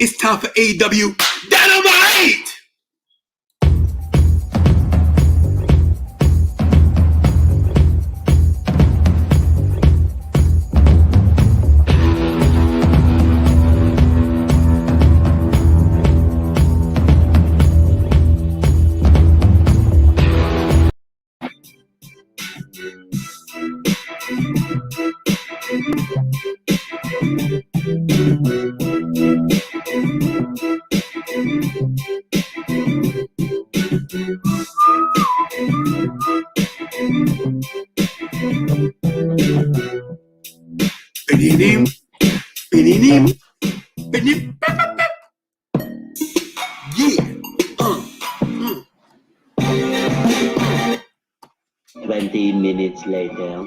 It's time for AEW Dynamite! Yeah. 20 minutes later.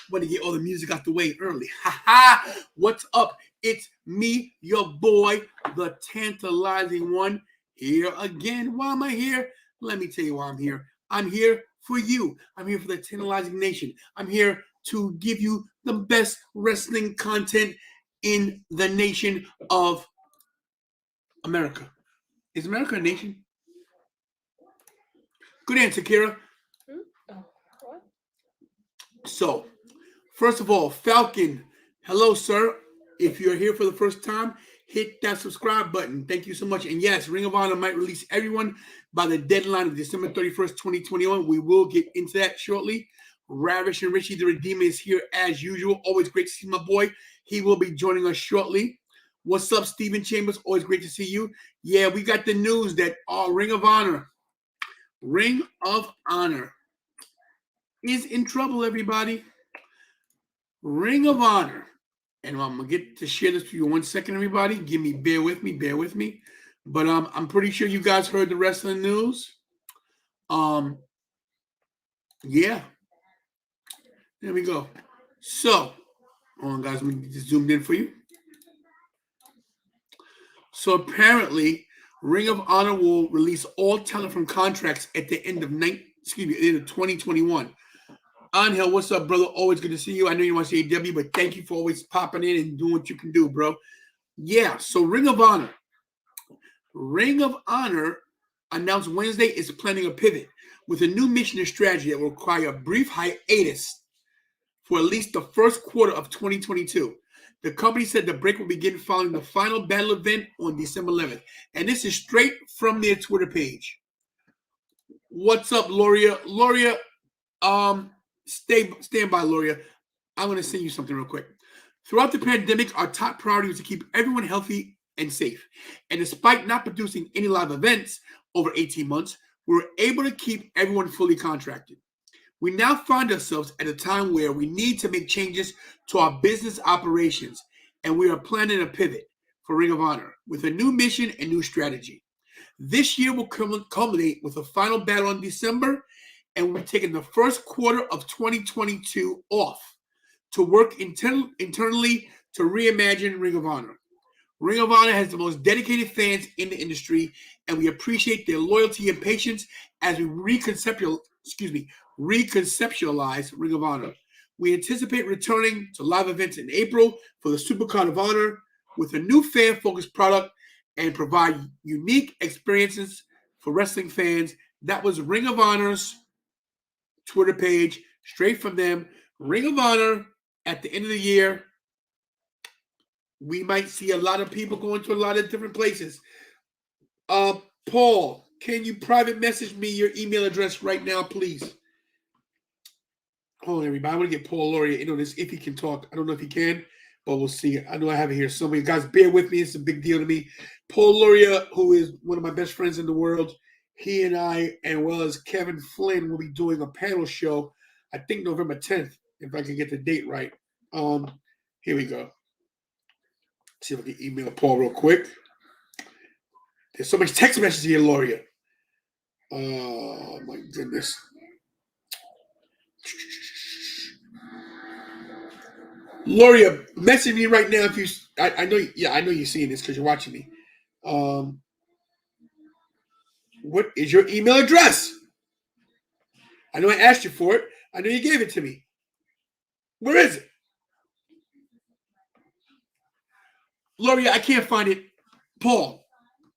Want to get all the music out the way early. Ha ha! What's up? It's me, your boy, the tantalizing one, here again. Why am I here? Let me tell you why I'm here. I'm here for you. I'm here for the tantalizing nation. I'm here to give you the best wrestling content in the nation of America. Is America a nation? Good answer, Kira. So, first of all, Falcon, hello, sir. If you're here for the first time, hit that subscribe button. Thank you so much. And yes, Ring of Honor might release everyone by the deadline of December 31st, 2021. We will get into that shortly. Ravish and Richie the Redeemer is here as usual. Always great to see my boy. He will be joining us shortly. What's up, Steven Chambers? Always great to see you. Yeah, we got the news that Ring of Honor is in trouble, everybody. Ring of Honor. And I'm going to get to share this with you in 1 second, everybody. Bear with me. But I'm pretty sure you guys heard the rest of the news. Yeah. There we go. So, hold on, guys. Let me just zoomed in for you. So, apparently, Ring of Honor will release all talent from contracts at the end of 2021. Angel, what's up, brother? Always good to see you. I know you want to say AEW, but thank you for always popping in and doing what you can do, bro. Yeah, so Ring of Honor announced Wednesday is planning a pivot with a new mission and strategy that will require a brief hiatus for at least the first quarter of 2022. The company said the break will begin following the final battle event on December 11th. And this is straight from their Twitter page. What's up, Lauria? Lauria, stand by, Lauria. I'm going to send you something real quick. Throughout the pandemic, our top priority was to keep everyone healthy and safe. And despite not producing any live events over 18 months, we were able to keep everyone fully contracted. We now find ourselves at a time where we need to make changes to our business operations, and we are planning a pivot for Ring of Honor with a new mission and new strategy. This year will culminate with a final battle in December, and we're taking the first quarter of 2022 off to work internally to reimagine Ring of Honor. Ring of Honor has the most dedicated fans in the industry, and we appreciate their loyalty and patience as we reconceptualize Ring of Honor. We anticipate returning to live events in April for the Supercard of Honor with a new fan-focused product and provide unique experiences for wrestling fans. That was Ring of Honor's Twitter page, straight from them. Ring of Honor, at the end of the year, we might see a lot of people going to a lot of different places. Paul, can you private message me your email address right now, please? Hold on, everybody. I want to get Paul Lauria in on this if he can talk. I don't know if he can, but we'll see. I know I have it here somewhere. Guys, bear with me. It's a big deal to me. Paul Lauria, who is one of my best friends in the world, he and I, as well as Kevin Flynn, will be doing a panel show, I think November 10th, if I can get the date right. Here we go. See if I can email Paul real quick. There's so much text messages here, Lauria. Oh, my goodness. Lauria, message me right now if you. I know you're seeing this because you're watching me. What is your email address? I know I asked you for it. I know you gave it to me. Where is it? Lauria, I can't find it. Paul,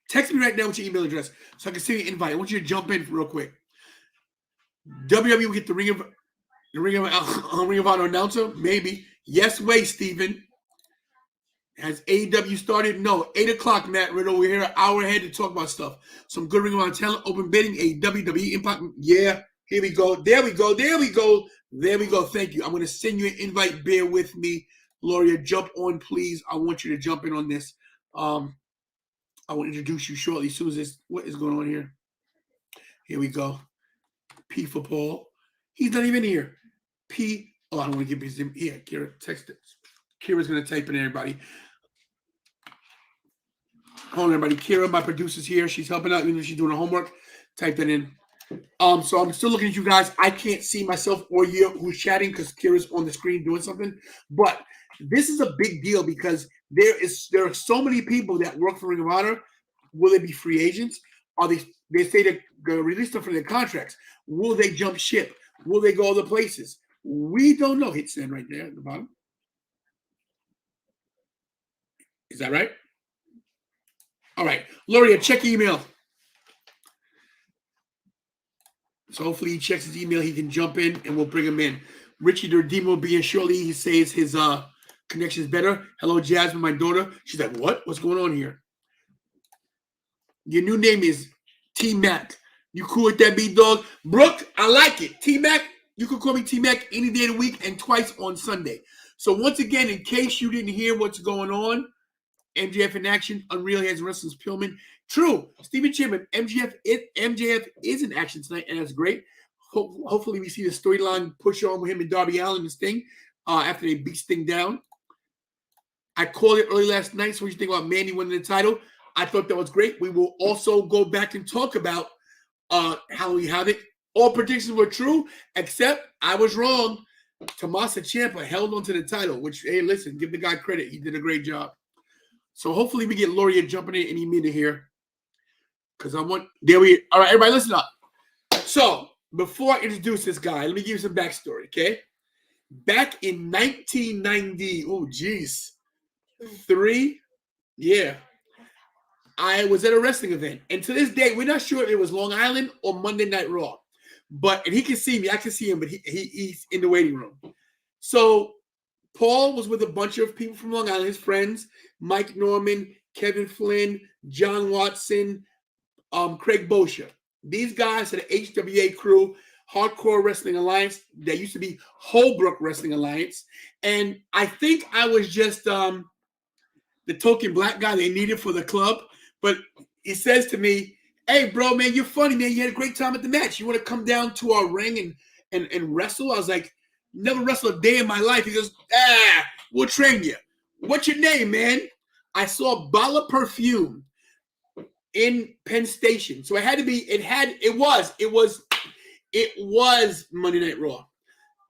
text me right now with your email address so I can send you an invite. I want you to jump in real quick. WWE will get the Ring of Honor announcer? Maybe. Yes, way, Steven. Has AEW started? No. 8 o'clock, Matt Riddle. We're here an hour ahead to talk about stuff. Some good Ring of Honor talent. Open bidding. AEW Impact. Yeah. Here we go. There we go. There we go. There we go. Thank you. I'm going to send you an invite. Bear with me. Lauria, jump on, please. I want you to jump in on this. I will introduce you shortly. As soon as this, what is going on here? Here we go. P for Paul. He's not even here. P. Oh, I don't want to give his name. Here, Kira, text it. Kira's going to type in, everybody. Hold on, everybody. Kira, my producer's here. She's helping out, even though she's doing her homework. Type that in. So I'm still looking at you guys. I can't see myself or you who's chatting because Kira's on the screen doing something. But this is a big deal because there are so many people that work for Ring of Honor. Will they be free agents? Are they say they're going to release them from their contracts? Will they jump ship? Will they go other places? We don't know. Hit send right there at the bottom. Is that right? All right. Lauria, check email. So hopefully he checks his email. He can jump in and we'll bring him in. Richie the Redeemer will be in shortly. He says his connection is better. Hello, Jasmine, my daughter. She's like, what? What's going on here? Your new name is T-Mac. You cool with that, B-Dog? Brooke, I like it. T-Mac, you can call me T-Mac any day of the week and twice on Sunday. So once again, in case you didn't hear what's going on, MJF in action. Unreal has Wrestling's Pillman. True. Stephen Chapman, MJF is in action tonight, and that's great. Hopefully we see the storyline push on with him and Darby Allin and Sting after they beat Sting down. I called it early last night, so what you think about Mandy winning the title? I thought that was great. We will also go back and talk about how we have it. All predictions were true, except I was wrong. Tommaso Ciampa held on to the title, which, hey, listen, give the guy credit. He did a great job. So hopefully we get Lauria jumping in any minute here. Because I want, there we, all right, everybody listen up. So before I introduce this guy, let me give you some backstory, okay? Back in 1990, oh, geez, 3, yeah, I was at a wrestling event. And to this day, we're not sure if it was Long Island or Monday Night Raw. But, and he can see me, I can see him, but he's in the waiting room. So Paul was with a bunch of people from Long Island, his friends, Mike Norman, Kevin Flynn, John Watson, Craig Bosher. These guys are the HWA crew, Hardcore Wrestling Alliance. That used to be Holbrook Wrestling Alliance. And I think I was just the token black guy they needed for the club. But he says to me, hey, bro, man, you're funny, man. You had a great time at the match. You want to come down to our ring and wrestle? I was like, never wrestled a day in my life. He goes, we'll train you. What's your name, man? I saw Bala Perfume in Penn Station. So it had to be, it was Monday Night Raw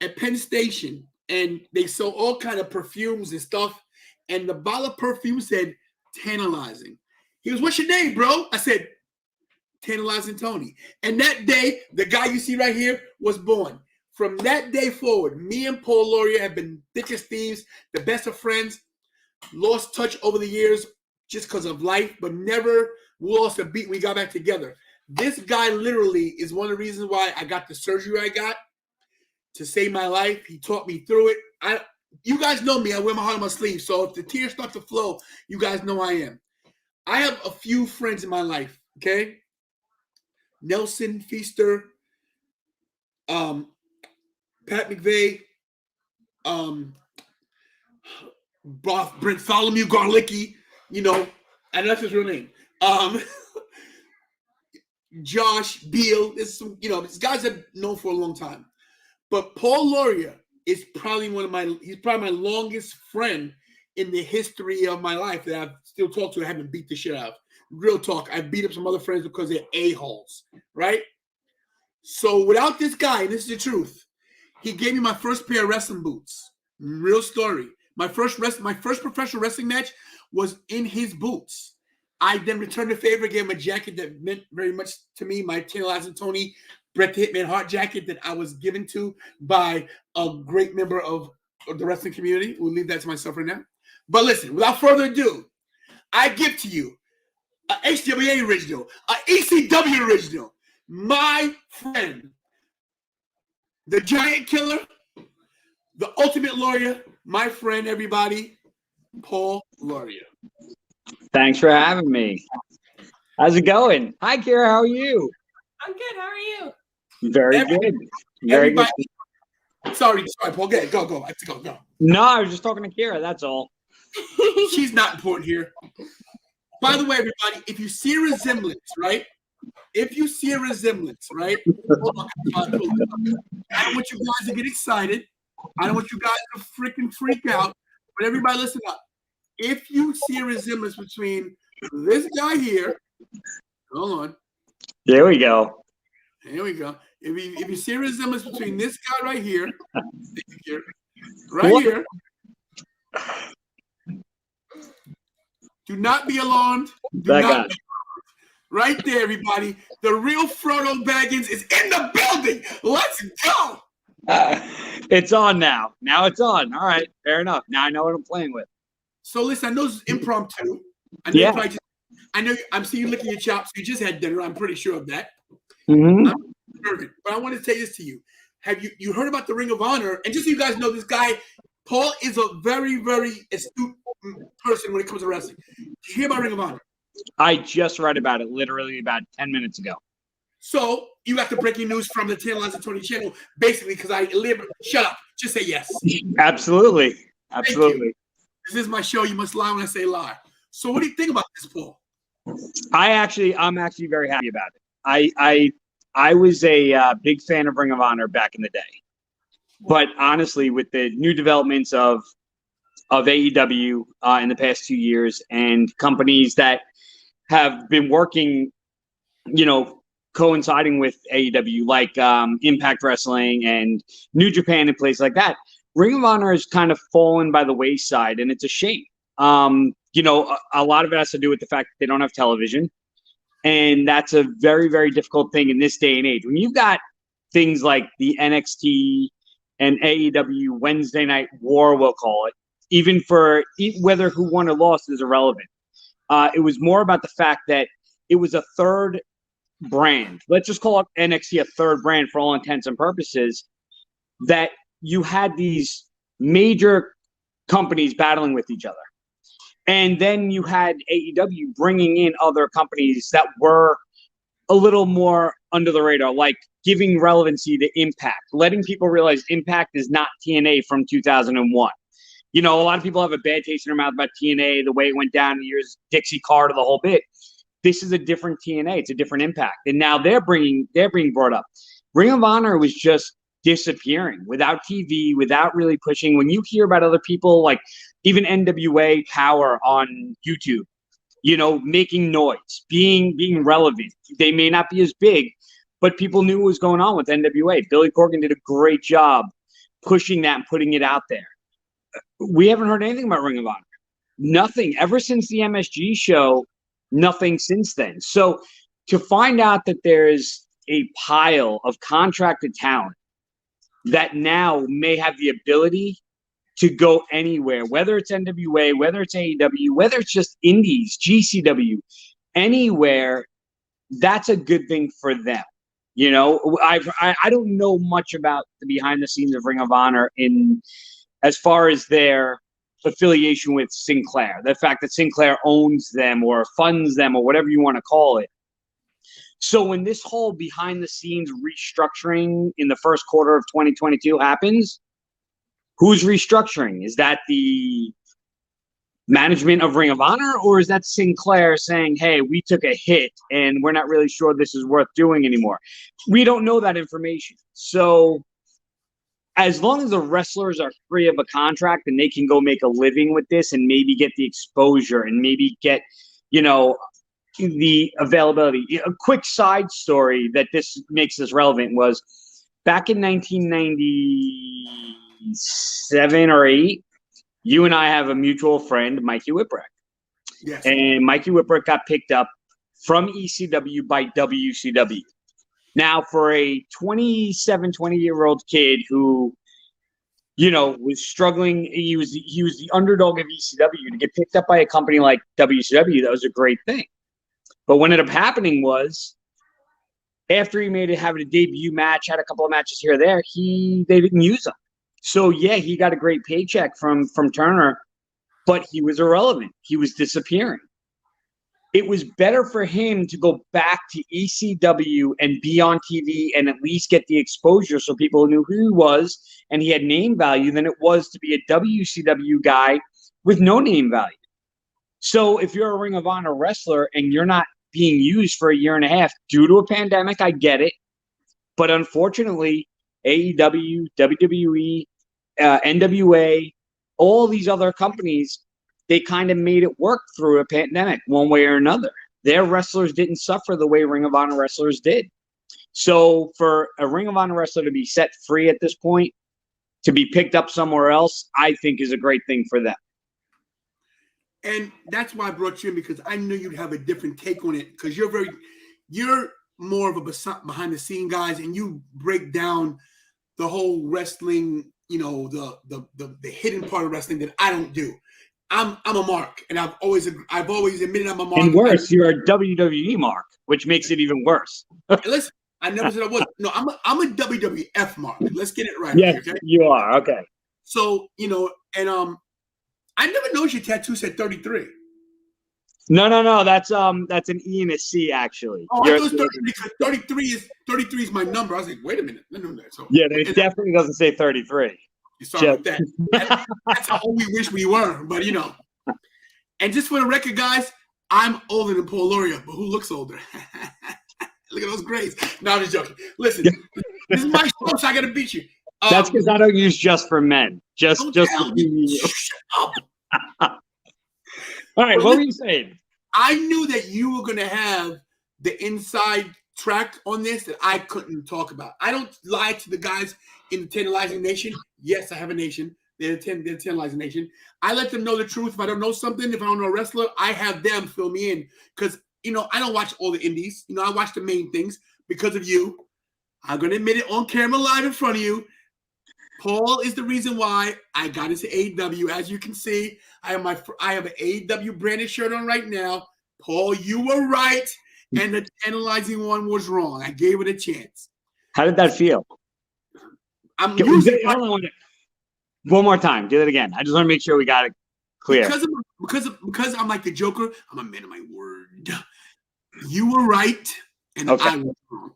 at Penn Station. And they sold all kind of perfumes and stuff. And the Bala Perfume said, tantalizing. He goes, what's your name, bro? I said, Tantalizing Tony. And that day, the guy you see right here was born. From that day forward, me and Paul Lauria have been thick as thieves, the best of friends, lost touch over the years just because of life, but never lost a beat. We got back together. This guy literally is one of the reasons why I got the surgery I got to save my life. He taught me through it. You guys know me. I wear my heart on my sleeve. So if the tears start to flow, you guys know I am. I have a few friends in my life, okay? Nelson Feaster, Pat McVeigh, Bartholomew Garlicki, you know, and that's his real name. Josh Beal, there's some, you know, these guys I've known for a long time. But Paul Lauria is probably he's probably my longest friend in the history of my life that I've still talked to. I haven't beat the shit out of. Real talk. I beat up some other friends because they're a-holes, right? So without this guy, and this is the truth, he gave me my first pair of wrestling boots. Real story. My first professional wrestling match was in his boots. I then returned the favor, gave him a jacket that meant very much to me, my Tantalizing Tony Bret the Hitman Hart jacket that I was given to by a great member of the wrestling community. We'll leave that to myself right now. But listen, without further ado, I give to you a HWA original, a ECW original, my friend, the Giant Killer, the Ultimate Lauria, my friend, everybody, Paul Lauria. Thanks for having me. How's it going? Hi, Kira. How are you? I'm good. How are you? Very good. Very good. Sorry, Paul. Go. I have to go. No, I was just talking to Kira. That's all. She's not important here. By the way, everybody, if you see a resemblance, right? I don't want you guys to get excited. I don't want you guys to freaking freak out. But everybody, listen up. If you see a resemblance between this guy here, hold on. There we go. Here we go. If you see a resemblance between this guy right here, here, do not be alarmed. Right there, everybody. The real Frodo Baggins is in the building. Let's go. It's on now. Now it's on. All right. Fair enough. Now I know what I'm playing with. So listen, I know this is impromptu. I know I'm seeing you licking your chops. You just had dinner. I'm pretty sure of that. Mm-hmm. But I want to say this to you. Have you heard about the Ring of Honor? And just so you guys know, this guy, Paul, is a very, very astute person when it comes to wrestling. Did you hear about Ring of Honor? I just read about it literally about 10 minutes ago. So you got the breaking news from the Tantalizer Tony channel, basically, because I live. Shut up. Just say yes. Absolutely. This is my show. You must lie when I say lie. So what do you think about this, Paul? I'm actually very happy about it. I was a big fan of Ring of Honor back in the day, but honestly, with the new developments of AEW in the past 2 years and companies that have been working, coinciding with AEW, like Impact Wrestling and New Japan and places like that, Ring of Honor has kind of fallen by the wayside, and it's a shame. A lot of it has to do with the fact that they don't have television, and that's a very, very difficult thing in this day and age. When you've got things like the NXT and AEW Wednesday Night War, we'll call it, even for whether who won or lost is irrelevant. It was more about the fact that it was a third brand. Let's just call it NXT a third brand for all intents and purposes, that you had these major companies battling with each other. And then you had AEW bringing in other companies that were a little more under the radar, like giving relevancy to Impact, letting people realize Impact is not TNA from 2001. A lot of people have a bad taste in their mouth about TNA, the way it went down in the years, Dixie Carter, the whole bit. This is a different TNA. It's a different Impact. And now they're being brought up. Ring of Honor was just disappearing without TV, without really pushing. When you hear about other people, like even NWA Power on YouTube, making noise, being relevant. They may not be as big, but people knew what was going on with NWA. Billy Corgan did a great job pushing that and putting it out there. We haven't heard anything about Ring of Honor. Nothing. Ever since the MSG show, nothing since then. So to find out that there's a pile of contracted talent that now may have the ability to go anywhere, whether it's NWA, whether it's AEW, whether it's just indies, GCW, anywhere, that's a good thing for them. I don't know much about the behind the scenes of Ring of Honor in as far as their affiliation with Sinclair, the fact that Sinclair owns them or funds them or whatever you want to call it. So when this whole behind the scenes restructuring in the first quarter of 2022 happens, who's restructuring? Is that the management of Ring of Honor, or is that Sinclair saying, hey, we took a hit and we're not really sure this is worth doing anymore? We don't know that information. So as long as the wrestlers are free of a contract and they can go make a living with this and maybe get the exposure and maybe get, the availability. A quick side story that this makes this relevant was back in 1997 or 8, you and I have a mutual friend, Mikey Whipwreck. Yes. And Mikey Whipwreck got picked up from ECW by WCW. Now, for a 20-year-old kid who, was struggling. He was the underdog of ECW. To get picked up by a company like WCW, that was a great thing. But what ended up happening was, after he made it, having a debut match, had a couple of matches here or there, they didn't use him. So yeah, he got a great paycheck from Turner, but he was irrelevant. He was disappearing. It was better for him to go back to ECW and be on TV and at least get the exposure so people knew who he was and he had name value than it was to be a WCW guy with no name value. So if you're a Ring of Honor wrestler and you're not being used for a year and a half due to a pandemic, I get it. But unfortunately, AEW, WWE, NWA, all these other companies, they kind of made it work through a pandemic one way or another. Their wrestlers didn't suffer the way Ring of Honor wrestlers did. So for a Ring of Honor wrestler to be set free at this point, to be picked up somewhere else, I think is a great thing for them. And that's why I brought you in, because I knew you'd have a different take on it, because you're more of a behind the scene guys, and you break down the whole wrestling, the hidden part of wrestling that I don't do. I'm a mark, and I've always admitted I'm a mark. And worse, you're a WWE mark, which makes it even worse. Listen, I never said I was. No, I'm a WWF mark. Let's get it right. Yes, okay? you are. Okay. So, and I never noticed your tattoo said 33. No. That's an E and a C actually. Oh, I thought it was 33 because 33 is my number. I was like, wait a minute. No. So, yeah, it definitely doesn't say 33. Sorry about that. That's how old we wish we were, but And just for the record, guys, I'm older than Paul Lauria, but who looks older? Look at those grades. No, I'm just joking. Listen, this is my show, so I got to beat you. That's because I don't use just for men. Just Shut up. All right, what were you saying? I knew that you were going to have the inside track on this that I couldn't talk about. I don't lie to the guys in the Tantalizing Nation. Yes, I have a nation. They're the Tantalizing Nation. I let them know the truth. If I don't know something, if I don't know a wrestler, I have them fill me in. Because, I don't watch all the indies. I watch the main things because of you. I'm going to admit it on camera live in front of you. Paul is the reason why I got into AEW. As you can see, I have an AEW branded shirt on right now. Paul, you were right, and the analyzing one was wrong. I gave it a chance. How did that feel? One more time. Do that again. I just want to make sure we got it clear. Because I'm like the Joker. I'm a man of my word. You were right, and I was wrong.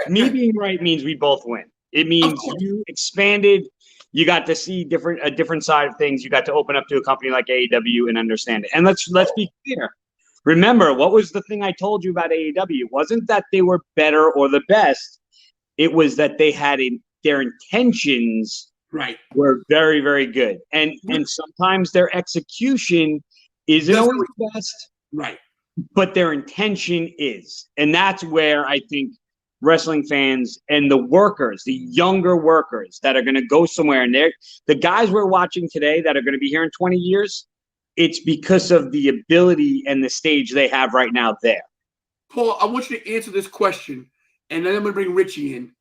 Me being right means we both win. It means you expanded. You got to see a different side of things. You got to open up to a company like AEW and understand it. And let's be clear. Remember, what was the thing I told you about AEW? It wasn't that they were better or the best. It was that they had their intentions were very, very good. And sometimes their execution isn't always the best. Right. But their intention is. And that's where I think wrestling fans and the workers, the younger workers that are going to go somewhere, and the guys we're watching today that are going to be here in 20 years, it's because of the ability and the stage they have right now there. Paul, I want you to answer this question, and then I'm going to bring Richie in.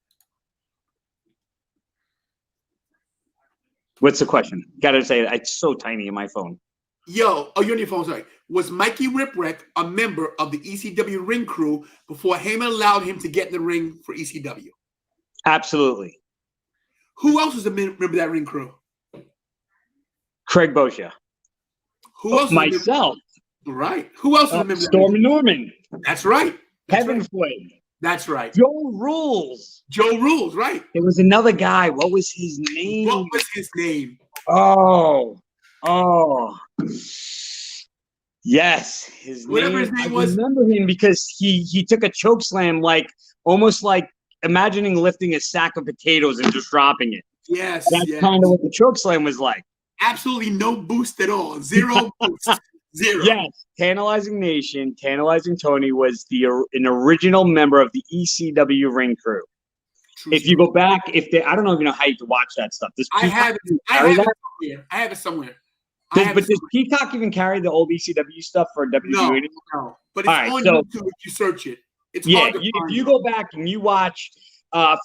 What's the question? Got to say, it's so tiny in my phone. You're on your phone, sorry. Was Mikey Whipwreck a member of the ECW ring crew before Heyman allowed him to get in the ring for ECW? Absolutely. Who else was a member of that ring crew? Craig Boscia. Who else? Myself. Right. Who else was a member of that Storm Norman. That's right. Kevin Flynn. That's right. Joe Rules. Joe Rules, right. There was another guy. What was his name? Oh. Yes, whatever his name was. I remember him because he took a choke slam, almost like imagining lifting a sack of potatoes and just dropping it. Yes, that's kind of what the choke slam was like. Absolutely no boost at all. Zero boost. Zero. Yes, Tantalizing Nation, Tantalizing Tony was an original member of the ECW ring crew. True if you go back, I don't even know how you can watch that stuff. I have it somewhere. Does Peacock even carry the old ECW stuff for WWE? No. But it's on YouTube if you search it. It's hard to find. If you go back and you watch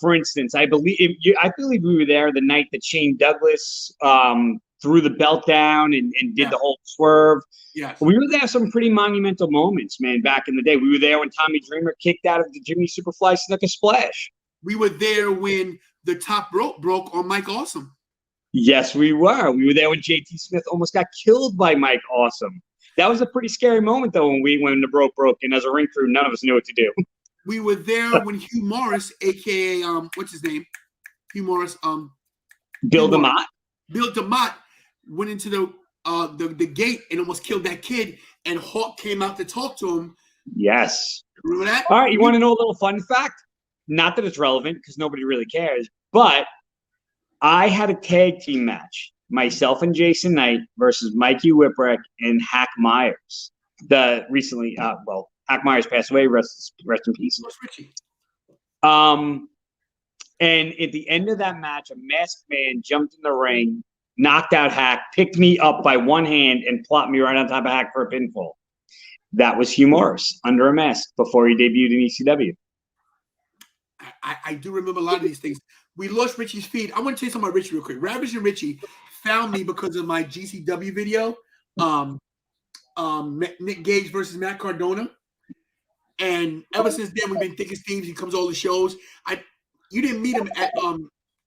for instance, I believe we were there the night that Shane Douglas threw the belt down and did the whole swerve. Yes. We were there some pretty monumental moments, man, back in the day. We were there when Tommy Dreamer kicked out of the Jimmy Superfly Snuka Splash. We were there when the top rope broke on Mike Awesome. Yes, we were. We were there when JT Smith almost got killed by Mike Awesome. That was a pretty scary moment, though, when the rope broke, and as a ring crew, none of us knew what to do. We were there when Hugh Morris, aka what's his name? Hugh Morris, Bill DeMott. Bill DeMott went into the gate and almost killed that kid, and Hawk came out to talk to him. Yes. Remember that? All right, you want to know a little fun fact? Not that it's relevant because nobody really cares, but I had a tag team match, myself and Jason Knight versus Mikey Whipwreck and Hack Myers. Hack Myers passed away. Rest in peace. And at the end of that match, a masked man jumped in the ring, knocked out Hack, picked me up by one hand, and plopped me right on top of Hack for a pinfall. That was Hugh Morris under a mask before he debuted in ECW. I do remember a lot of these things. We lost Richie's feed. I want to tell you something about Richie real quick. Ravage and Richie found me because of my GCW video, Nick Gage versus Matt Cardona. And ever since then, we've been thick as thieves. He comes to all the shows. You didn't meet him at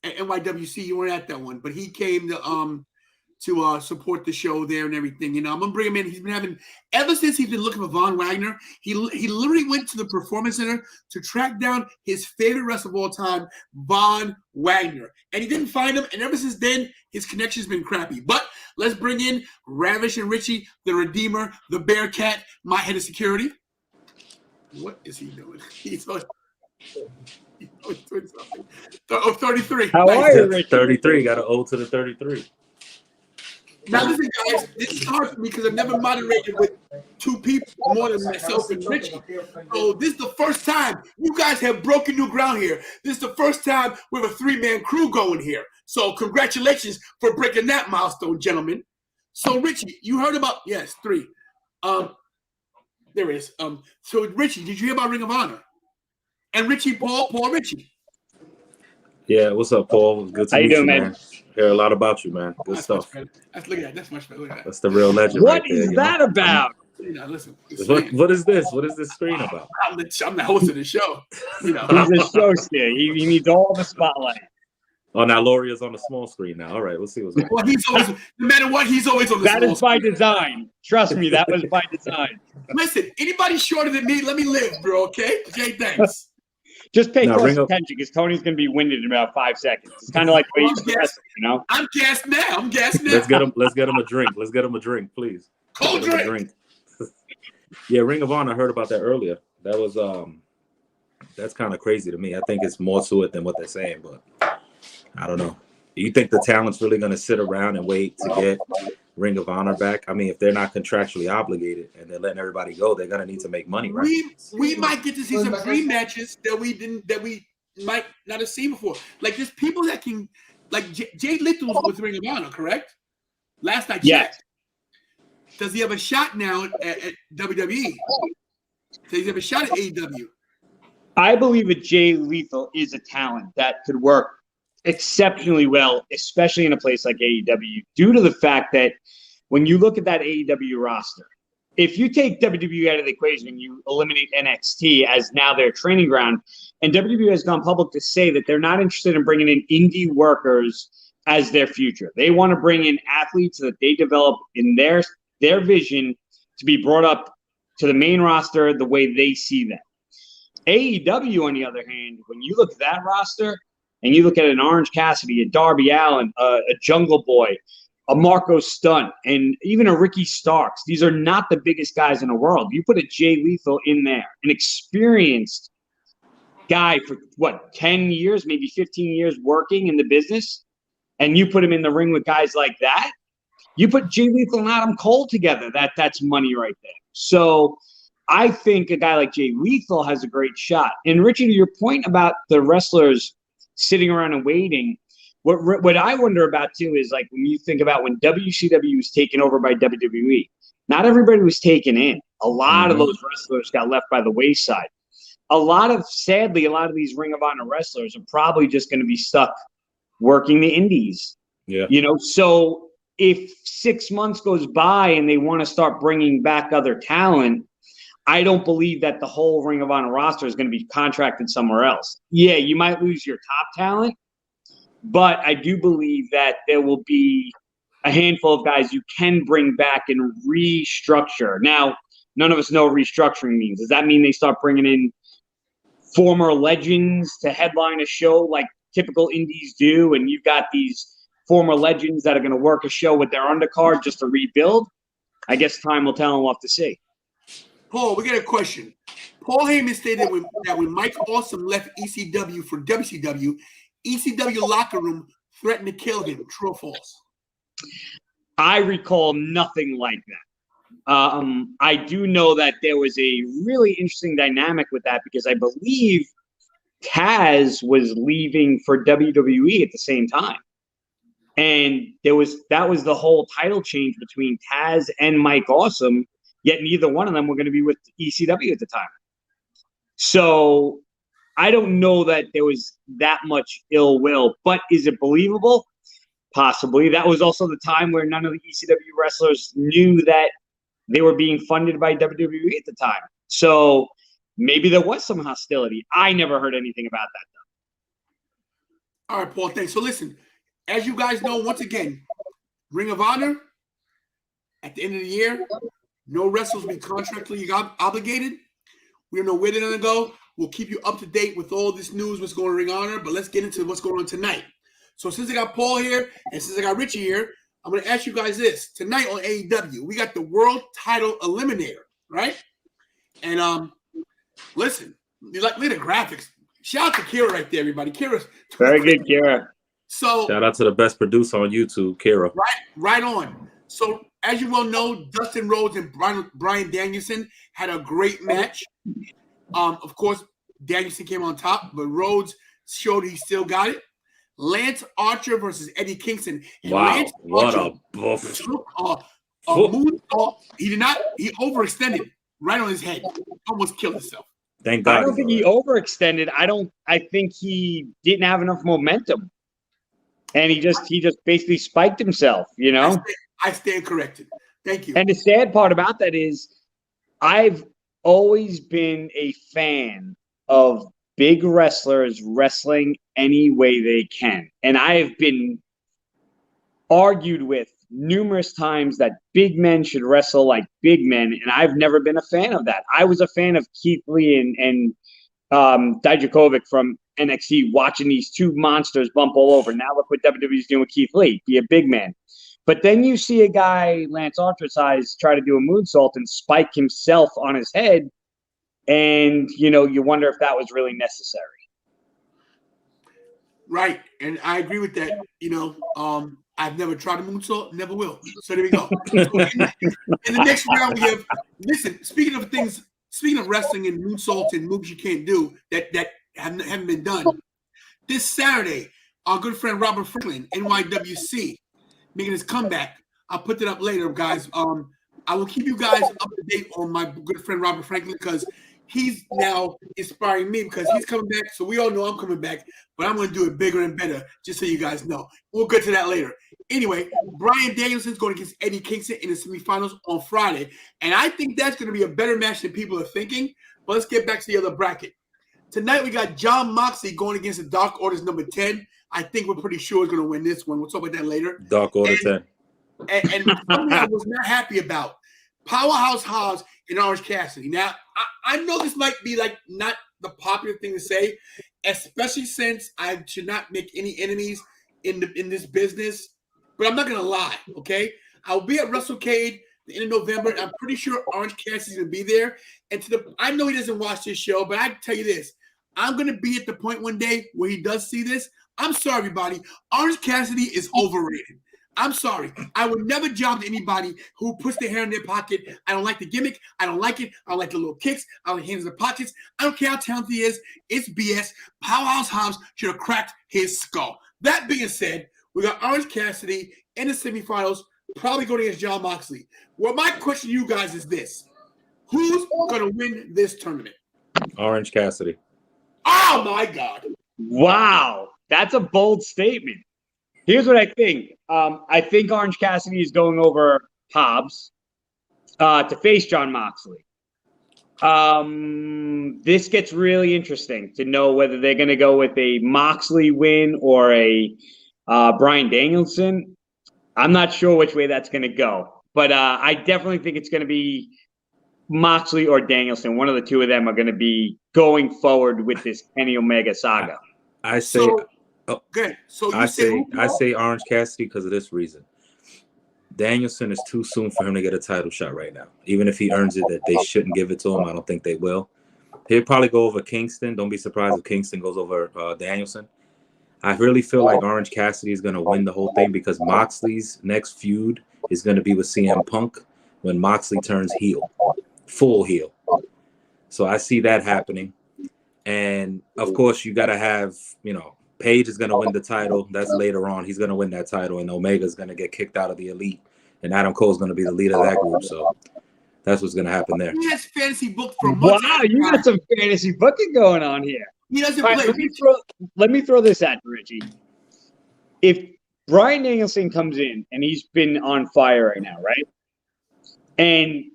NYWC. You weren't at that one, but he came to support the show there and everything. You know, I'm gonna bring him in. He's been having ever since he's been looking for Von Wagner. He literally went to the Performance Center to track down his favorite wrestler of all time, Von Wagner, and he didn't find him. And ever since then, his connection's been crappy. But let's bring in Ravish and Richie, the Redeemer, the Bearcat, my head of security. What is he doing? He's doing something. Oh, 33. How are you, Richie? 33. Got an O to the 33. Now listen, guys, this is hard for me because I've never moderated with two people more than myself and Richie. So this is the first time you guys have broken new ground here. This is the first time we have a three-man crew going here. So congratulations for breaking that milestone, gentlemen. So Richie, you heard about three. There is. So Richie, did you hear about Ring of Honor? And Richie, Paul Richie. Yeah, what's up, Paul? Good to meet you, man. Hear a lot about you, man. Good stuff. Look at that. That's much better. Look at that. That's the real legend. What right is there, that about? Listen. What is this? What is this screen about? I'm the host of the show. You know, he's a show steer. He needs all the spotlight. Oh, now Lauria's on the small screen now. All right, we'll see what's going on. Well, he's always, no matter what, he's always on the That small is by screen. design. Trust me, that was by design. Listen, anybody shorter than me, let me live, bro. Okay, Jay, thanks. Just pay Now, close ring up. attention because Tony's going to be winded in about 5 seconds. It's kind of like the way you wrestle, you know? I'm gassed now. Let's get him a drink. Let's get him a drink, please. Cold Get him a drink. Yeah, Ring of Honor. I heard about that earlier. That was that's kind of crazy to me. I think it's more to it than what they're saying, but I don't know. Do you think the talent's really going to sit around and wait to get Ring of Honor back? I mean, if they're not contractually obligated and they're letting everybody go, they're going to need to make money, right? We might get to see some dream matches that we might not have seen before. Like there's people that can, like Jay Little with Ring of Honor, correct? Last I checked. Yes. Does he have a shot now at WWE? Does he have a shot at AEW? I believe that Jay Lethal is a talent that could work exceptionally well, especially in a place like AEW, due to the fact that when you look at that AEW roster, if you take WWE out of the equation and you eliminate NXT as now their training ground, and WWE has gone public to say that they're not interested in bringing in indie workers as their future. They want to bring in athletes that they develop in their vision to be brought up to the main roster the way they see them. AEW, on the other hand, when you look at that roster and you look at an Orange Cassidy, a Darby Allin, a Jungle Boy, a Marco Stunt, and even a Ricky Starks, these are not the biggest guys in the world. You put a Jay Lethal in there, an experienced guy for, 10 years, maybe 15 years working in the business, and you put him in the ring with guys like that, you put Jay Lethal and Adam Cole together, that's money right there. So I think a guy like Jay Lethal has a great shot. And Richie, to your point about the wrestlers sitting around and waiting, what I wonder about too is like when you think about when WCW was taken over by WWE, not everybody was taken in. A lot of those wrestlers got left by the wayside. sadly, a lot of these Ring of Honor wrestlers are probably just going to be stuck working the indies. Yeah. You know, so if 6 months goes by and they want to start bringing back other talent, I don't believe that the whole Ring of Honor roster is going to be contracted somewhere else. Yeah, you might lose your top talent, but I do believe that there will be a handful of guys you can bring back and restructure. Now, none of us know what restructuring means. Does that mean they start bringing in former legends to headline a show like typical indies do, and you've got these former legends that are going to work a show with their undercard just to rebuild? I guess time will tell, and we'll have to see. Paul, we got a question. Paul Heyman stated that when Mike Awesome left ECW for WCW, ECW locker room threatened to kill him. True or false? I recall nothing like that. I do know that there was a really interesting dynamic with that because I believe Taz was leaving for WWE at the same time. And that was the whole title change between Taz and Mike Awesome, yet neither one of them were going to be with ECW at the time. So I don't know that there was that much ill will, but is it believable? Possibly. That was also the time where none of the ECW wrestlers knew that they were being funded by WWE at the time. So maybe there was some hostility. I never heard anything about that, though. All right, Paul, thanks. So listen, as you guys know, once again, Ring of Honor, at the end of the year, no wrestlers will be contractually obligated. We don't know where they're going to go. We'll keep you up to date with all this news, what's going on in Ring of Honor, but let's get into what's going on tonight. So since I got Paul here and since I got Richie here, I'm going to ask you guys this. Tonight on AEW, we got the World Title Eliminator, right? And listen, look at the graphics. Shout out to Kira right there, everybody. Kira's very good, Kira. So shout out to the best producer on YouTube, Kira. Right on. So as you well know, Dustin Rhodes and Bryan Danielson had a great match. Of course, Danielson came on top, but Rhodes showed he still got it. Lance Archer versus Eddie Kingston. And wow, Lance what Archer a buff. took a moonsault. He overextended right on his head. Almost killed himself. Thank God. I don't think he overextended. I think he didn't have enough momentum. And he just basically spiked himself, you know? I stand corrected. Thank you. And the sad part about that is I've always been a fan of big wrestlers wrestling any way they can. And I have been argued with numerous times that big men should wrestle like big men, and I've never been a fan of that. I was a fan of Keith Lee and Dijakovic from NXT, watching these two monsters bump all over. Now look what WWE's doing with Keith Lee. Be a big man. But then you see a guy, Lance Archer size, try to do a moonsault and spike himself on his head, and you wonder if that was really necessary. Right, and I agree with that. I've never tried a moonsault, never will. So there we go. So in the next round, we have. Listen, speaking of wrestling and moonsaults and moves you can't do that haven't been done. This Saturday, our good friend Robert Franklin, NYWC, making his comeback. I'll put that up later, guys. I will keep you guys up to date on my good friend Robert Franklin because he's now inspiring me because he's coming back. So we all know I'm coming back, but I'm going to do it bigger and better, just so you guys know. We'll get to that later. Anyway, Bryan Danielson's going against Eddie Kingston in the semifinals on Friday, and I think that's going to be a better match than people are thinking. But let's get back to the other bracket. Tonight we got Jon Moxley going against the Dark Order's number 10. I think we're pretty sure he's going to win this one. We'll talk about that later. Dark Order 10. And something I was not happy about. Powerhouse Hobbs and Orange Cassidy. Now, I know this might be like not the popular thing to say, especially since I should not make any enemies in this business. But I'm not going to lie, okay? I'll be at WrestleCade the end of November, and I'm pretty sure Orange Cassidy's going to be there. And I know he doesn't watch this show, but I can tell you this. I'm going to be at the point one day where he does see this. I'm sorry, everybody. Orange Cassidy is overrated. I'm sorry. I would never job to anybody who puts their hair in their pocket. I don't like the gimmick. I don't like it. I don't like the little kicks. I don't like hands in the pockets. I don't care how talented he is. It's BS. Powerhouse Hobbs should have cracked his skull. That being said, we got Orange Cassidy in the semifinals, probably going against Jon Moxley. Well, my question to you guys is this. Who's going to win this tournament? Orange Cassidy. Oh my God! Wow, that's a bold statement. Here's what I think. I think Orange Cassidy is going over Hobbs to face John Moxley. This gets really interesting to know whether they're going to go with a Moxley win or a Bryan Danielson. I'm not sure which way that's going to go, but I definitely think it's going to be Moxley or Danielson. One of the two of them are going to be going forward with this Kenny Omega saga. I say, good. So I say Orange Cassidy because of this reason. Danielson is too soon for him to get a title shot right now. Even if he earns it, that they shouldn't give it to him. I don't think they will. He'll probably go over Kingston. Don't be surprised if Kingston goes over Danielson. I really feel like Orange Cassidy is going to win the whole thing because Moxley's next feud is going to be with CM Punk when Moxley turns heel, full heel. So I see that happening. And, of course, you got to have, Page is going to win the title. That's later on. He's going to win that title, and Omega is going to get kicked out of the Elite, and Adam Cole is going to be the leader of that group. So that's what's going to happen there. He has fantasy booked for months. Wow, you got some fantasy booking going on here. He doesn't All play. right, let me throw this at Richie. If Bryan Danielson comes in, and he's been on fire right now, right? And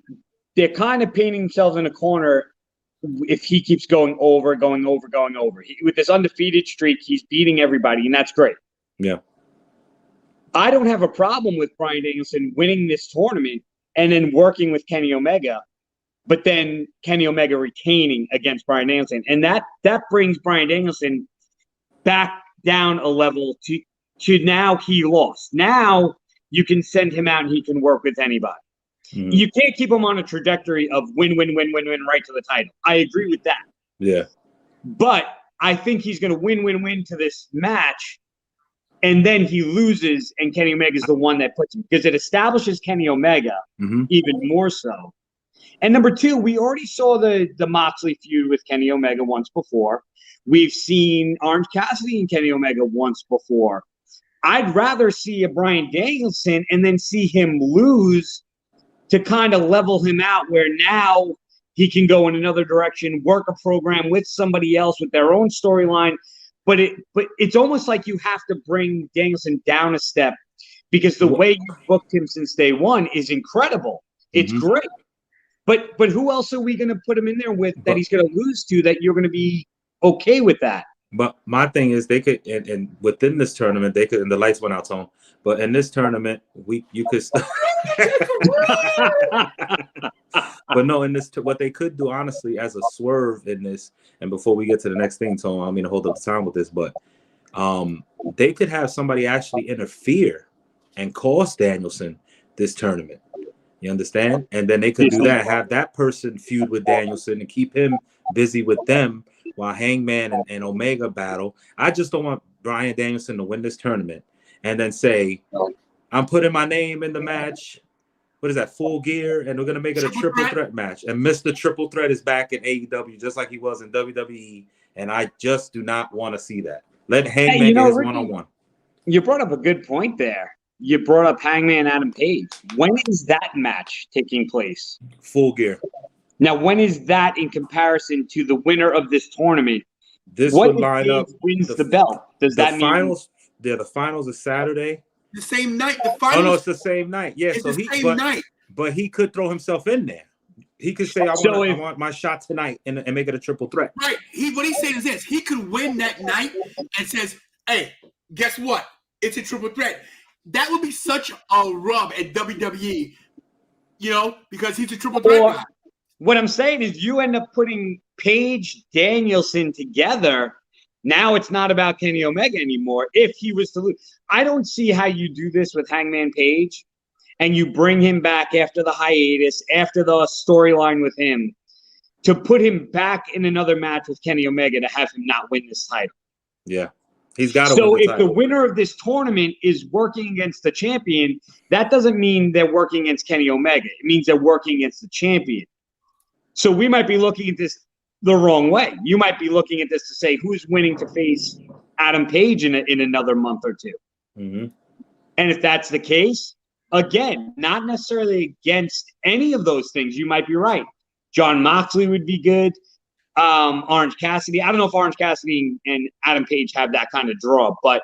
they're kind of painting themselves in a corner if he keeps going over. With this undefeated streak, he's beating everybody, and that's great. Yeah. I don't have a problem with Bryan Danielson winning this tournament and then working with Kenny Omega, but then Kenny Omega retaining against Bryan Danielson. And that brings Bryan Danielson back down a level to now he lost. Now you can send him out and he can work with anybody. Mm-hmm. You can't keep him on a trajectory of win right to the title. I agree with that. Yeah. But I think he's going to win to this match, and then he loses, and Kenny Omega is the one that puts him, because it establishes Kenny Omega even more so. And number two, we already saw the Moxley feud with Kenny Omega once before. We've seen Orange Cassidy and Kenny Omega once before. I'd rather see a Bryan Danielson and then see him lose to kind of level him out, where now he can go in another direction, work a program with somebody else with their own storyline. But it's almost like you have to bring Danielson down a step, because the way you booked him since day one is incredible. It's great. But who else are we going to put him in there with that he's going to lose to, that you're going to be okay with that? But my thing is, they could, and within this tournament, they could, and the lights went out, Tone. But in this tournament, you could. But no, in this, what they could do, honestly, as a swerve in this, and before we get to the next thing, Tone, I don't mean to hold up the time with this, but they could have somebody actually interfere and cost Danielson this tournament. You understand? And then they could do that, have that person feud with Danielson and keep him busy with them while Hangman and Omega battle. I just don't want Bryan Danielson to win this tournament and then say, I'm putting my name in the match. What is that, Full Gear? And we're going to make it a triple threat match. And Mr. Triple Threat is back in AEW just like he was in WWE. And I just do not want to see that. Let Hangman get his one-on-one. You brought up a good point there. You brought up Hangman Adam Page. When is that match taking place? Full Gear. Now, when is that in comparison to the winner of this tournament? This would line up. Wins the belt. Does that mean finals? Yeah, the finals is Saturday. The same night. The finals. Oh no, it's the same night. Yeah, it's so the same night. But he could throw himself in there. He could say, I want my shot tonight and make it a triple threat. Right. What he's saying is this: he could win that night and says, "Hey, guess what? It's a triple threat." That would be such a rub at WWE, because he's a triple threat guy. What I'm saying is, you end up putting Page Danielson together. Now it's not about Kenny Omega anymore. If he was to lose, I don't see how you do this with Hangman Page, and you bring him back after the hiatus, after the storyline with him, to put him back in another match with Kenny Omega to have him not win this title. Yeah. He's got to win the title. So if the winner of this tournament is working against the champion, that doesn't mean they're working against Kenny Omega. It means they're working against the champion. So we might be looking at this the wrong way. You might be looking at this to say, who's winning to face Adam Page in another month or two? Mm-hmm. And if that's the case, again, not necessarily against any of those things. You might be right. John Moxley would be good. Orange Cassidy. I don't know if Orange Cassidy and Adam Page have that kind of draw, but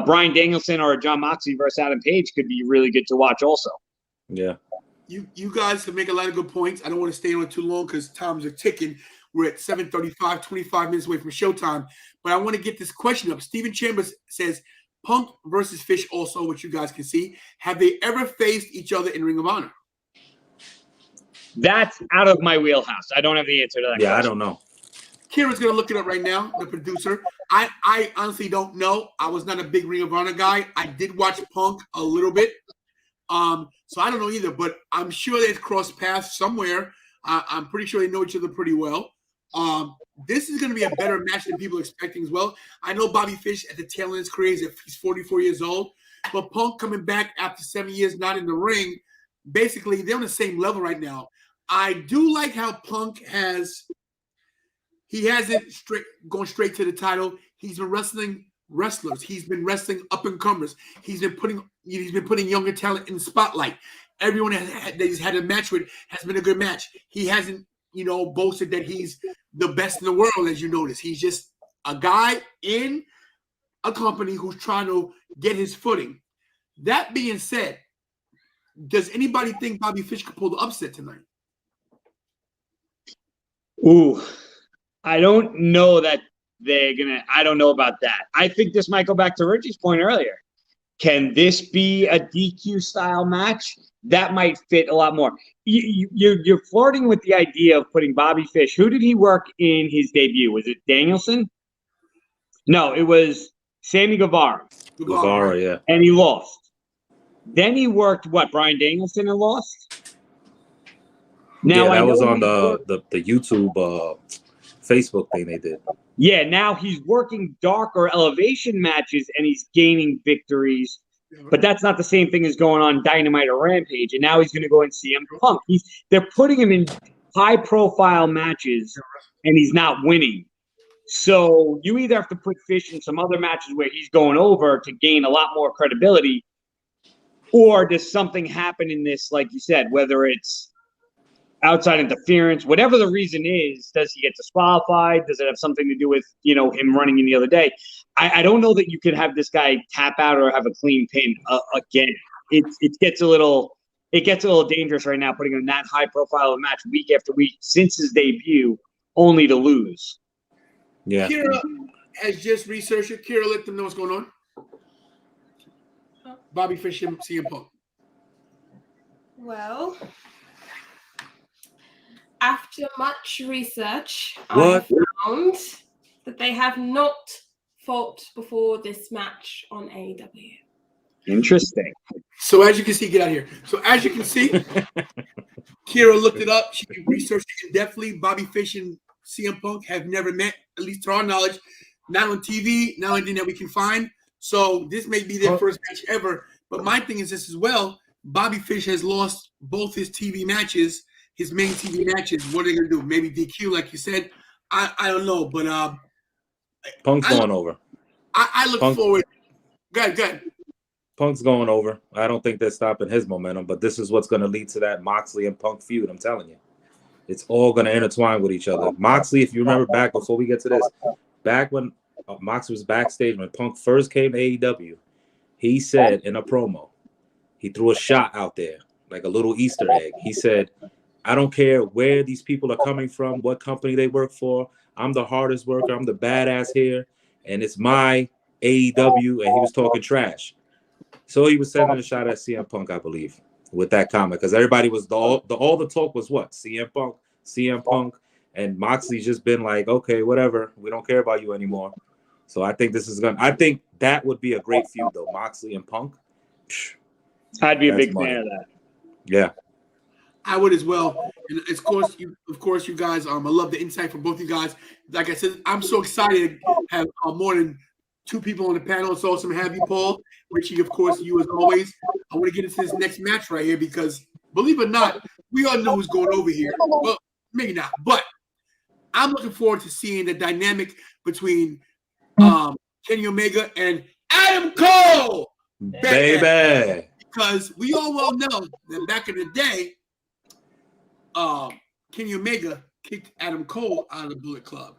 Bryan Danielson or John Moxley versus Adam Page could be really good to watch also. Yeah. You guys can make a lot of good points. I don't want to stay on too long because times are ticking. We're at 7:35, 25 minutes away from showtime. But I want to get this question up. Steven Chambers says, Punk versus Fish also, which you guys can see. Have they ever faced each other in Ring of Honor? That's out of my wheelhouse. I don't have the answer to that question. I don't know. Kira's going to look it up right now, the producer. I honestly don't know. I was not a big Ring of Honor guy. I did watch Punk a little bit. So I don't know either, but I'm sure they've crossed paths somewhere. I'm pretty sure they know each other pretty well. This is going to be a better match than people are expecting as well. I know Bobby Fish at the tail end of his career, he's 44 years old, but Punk coming back after 7 years not in the ring, basically they're on the same level right now. I do like how Punk hasn't going straight to the title. He's been wrestling wrestlers. He's been wrestling up and comers. He's been putting younger talent in the spotlight. Everyone that he's had a match with has been a good match. He hasn't, boasted that he's the best in the world, as you notice. He's just a guy in a company who's trying to get his footing. That being said, does anybody think Bobby Fish could pull the upset tonight? Ooh, I don't know that I don't know about that. I think this might go back to Richie's point earlier. Can this be a DQ style match? That might fit a lot more. You're flirting with the idea of putting Bobby Fish. Who did he work in his debut? Was it Danielson? No, it was Sammy Guevara. Guevara, yeah. And he lost. Then he worked Bryan Danielson and lost? Now that was on the YouTube Facebook thing they did. Yeah, now he's working darker elevation matches and he's gaining victories. But that's not the same thing as going on Dynamite or Rampage. And now he's going to go in CM Punk. They're putting him in high-profile matches, and he's not winning. So you either have to put Fish in some other matches where he's going over to gain a lot more credibility, or does something happen in this, like you said, whether it's outside interference, whatever the reason is, does he get disqualified? Does it have something to do with, him running in the other day? I don't know that you could have this guy tap out or have a clean pin again. It gets a little dangerous right now, putting him in that high profile match week after week since his debut, only to lose. Yeah. Kira has just researched it. Kira, let them know what's going on. Bobby Fish and CM Punk. Well, after much research, What? I found that they have not fought before this match on AEW. Interesting. So as you can see, get out of here. So as you can see, Kira looked it up. She researched it in-depthly. Bobby Fish and CM Punk have never met, at least to our knowledge, not on TV, not anything that we can find. So this may be their first match ever. But my thing is this as well. Bobby Fish has lost both his TV matches, his main TV matches. What are they going to do? Maybe DQ, like you said. I don't know. But Punk's going over. I look forward. Go ahead. Punk's going over. I don't think they're stopping his momentum, but this is what's going to lead to that Moxley and Punk feud. I'm telling you. It's all going to intertwine with each other. Moxley, if you remember back before we get to this, back when Moxley was backstage, when Punk first came to AEW, he said in a promo, he threw a shot out there, like a little Easter egg. He said, I don't care where these people are coming from, what company they work for. I'm the hardest worker. I'm the badass here. And it's my AEW. And he was talking trash. So he was sending a shot at CM Punk, I believe, with that comment. Because everybody was, all the talk was what? CM Punk. And Moxley's just been like, okay, whatever. We don't care about you anymore. So I think I think that would be a great feud, though. Moxley and Punk. I'd be a big fan of that. Yeah. I would as well. And of course, you guys, I love the insight from both you guys. Like I said, I'm so excited to have more than two people on the panel. It's awesome to have you, Paul. Richie, of course, you as always. I want to get into this next match right here because, believe it or not, we all know who's going over here. Well, maybe not, but I'm looking forward to seeing the dynamic between Kenny Omega and Adam Cole. Baby. Because we all well know that back in the day, Kenny Omega kicked Adam Cole out of the Bullet Club.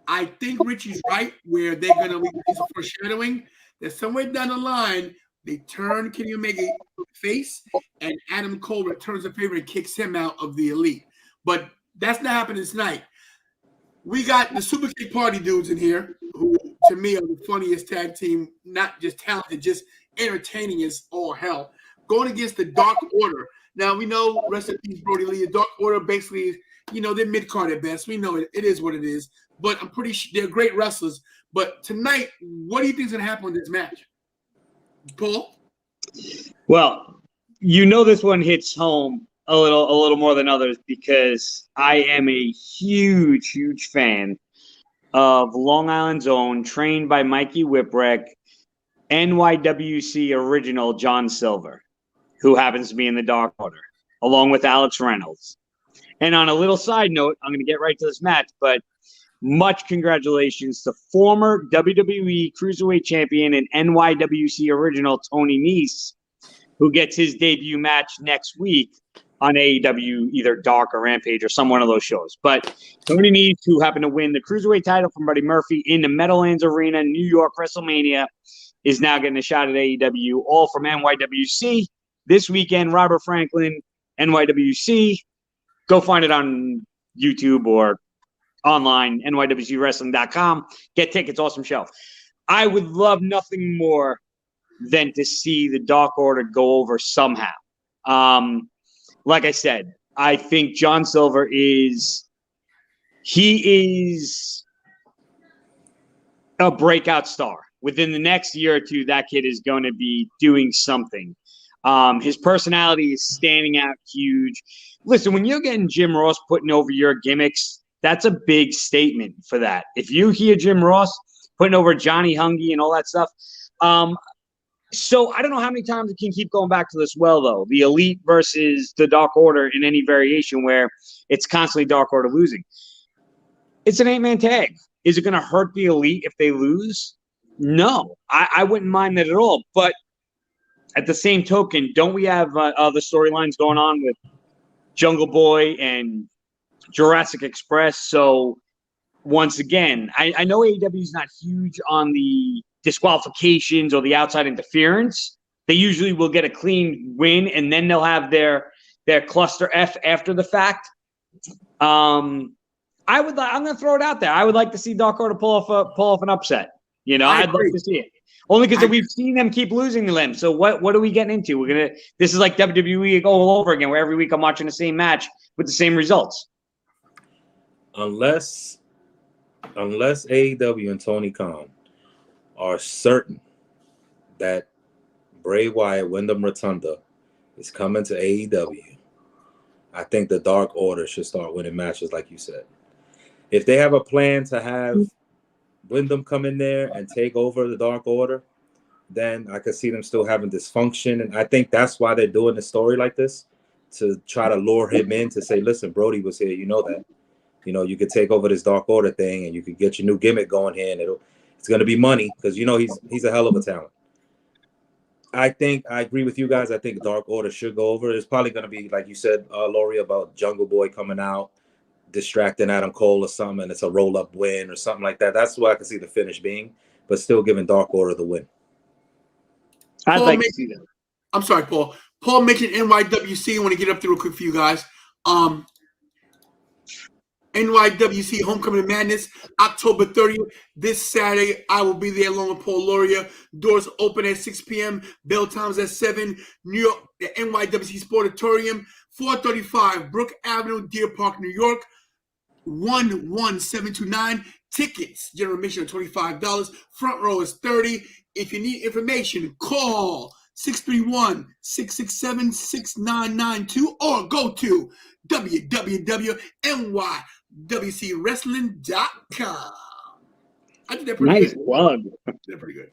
I think Richie's right where they're going to use a foreshadowing that somewhere down the line they turn Kenny Omega face and Adam Cole returns the favor and kicks him out of the Elite. But that's not happening tonight. We got the Super Kick Party dudes in here who, to me, are the funniest tag team, not just talented, just entertaining as all hell, going against the Dark Order. Now, we know, rest in peace, Brody Lee, the Dark Order basically is, they're mid-card at best. We know it is what it is. But I'm pretty sure they're great wrestlers. But tonight, what do you think is going to happen in this match? Paul? Well, this one hits home a little more than others because I am a huge, huge fan of Long Island's own, trained by Mikey Whipwreck, NYWC original John Silver, who happens to be in the Dark Order, along with Alex Reynolds. And on a little side note, I'm going to get right to this match, but much congratulations to former WWE Cruiserweight Champion and NYWC original Tony Nese, who gets his debut match next week on AEW, either Dark or Rampage or some one of those shows. But Tony Nese, who happened to win the Cruiserweight title from Buddy Murphy in the Meadowlands Arena, New York, WrestleMania, is now getting a shot at AEW, all from NYWC. This weekend, Robert Franklin, NYWC. Go find it on YouTube or online, nywcwrestling.com. Get tickets, awesome show. I would love nothing more than to see the Dark Order go over somehow. Like I said, I think John Silver is a breakout star. Within the next year or two, that kid is going to be doing something. His personality is standing out huge. Listen, when you're getting Jim Ross putting over your gimmicks, that's a big statement for that. If you hear Jim Ross putting over Johnny Hungy and all that stuff, so I don't know how many times it can keep going back to this well, though. The Elite versus the Dark Order in any variation where it's constantly Dark Order losing. It's an 8-man tag. Is it going to hurt the Elite if they lose? No, I wouldn't mind that at all. But at the same token, don't we have the storylines going on with Jungle Boy and Jurassic Express? So once again, I know AEW is not huge on the disqualifications or the outside interference. They usually will get a clean win and then they'll have their cluster F after the fact. I'm going to throw it out there. I would like to see Dark Order pull off an upset. I'd love to see it. Only because we've seen them keep losing them. So what are we getting into? This is like WWE all over again, where every week I'm watching the same match with the same results. Unless AEW and Tony Khan are certain that Bray Wyatt, Wyndham Rotunda is coming to AEW, I think the Dark Order should start winning matches, like you said. If they have a plan to have Wyndham come in there and take over the Dark Order, then I could see them still having dysfunction. And I think that's why they're doing the story like this, to try to lure him in to say, listen, Brody was here, you know that. You could take over this Dark Order thing and you could get your new gimmick going here and it's going to be money because, he's a hell of a talent. I agree with you guys. I think Dark Order should go over. It's probably going to be, like you said, Lauria, about Jungle Boy coming out, distracting Adam Cole or something, and it's a roll-up win or something like that. That's what I can see the finish being, but still giving Dark Order the win. I'd like to see that. I'm sorry, Paul. Paul mentioned NYWC. I want to get up there real quick for you guys. NYWC Homecoming of Madness, October 30th. This Saturday, I will be there along with Paul Lauria. Doors open at 6 p.m. Bell times at 7. New York, the NYWC Sportatorium, 435 Brook Avenue, Deer Park, New York. 11729. Tickets, general admission of $25. Front row is $30. If you need information, call 631-667-6992 or go to www.nywcwrestling.com. I think they're pretty nice good. Plug. They're pretty good.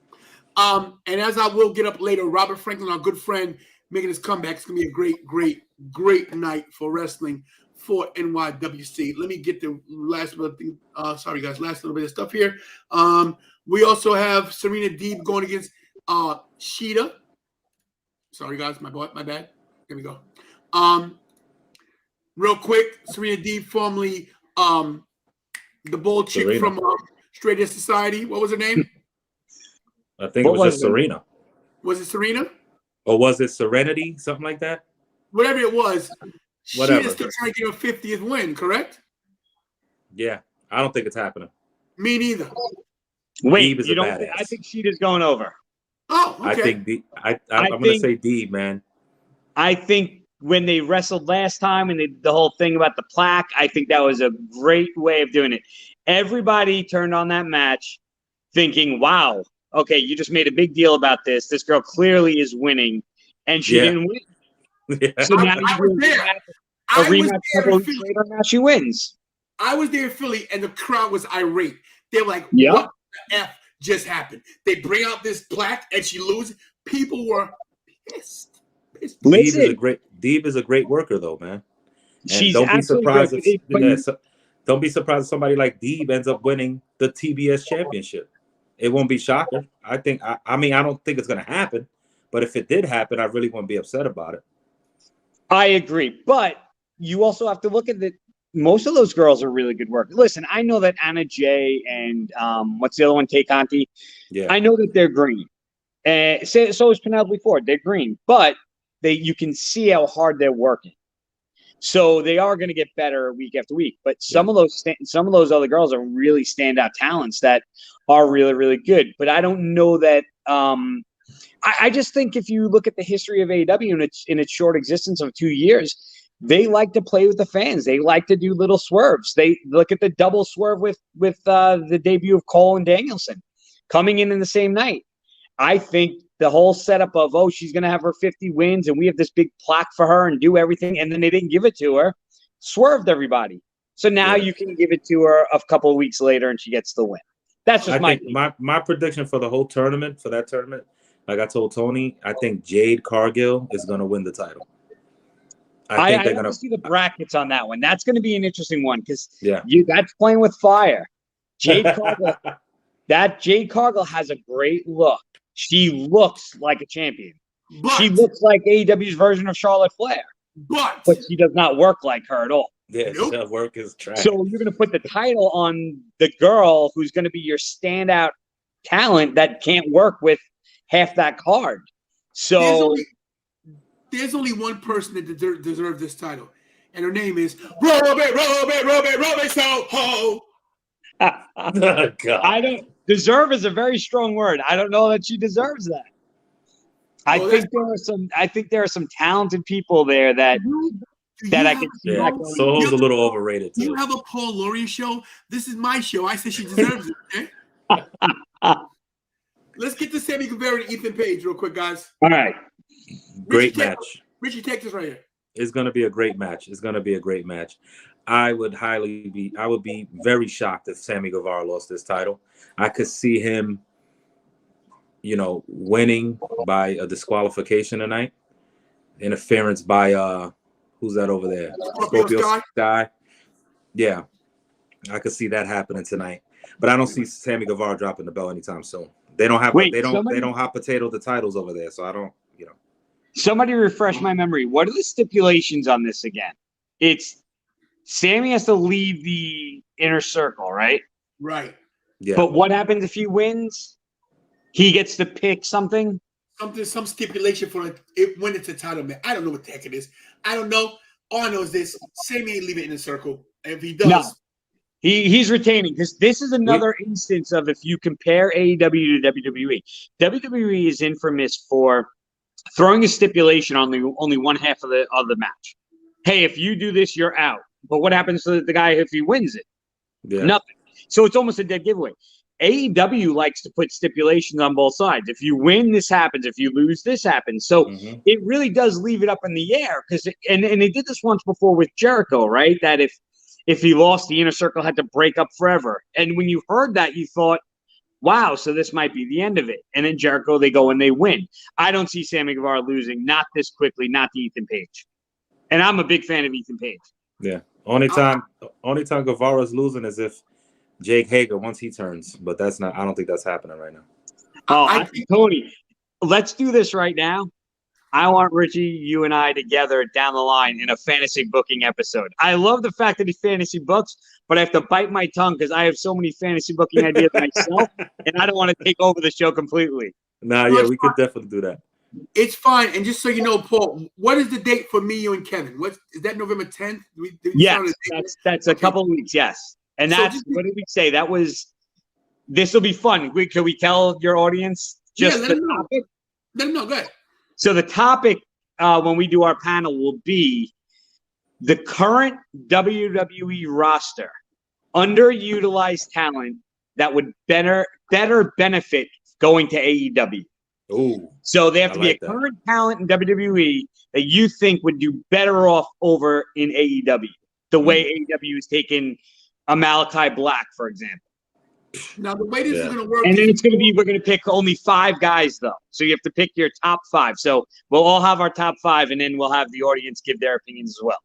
And as I will get up later, Robert Franklin, our good friend, making his comeback. It's going to be a great, great, great night for wrestling for NYWC. Let me get the last little thing. Sorry, guys. Last little bit of stuff here. We also have Serena Deeb going against Sheeta. Sorry, guys. My bad. Here we go. Real quick, Serena Deeb, formerly the bold chick Serena. from Straight Edge Society. What was her name? I think What it was was just it? Serena. Was it Serena? Or was it Serenity? Something like that? Whatever it was, Whatever. she is still trying to get her 50th win, correct? Yeah. I don't think it's happening. Me neither. Wait, Deeb is you a don't think? I badass. think Sheeta's going over. Oh, okay. I think I'm I gonna think- say Deeb, man. I think when they wrestled last time and the whole thing about the plaque, I think that was a great way of doing it. Everybody turned on that match thinking, wow, okay, you just made a big deal about this. This girl clearly is winning, and she Yeah. didn't win. Yeah. So now I you was do there. a I was rematch a there couple in weeks Philly. later, now she wins. I was there in Philly, and the crowd was irate. They were like, Yeah. what the F just happened? They bring out this plaque, and she loses. People were pissed. Listen, Deeb is a great worker, though, man. And she's don't be absolutely surprised great, but don't be surprised if somebody like Deeb ends up winning the TBS championship. It won't be shocker. I think. I mean, I don't think it's going to happen. But if it did happen, I really wouldn't be upset about it. I agree, but you also have to look at that. Most of those girls are really good work. Listen, I know that Anna Jay and what's the other one, Tay Conti? Yeah. I know that they're green. And so is Penelope Ford. They're green, but you can see how hard they're working. So they are going to get better week after week. But some of those other girls are really standout talents that are really, really good. But I don't know that. I just think if you look at the history of AEW in its short existence of 2 years, they like to play with the fans. They like to do little swerves. They look at the double swerve with the debut of Cole and Danielson coming in the same night. I think the whole setup of, oh, she's going to have her 50 wins and we have this big plaque for her and do everything, and then they didn't give it to her, swerved everybody. So now you can give it to her a couple of weeks later and she gets the win. That's just my prediction for the whole tournament, for that tournament, like I told Tony, I think Jade Cargill is going to win the title. I think they're going to see the brackets on that one. That's going to be an interesting one because Yeah. that's playing with fire. Jade Cargill, Jade Cargill has a great look. She looks like a champion. She looks like AEW's version of Charlotte Flair. But she does not work like her at all. Yeah, that work is trash. So you're going to put the title on the girl who's going to be your standout talent that can't work with half that card. So there's only one person that deserves this title, and her name is Robbie Soho. God. I don't deserve is a very strong word. I don't know that she deserves that. I think there are some talented people there that I can see. Yeah, Soho's a little overrated too. You have a Paul Lauria show. This is my show. I say she deserves it. Okay? Let's get to Sammy Guevara and Ethan Page real quick, guys. All right. Great match. Richie, take this right here. It's going to be a great match. It's going to be a great match. I would be very shocked if Sammy Guevara lost this title. I could see him, winning by a disqualification tonight. Interference by who's that over there? Scorpio Sky. Yeah. I could see that happening tonight. But I don't see Sammy Guevara dropping the belt anytime soon. They don't have they don't hot potato the titles over there, so I don't, Somebody refresh my memory. What are the stipulations on this again? It's Sammy has to leave the inner circle, right? Right. Yeah. But what happens if he wins? He gets to pick something? Some stipulation for it when it's a title match. I don't know what the heck it is. I don't know. All I know is this: Sammy ain't leaving in the circle. And if he does, no. He's retaining, because this is another instance of, if you compare AEW to WWE, WWE is infamous for throwing a stipulation on only one half of the match. Hey, if you do this, you're out. But what happens to the guy if he wins it? Yeah. Nothing. So it's almost a dead giveaway. AEW likes to put stipulations on both sides. If you win, this happens. If you lose, this happens. So it really does leave it up in the air, because and they did this once before with Jericho, right? That if he lost, the inner circle had to break up forever. And when you heard that, you thought, wow, so this might be the end of it. And then Jericho, they go and they win. I don't see Sammy Guevara losing, not this quickly, not to Ethan Page. And I'm a big fan of Ethan Page. Yeah. Only time Guevara's losing is if Jake Hager, once he turns. But I don't think that's happening right now. Oh, Tony, let's do this right now. I want Richie, you and I together down the line in a fantasy booking episode. I love the fact that he fantasy books, but I have to bite my tongue because I have so many fantasy booking ideas myself, and I don't want to take over the show completely. Nah, yeah, we could definitely do that. It's fine. And just so you know, Paul, what is the date for me, you, and Kevin? Is that November 10th? Yes, that's a couple of weeks, yes. And So that's, what did we say? That was, this will be fun. Can we tell your audience just let the them know. topic? Let them know. Go ahead. So the topic when we do our panel will be the current WWE roster, underutilized talent that would better benefit going to AEW. Ooh, So they have to be like a current talent in WWE that you think would do better off over in AEW. The way AEW is taking a Malachi Black, for example. Now, the way this is going to work, And then we're going to pick only 5 guys, though. So you have to pick your top 5. So we'll all have our top 5, and then we'll have the audience give their opinions as well.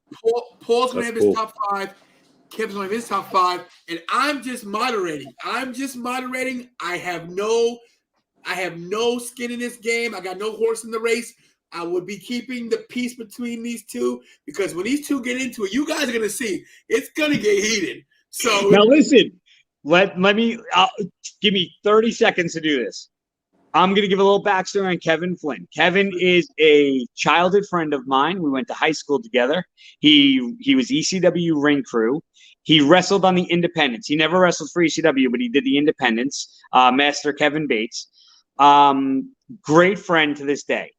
Paul's going to have his top 5. Kevin's going to have his top 5. And I'm just moderating. I have no skin in this game. I got no horse in the race. I would be keeping the peace between these two because when these two get into it, you guys are going to see it's going to get heated. So now listen, let me give me 30 seconds to do this. I'm going to give a little backstory on Kevin Flynn. Kevin is a childhood friend of mine. We went to high school together. He was ECW ring crew. He wrestled on the Independents. He never wrestled for ECW, but he did the Independents. Master Kevin Bates. Great friend to this day.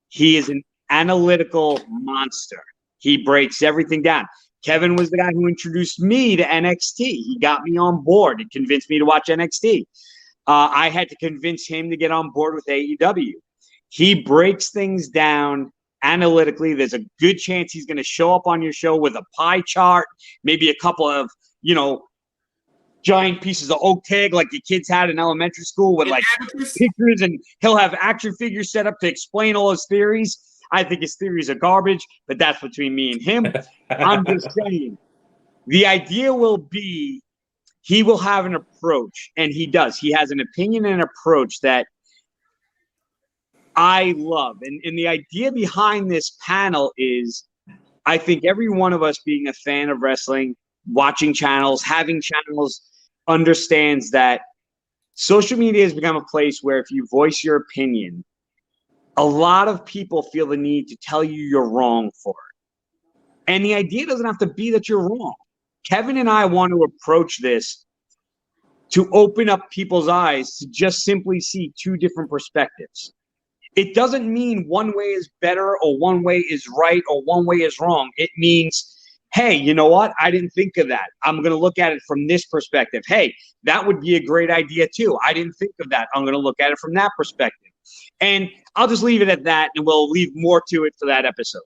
He is an analytical monster. He breaks everything down. Kevin was the guy who introduced me to NXT. He got me on board and convinced me to watch NXT. I had to convince him to get on board with AEW. He breaks things down analytically. There's a good chance he's going to show up on your show with a pie chart, maybe a couple of, giant pieces of oak tag like your kids had in elementary school with like pictures, and he'll have action figures set up to explain all his theories. I think his theories are garbage, but that's between me and him. I'm just saying. The idea will be he will have an approach, and he does. He has an opinion and an approach that I love. And the idea behind this panel is I think every one of us being a fan of wrestling, watching channels, having channels, understands that social media has become a place where if you voice your opinion, a lot of people feel the need to tell you you're wrong for it. And the idea doesn't have to be that you're wrong. Kevin and I want to approach this to open up people's eyes to just simply see 2 different perspectives. It doesn't mean one way is better or one way is right or one way is wrong. It means, hey, you know what? I didn't think of that. I'm going to look at it from this perspective. Hey, that would be a great idea too. I didn't think of that. I'm going to look at it from that perspective. And I'll just leave it at that, and we'll leave more to it for that episode.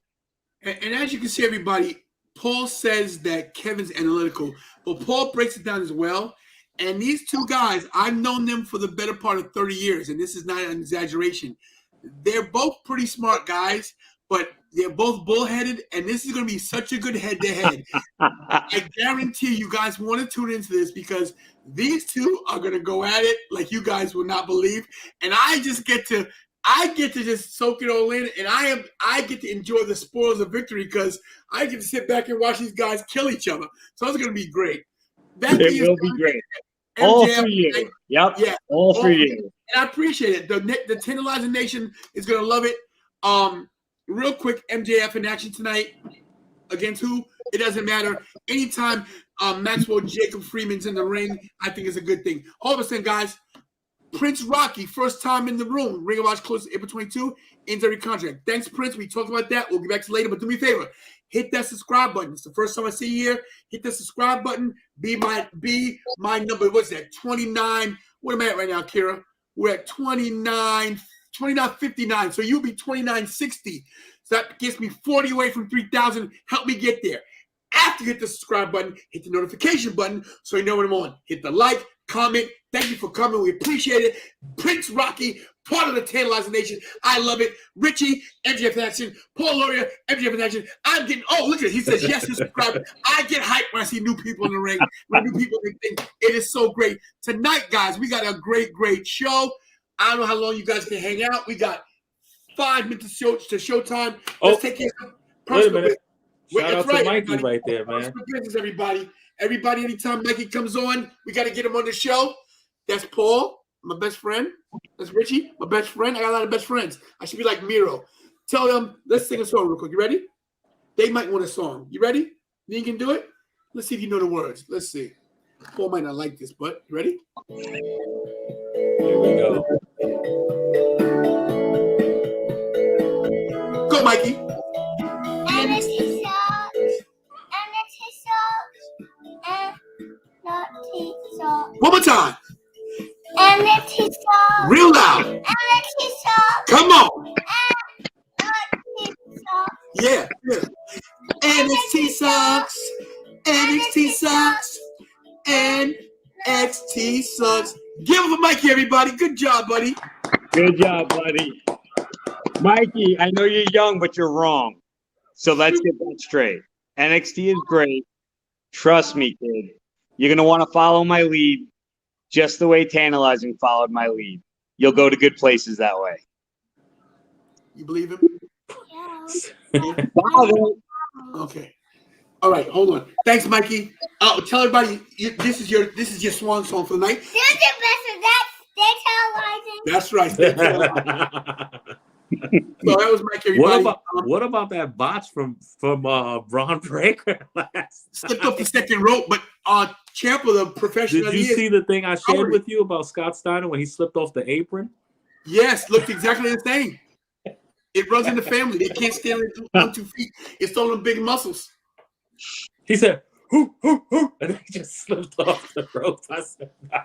And as you can see, everybody, Paul says that Kevin's analytical, but Paul breaks it down as well. And these 2 guys, I've known them for the better part of 30 years, and this is not an exaggeration. They're both pretty smart guys, but they're both bullheaded, and this is going to be such a good head-to-head. I guarantee you guys want to tune into this because these 2 are going to go at it like you guys will not believe. And I get to just soak it all in, and I get to enjoy the spoils of victory because I get to sit back and watch these guys kill each other. So it's going to be great. It will be great. All for you. Yep. Yeah. All for you. And I appreciate it. The Tenderizer Nation is going to love it. Real quick, MJF in action tonight. Against who? It doesn't matter. Anytime Maxwell Jacob Freeman's in the ring, I think it's a good thing. All of a sudden, guys, Prince Rocky, first time in the room. Ring of Honor closes April 22, ends every contract. Thanks, Prince. We talked about that. We'll get back to later, but do me a favor. Hit that subscribe button. It's the first time I see you here. Hit the subscribe button. Be my number. What's that? 29. What am I at right now, Kira? We're at 29.59. So you'll be 29.60. So that gets me 40 away from 3,000. Help me get there. After you hit the subscribe button, hit the notification button so you know when I'm on. Hit the like, comment. Thank you for coming. We appreciate it. Prince Rocky, part of the Tantalizer Nation. I love it. Richie, MJF in action. Paul Lauria, MJF in action. I'm getting, look at it. He says yes to subscribe. I get hyped when I see new people in the ring. When new people think it is so great. Tonight, guys, we got a great, great show. I don't know how long you guys can hang out. We got 5 minutes to showtime. Oh, Let's take care of wait a personal minute. business. Shout out That's to Mikey everybody. right there, man. Personal business, everybody. Everybody, anytime Mikey comes on, we got to get him on the show. That's Paul, my best friend. That's Richie, my best friend. I got a lot of best friends. I should be like Miro. Tell them, let's sing a song real quick. You ready? They might want a song. You ready? You can do it? Let's see if you know the words. Let's see. Paul might not like this, but you ready? Here we go. Go, Mikey. NXT sucks. NXT sucks. NXT sucks. One more time. NXT sucks. Real loud. NXT sucks. Come on. NXT sucks. Yeah. NXT sucks. NXT sucks. NXT sucks. Give him a Mikey, everybody. Good job, buddy. Good job, buddy. Mikey, I know you're young, but you're wrong. So let's get that straight. NXT is great. Trust me, kid. You're going to want to follow my lead just the way Tantalizing followed my lead. You'll go to good places that way. You believe him? Yeah. Okay. All right, hold on. Thanks, Mikey. Tell everybody this is your swan song for the night. This is the best of that. Stay televising. That's right. Stay tuned. So that was Mikey, everybody. What about that botch from Braun Breaker last? Slipped off the second rope, but Ciampa, the professional. Did you see the thing I shared with you about Scott Steiner when he slipped off the apron? Yes, looked exactly the same. It runs in the family. They can't stand on 2 feet. It's all them big muscles. He said, "Hoo, hoo, hoo," and then he just slipped off the rope. I said, "No."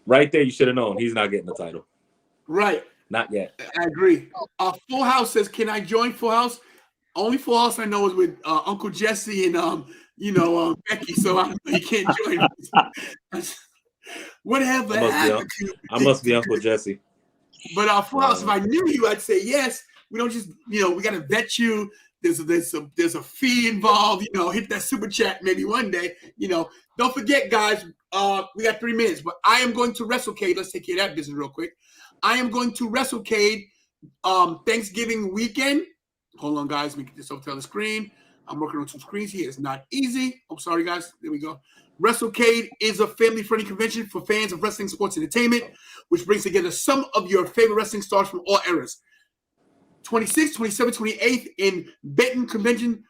Right there, you should have known he's not getting the title. Right. Not yet. I agree. Full House says, "Can I join Full House?" Only Full House I know is with Uncle Jesse and Becky. So you can't join. Whatever happened to you? I must be Uncle Jesse. But Full House, if I knew you, I'd say yes. We don't just, we got to vet you. There's a fee involved. Hit that super chat maybe one day. Don't forget, guys. We got 3 minutes, but I am going to WrestleCade. Let's take care of that business real quick. I am going to WrestleCade Thanksgiving weekend. Hold on, guys. Let me get this over to the screen. I'm working on 2 screens here. It's not easy. I'm sorry, guys. There we go. WrestleCade is a family-friendly convention for fans of wrestling sports entertainment, which brings together some of your favorite wrestling stars from all eras. 26th, 27th, 28th in Benton Convention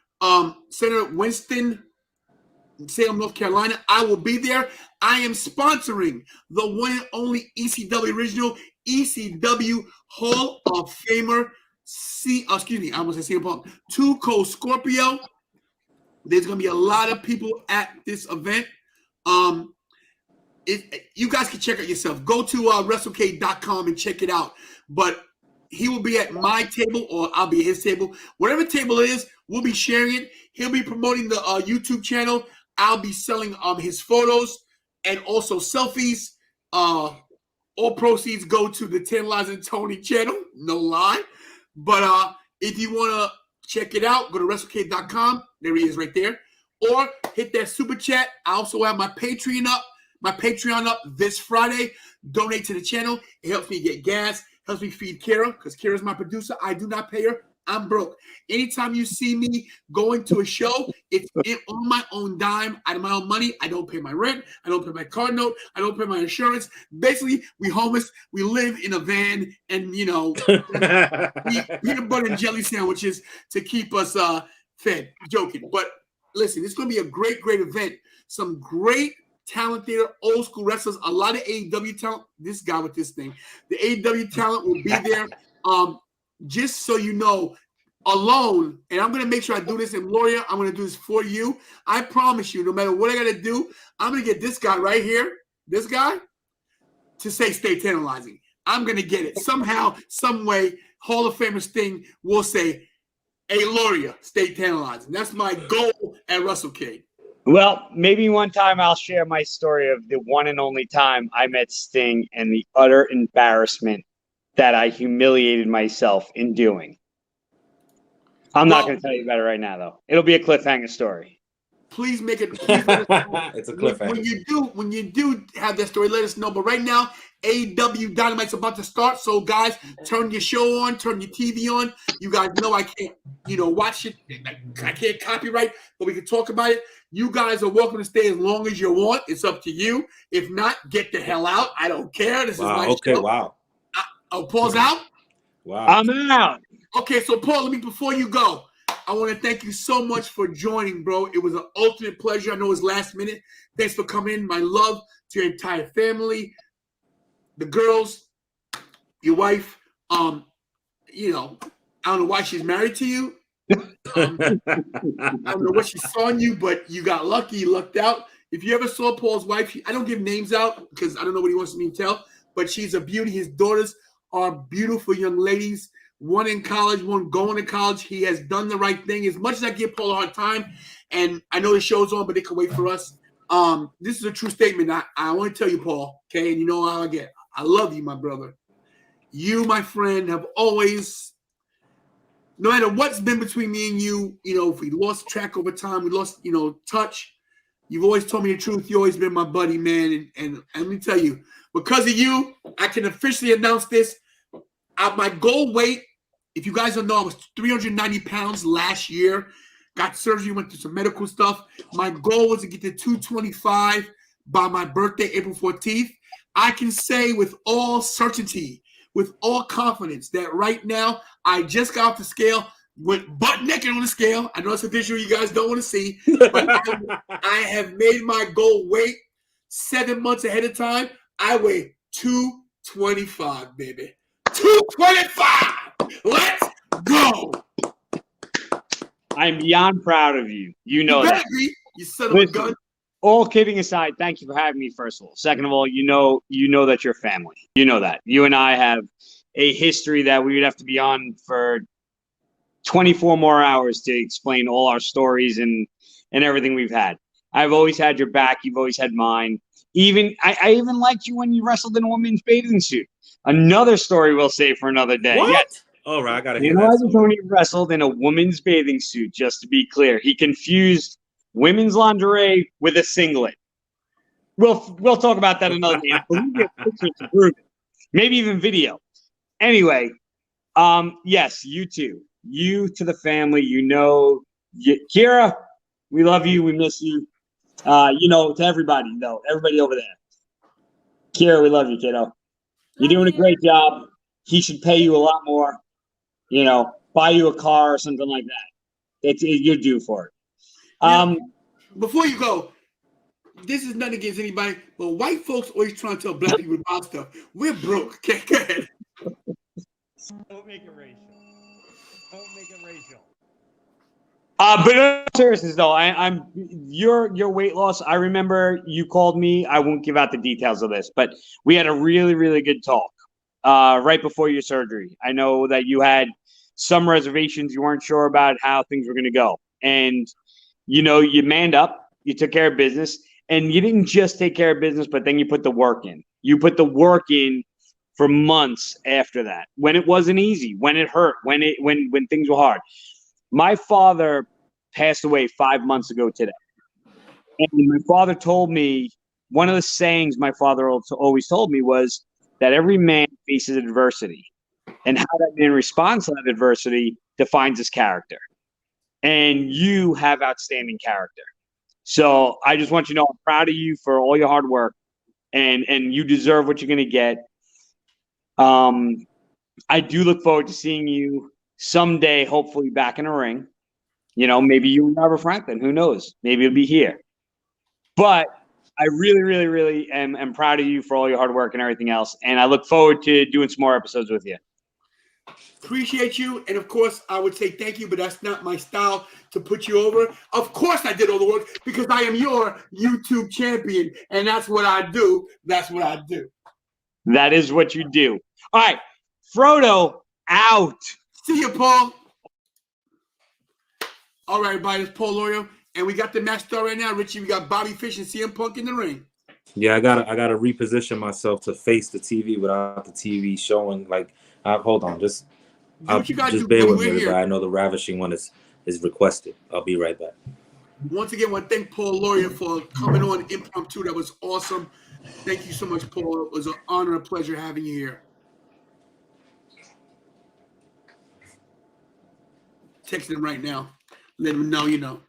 Center, Winston-Salem, North Carolina. I will be there. I am sponsoring the one and only ECW original ECW Hall of Famer. I almost said CM Punk. 2 Cold Scorpio. There's gonna be a lot of people at this event. You guys can check it yourself. Go to WrestleCade.com and check it out. But he will be at my table, or I'll be at his table. Whatever table it is, we'll be sharing it. He'll be promoting the YouTube channel. I'll be selling his photos and also selfies. All proceeds go to the Tantalizing Tony channel. No lie. But if you want to check it out, go to WrestleCade.com. There he is right there. Or hit that super chat. I also have my Patreon up this Friday. Donate to the channel. It helps me get gas. Helps me feed Kara, because Kara's my producer. I do not pay her. I'm broke. Anytime you see me going to a show, it's on my own dime, out of my own money. I don't pay my rent. I don't pay my car note. I don't pay my insurance. Basically, we homeless. We live in a van, and we eat peanut butter and jelly sandwiches to keep us fed. Joking, but listen, it's going to be a great, great event. Some great talent there, old school wrestlers, a lot of AEW talent. This guy with this thing, the AEW talent will be there. Just so you know, alone, and I'm going to make sure I do this, and Lauria, I'm going to do this for you. I promise you, no matter what I got to do, I'm going to get this guy right here, this guy, to say stay tantalizing. I'm going to get it. Somehow, some way, Hall of Famer Sting will say, hey, Lauria, stay tantalizing. That's my goal at WrestleCade. Well, maybe one time I'll share my story of the one and only time I met Sting and the utter embarrassment that I humiliated myself in doing. I'm not going to tell you about it right now, though. It'll be a cliffhanger story. Please make it. Please let us know. It's a cliffhanger. When you do have that story, let us know. But right now, AEW Dynamite's about to start. So guys, turn your show on, turn your TV on. You guys know I can't, watch it. I can't copyright, but we can talk about it. You guys are welcome to stay as long as you want. It's up to you. If not, get the hell out. I don't care. This is my Okay. show. Wow. Paul's out. Wow. I'm out. Okay, so Paul, before you go, I want to thank you so much for joining, bro. It was an ultimate pleasure. I know it's last minute. Thanks for coming in. My love to your entire family, the girls, your wife. I don't know why she's married to you. I don't know what she saw in you, but you got lucky. You lucked out. If you ever saw Paul's wife, I don't give names out because I don't know what he wants me to tell, but she's a beauty. His daughters are beautiful young ladies. One in college, one going to college. He has done the right thing. As much as I give Paul a hard time, and I know the show's on, but they can wait for us. This is a true statement. I want to tell you, Paul, okay, and you know how I get. I love you, my brother. You, my friend, have always, no matter what's been between me and you, if we lost track over time, we lost, touch, you've always told me the truth. You've always been my buddy, man. And let me tell you, because of you, I can officially announce this. My goal weight, if you guys don't know, I was 390 pounds last year. Got surgery, went through some medical stuff. My goal was to get to 225 by my birthday, April 14th. I can say with all certainty, with all confidence, that right now I just got off the scale, went butt naked on the scale. I know it's a visual you guys don't want to see, but I have made my goal weight 7 months ahead of time. I weigh 225, baby. 225. Let's go. I'm beyond proud of you. You know that. You son of a gun. All kidding aside, thank you for having me, first of all. Second of all, you know that you're family. You know that. You and I have a history that we would have to be on for 24 more hours to explain all our stories and everything we've had. I've always had your back. You've always had mine. I even liked you when you wrestled in a women's bathing suit. Another story we'll save for another day. What? Yes. All right, I gotta hear that. Tony wrestled in a women's bathing suit, just to be clear. He confused women's lingerie with a singlet. We'll talk about that another day. I believe we have pictures to prove it. Maybe even video. Anyway, yes, you too. You to the family. Kira, we love you. We miss you. To everybody, though. Everybody over there. Kira, we love you, kiddo. You're doing a great job. He should pay you a lot more. Buy you a car or something like that. You're due for it. Before you go, this is nothing against anybody, but white folks always trying to tell black people about stuff. We're broke. Okay, go ahead. Don't make it racial. But in seriousness, though, I'm your weight loss. I remember you called me. I won't give out the details of this, but we had a really, really good talk right before your surgery. I know that you had some reservations. You weren't sure about how things were going to go, and you manned up. You took care of business, and you didn't just take care of business, but then you put the work in. You put the work in for months after that, when it wasn't easy, when it hurt, when things were hard. My father passed away 5 months ago today. And my father told me, one of the sayings my father always told me was that every man faces adversity. And how that man responds to that adversity defines his character. And you have outstanding character. So I just want you to know I'm proud of you for all your hard work. And you deserve what you're going to get. I do look forward to seeing you someday, hopefully back in a ring. Maybe you and Robert Franklin. Who knows? Maybe it'll be here. But I really, really, really am proud of you for all your hard work and everything else. And I look forward to doing some more episodes with you. Appreciate you. And of course, I would say thank you, but that's not my style to put you over. Of course, I did all the work because I am your YouTube champion. And that's what I do. That's what I do. That is what you do. All right. Frodo out. See you, Paul. All right, everybody. It's Paul Lauria. And we got the match start right now, Richie. We got Bobby Fish and CM Punk in the ring. Yeah, I gotta reposition myself to face the TV without the TV showing. Hold on, just bear with me, everybody. I know the ravishing one is requested. I'll be right back. Once again, I want to thank Paul Lauria for coming on impromptu. That was awesome. Thank you so much, Paul. It was an honor and a pleasure having you here. Texting him right now. Let him know you know.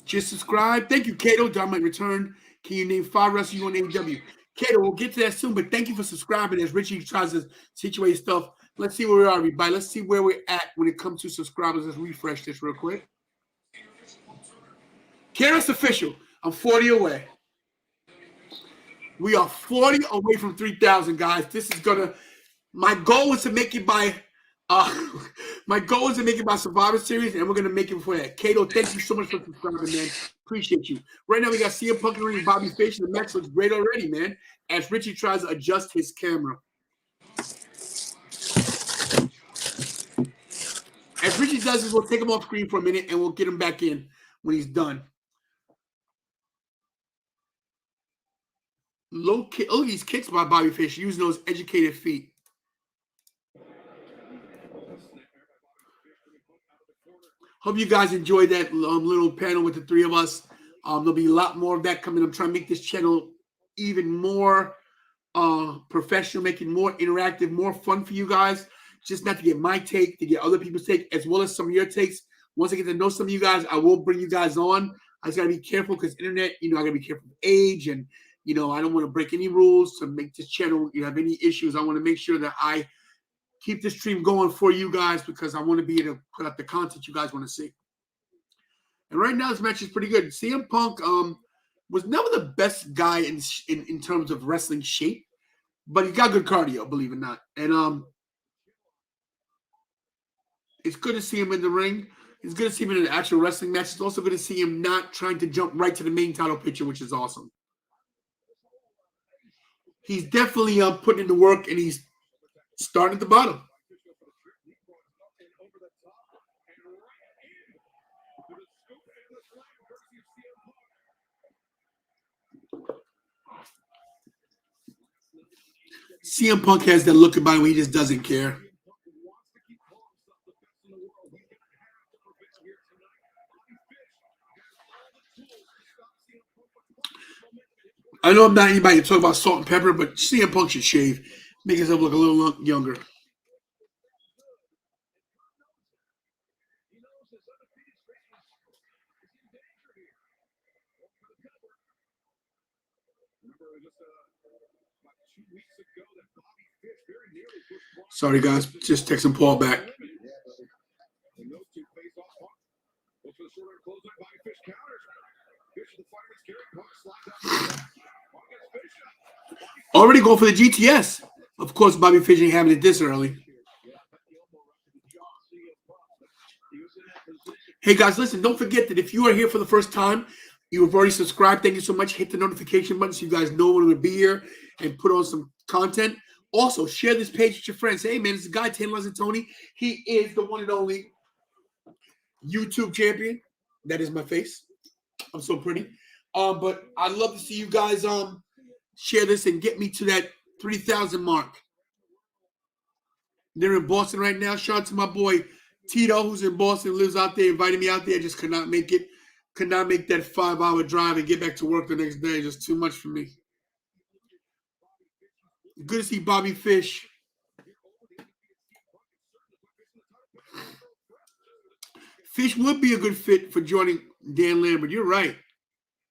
Just subscribe. Thank you, Kato. Dynamite return. Can you name 5 wrestlers you on AEW? Kato, we'll get to that soon, but thank you for subscribing as Richie tries to situate stuff. Let's see where we are, everybody. Let's see where we're at when it comes to subscribers. Let's refresh this real quick. KRS official. I'm 40 away. We are 40 away from 3,000, guys. This is gonna. My goal was to make it by. My goal is to make it by Survivor Series, and we're gonna make it before that. Kato, thank you so much for subscribing, man. Appreciate you. Right now, we got CM Punk and Bobby Fish, and the match looks great already, man. As Richie tries to adjust his camera. As Richie does this, we'll take him off screen for a minute, and we'll get him back in when he's done. Low kick. Oh, these kicks by Bobby Fish using those educated feet. Hope you guys enjoyed that little panel with the 3 of us. There'll be a lot more of that coming. I'm trying to make this channel even more professional, make it more interactive, more fun for you guys. Just not to get my take, to get other people's take, as well as some of your takes. Once I get to know some of you guys, I will bring you guys on. I just got to be careful because internet, I got to be careful of age and, I don't want to break any rules to make this channel, have any issues. I want to make sure that I keep this stream going for you guys because I want to be able to put out the content you guys want to see. And right now, this match is pretty good. CM Punk was never the best guy in terms of wrestling shape, but he got good cardio, believe it or not. And it's good to see him in the ring. It's good to see him in an actual wrestling match. It's also good to see him not trying to jump right to the main title picture, which is awesome. He's definitely putting in the work, and he's starting at the bottom. CM Punk has that look about him where he just doesn't care. I know I'm not anybody to talk about salt and pepper, but CM Punk should shave. Make himself look a little younger. Sorry, guys. Just texting Paul back. Already going for the GTS. Of course, Bobby Fish ain't having it this early. Hey, guys, listen, don't forget that if you are here for the first time, you have already subscribed. Thank you so much. Hit the notification button so you guys know when I'm going to be here and put on some content. Also, share this page with your friends. Hey, man, it's the guy, Tan Leslie Tony. He is the one and only YouTube champion. That is my face. I'm so pretty. But I'd love to see you guys share this and get me to that 3,000 mark. They're in Boston right now. Shout out to my boy Tito, who's in Boston, lives out there, invited me out there. I just could not make it. Could not make that 5-hour drive and get back to work the next day. Just too much for me. Good to see Bobby Fish. Fish would be a good fit for joining Dan Lambert. You're right.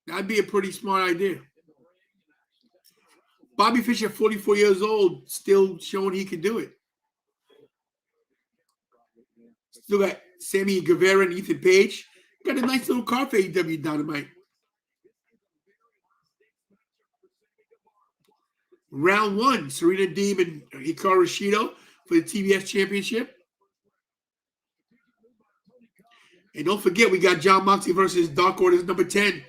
That'd be a pretty smart idea. Bobby Fish at 44 years old, still showing he can do it. Still got Sammy Guevara and Ethan Page. Got a nice little card for AEW Dynamite. Round 1, Serena Deeb and Hikaru Shido for the TBS Championship. And don't forget, we got John Moxley versus Dark Order's number 10,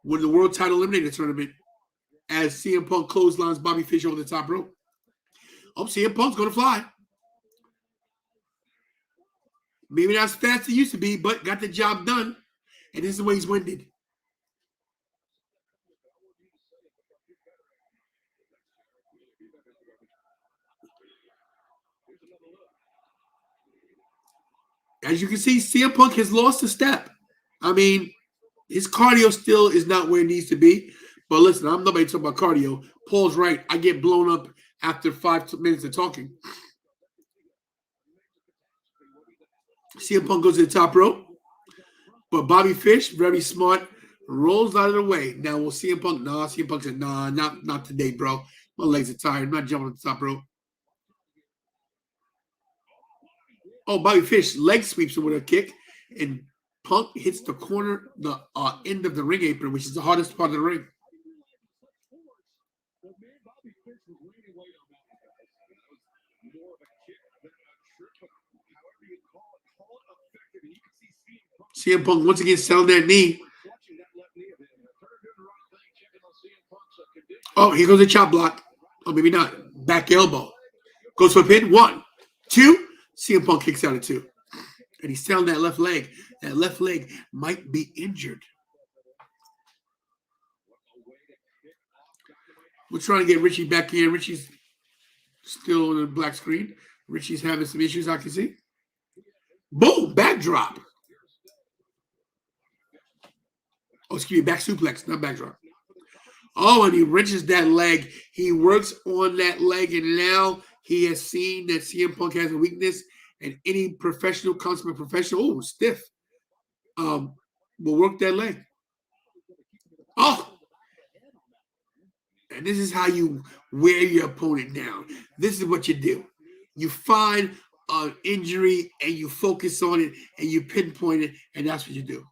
winning the World Title Eliminator Tournament, as CM Punk clotheslines Bobby Fish over the top rope. Oh, CM Punk's going to fly. Maybe not as fast as he used to be, but got the job done. And this is the way he's winded. As you can see, CM Punk has lost a step. I mean, His cardio still is not where it needs to be. But listen, I'm nobody talking about cardio. Paul's right. I get blown up after 5 minutes of talking. CM Punk goes to the top rope. But Bobby Fish, very smart, rolls out of the way. Now we'll CM Punk. Nah, CM Punk said, nah, not today, bro. My legs are tired. I'm not jumping on the top rope. Oh, Bobby Fish leg sweeps him with a kick. And Punk hits the corner, the end of the ring apron, which is the hardest part of the ring. CM Punk once again selling that knee. Oh, here goes a chop block. Oh, maybe not. Back elbow. Goes for a pin. 1, 2. CM Punk kicks out at 2. And he's selling that left leg. That left leg might be injured. We're trying to get Richie back in. Richie's still on the black screen. Richie's having some issues, I can see. Boom! Backdrop. Oh, excuse me, back suplex, not backdrop. Oh, and he wrenches that leg. He works on that leg, and now he has seen that CM Punk has a weakness, and any professional, consummate professional, stiff, will work that leg. Oh! And this is how you wear your opponent down. This is what you do. You find an injury, and you focus on it, and you pinpoint it, and that's what you do.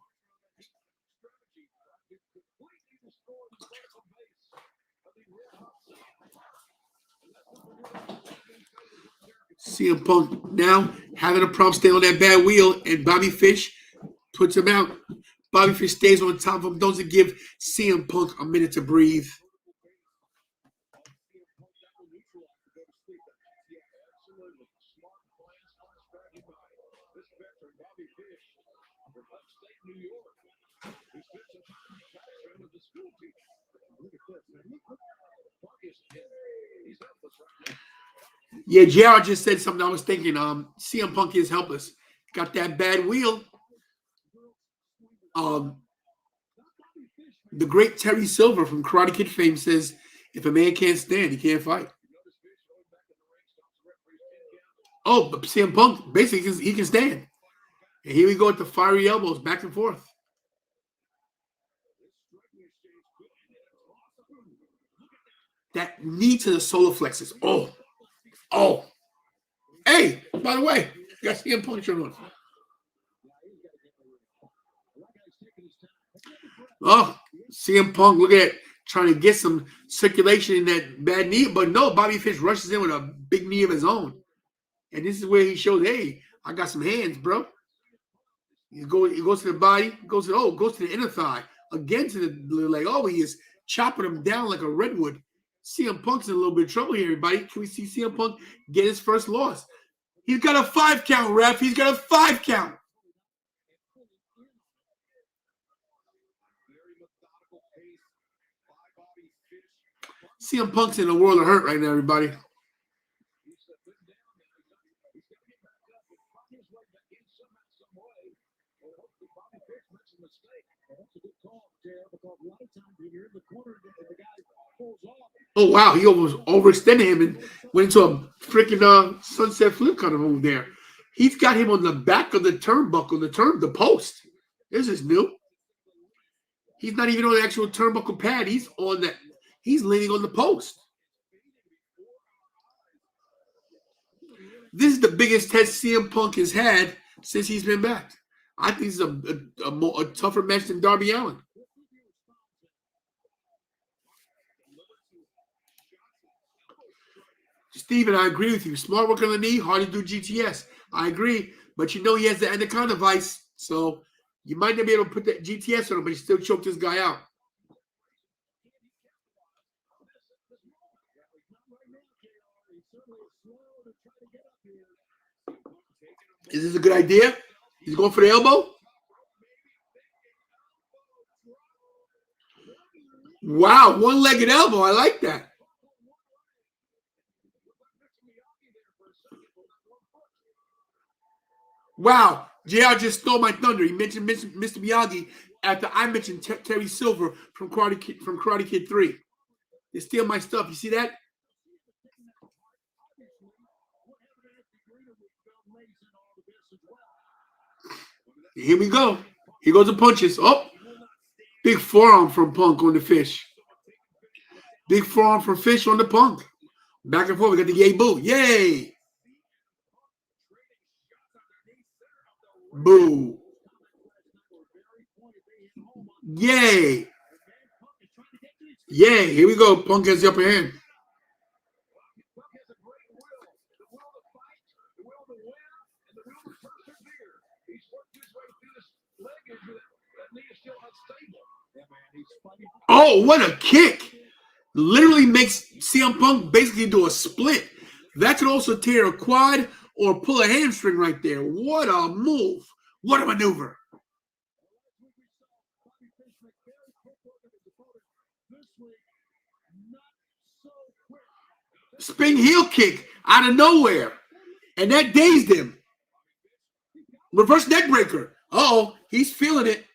CM Punk now having a problem staying on that bad wheel, and Bobby Fish puts him out. Bobby Fish stays on top of him, doesn't give CM Punk a minute to breathe. Yeah, JR just said something I was thinking. CM Punk is helpless. Got that bad wheel. The great Terry Silver from Karate Kid fame says, if a man can't stand, he can't fight. Oh, but CM Punk, basically, he can stand. And here we go with the fiery elbows back and forth. That knee to the solar plexus. Oh. Oh. Hey, by the way, you got CM Punk shirt on. Oh, CM Punk, look at it, trying to get some circulation in that bad knee. But no, Bobby Fish rushes in with a big knee of his own. And this is where he shows, hey, I got some hands, bro. He goes to the body, goes to the inner thigh, again to the leg. Oh, he is chopping him down like a redwood. CM Punk's in a little bit of trouble here, everybody. Can we see CM Punk get his first loss? He's got a 5 count, ref. He's got a 5 count. CM Punk's in a world of hurt right now, everybody. Oh, wow. He almost overextended him and went into a freaking sunset flip kind of move there. He's got him on the back of the turnbuckle, the post. This is new. He's not even on the actual turnbuckle pad. He's leaning on the post. This is the biggest test CM Punk has had since he's been back. I think it's a tougher match than Darby Allin. Steven, I agree with you. Smart work on the knee, hard to do GTS. I agree. But you know he has the anaconda vice, so you might not be able to put that GTS on him, but he still choked this guy out. Is this a good idea? He's going for the elbow? Wow, one-legged elbow. I like that. Wow, JR just stole my thunder. He mentioned Mr. Miyagi after I mentioned Terry Silver from Karate Kid 3. They steal my stuff. You see that? Here we go. Here goes the punches. Oh, big forearm from Punk on the Fish. Big forearm from Fish on the Punk. Back and forth. We got the yay boo. Yay. Boo. Yay. Yay. Here we go. Punk has the upper hand. Oh, what a kick. Literally makes CM Punk basically do a split. That could also tear a quad or pull a hamstring right there. What a move. What a maneuver. Spin heel kick out of nowhere. And that dazed him. Reverse neck breaker. Uh-oh, he's feeling it.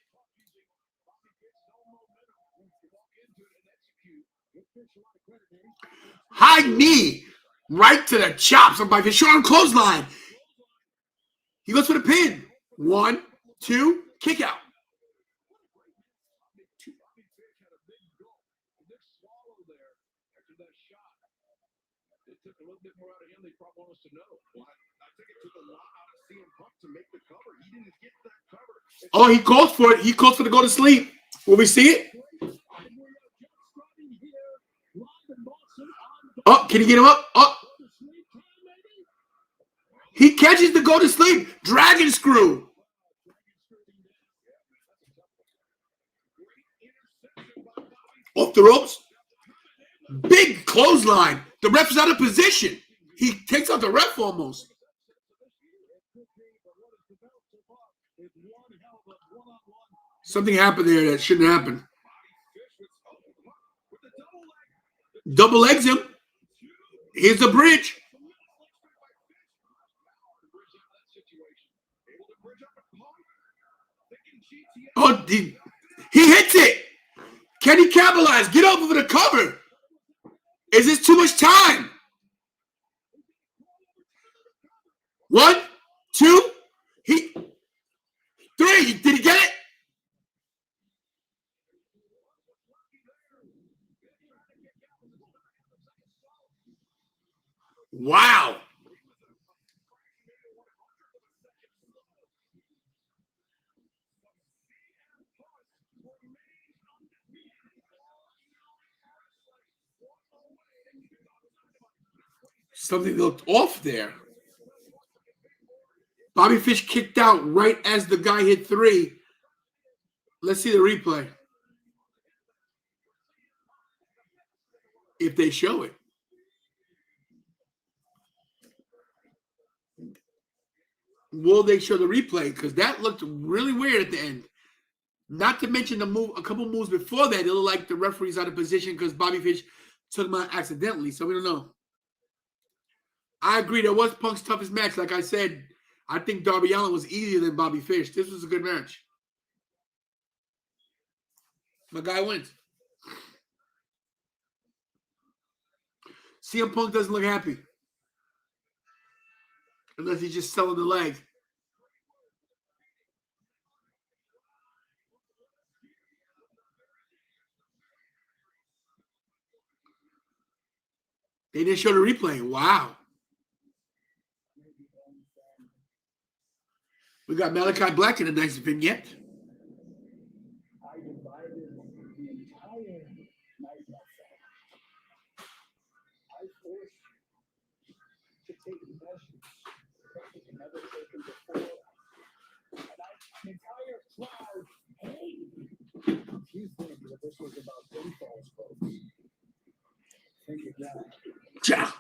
High knee. Right to the chops. By the short arm clothesline. He goes for the pin. 1, 2, kick out. Oh, he calls for it. He calls for to go to sleep. Will we see it? Oh, can he get him up? Oh. He catches the go to sleep. Dragon screw. Off the ropes. Big clothesline. The ref is out of position. He takes out the ref almost. Something happened there that shouldn't happen. Double legs him. Here's the bridge. Oh, he hits it. Can he capitalize? Get over for the cover. Is this too much time? 1, 2, 3. Did he get it? Wow. Something looked off there. Bobby Fish kicked out right as the guy hit 3. Let's see the replay. If they show it. Will they show the replay? Because that looked really weird at the end. Not to mention a couple moves before that, it looked like the referee's out of position because Bobby Fish took him out accidentally. So we don't know. I agree. That was Punk's toughest match. Like I said, I think Darby Allin was easier than Bobby Fish. This was a good match. My guy wins. CM Punk doesn't look happy. Unless he's just selling the leg. They didn't show the replay. Wow. We got Malachi Black in a nice vignette. Yeah.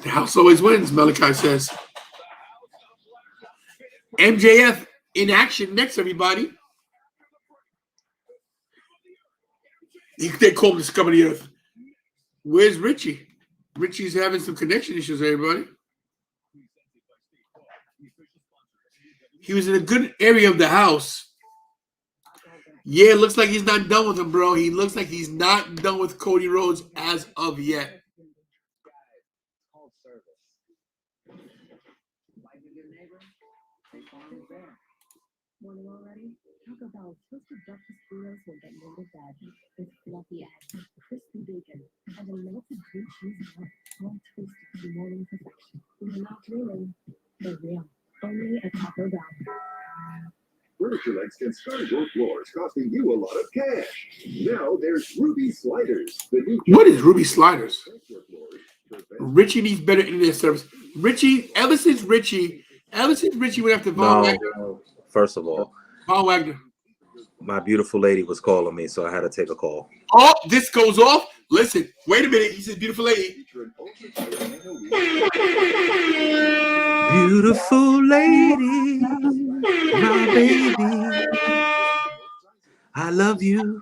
The house always wins, Malachi says. MJF in action next, everybody. They call him Discover the Earth. Where's Richie? Richie's having some connection issues, everybody. He was in a good area of the house. Yeah, it looks like he's not done with him, bro. He looks like he's not done with Cody Rhodes as of yet. Morning already? Taco Bell toasted breakfast burritos will get loaded bed with fluffy eggs, crispy bacon, and a melted blue cheese on all toasted to morning perfection. They're not dreaming, they're real. Only at Taco Bell. Furniture Legs can start your floors, costing you a lot of cash. Now there's Ruby Sliders. The new What is Ruby Sliders? Richie needs better internet service. Ever since Richie went after Von Wagner. No, first of all, Von Wagner. my beautiful lady was calling me, so I had to take a call. Oh, this goes off. Listen, wait a minute. He said, beautiful lady. Beautiful lady, my baby, I love you.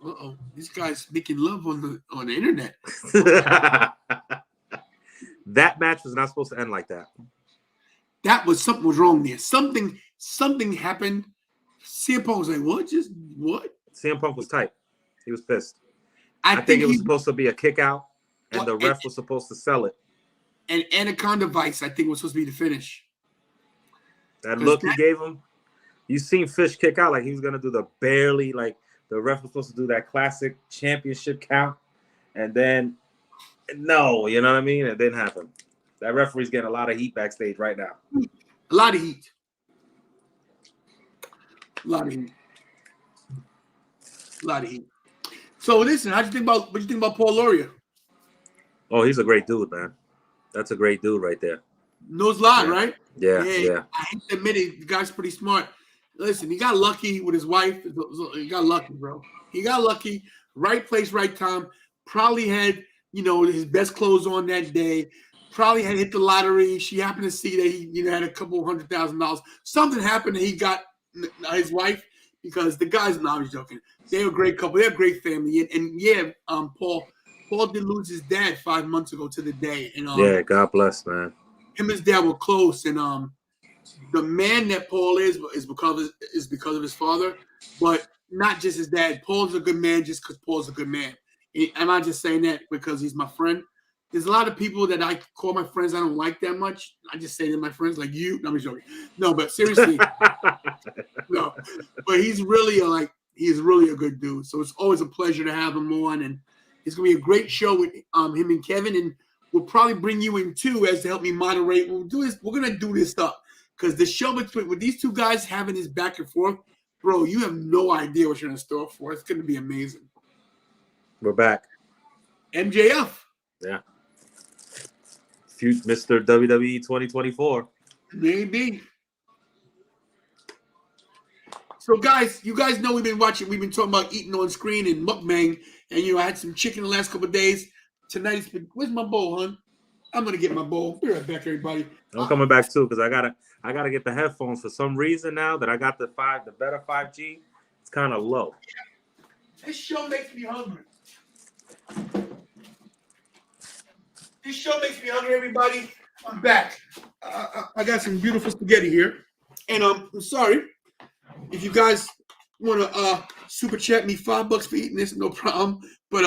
Uh-oh. This guy's making love on the internet. That match was not supposed to end like that. Something was wrong there. Something happened. CM Punk was like, what? CM Punk was tight. He was pissed. I think it was supposed to be a kick out, and the ref was supposed to sell it. And Anaconda Vice, I think, was supposed to be the finish. That look he gave him, you seen Fish kick out like he was going to do the barely, like the ref was supposed to do that classic championship count. And then, no, you know what I mean? It didn't happen. That referee's getting a lot of heat backstage right now. A lot of heat. A lot of heat. So listen, what you think about Paul Lauria? Oh, he's a great dude, man. That's a great dude right there. Knows a lot, Yeah. right? Yeah. I hate to admit it, the guy's pretty smart. Listen, he got lucky with his wife. He got lucky, bro. He got lucky. Right place, right time. Probably had, his best clothes on that day. Probably had hit the lottery. She happened to see that he, had a couple $100,000. Something happened and he got his wife, because the guys, no, I was joking. They're a great couple. They're a great family. And Paul did lose his dad 5 months ago to the day. And yeah, God bless, man. Him and his dad were close, and the man that Paul is because of his father, but not just his dad. Paul's a good man just because Paul's a good man. I'm not just saying that because he's my friend. There's a lot of people that I call my friends I don't like that much. I just say they're my friends, like you. No, I'm joking. No, but seriously, no. But he's really a good dude. So it's always a pleasure to have him on, and it's gonna be a great show with him and Kevin, and we'll probably bring you in too as to help me moderate. We'll do this. We're gonna do this stuff because the show with these two guys having this back and forth, bro. You have no idea what you're in store for. It's gonna be amazing. We're back. MJF. Yeah. Mr. WWE 2024. Maybe. So, guys, you guys know we've been talking about eating on screen and mukbang, and I had some chicken the last couple of days. Tonight's been. Where's my bowl, hon? I'm gonna get my bowl. Be right back, everybody. I'm coming back too because I gotta get the headphones. For some reason now that I got the better 5G, it's kind of low. This show makes me hungry. This show makes me hungry, everybody. I'm back. I got some beautiful spaghetti here, and I'm sorry if you guys want to super chat me $5 for eating this, no problem. But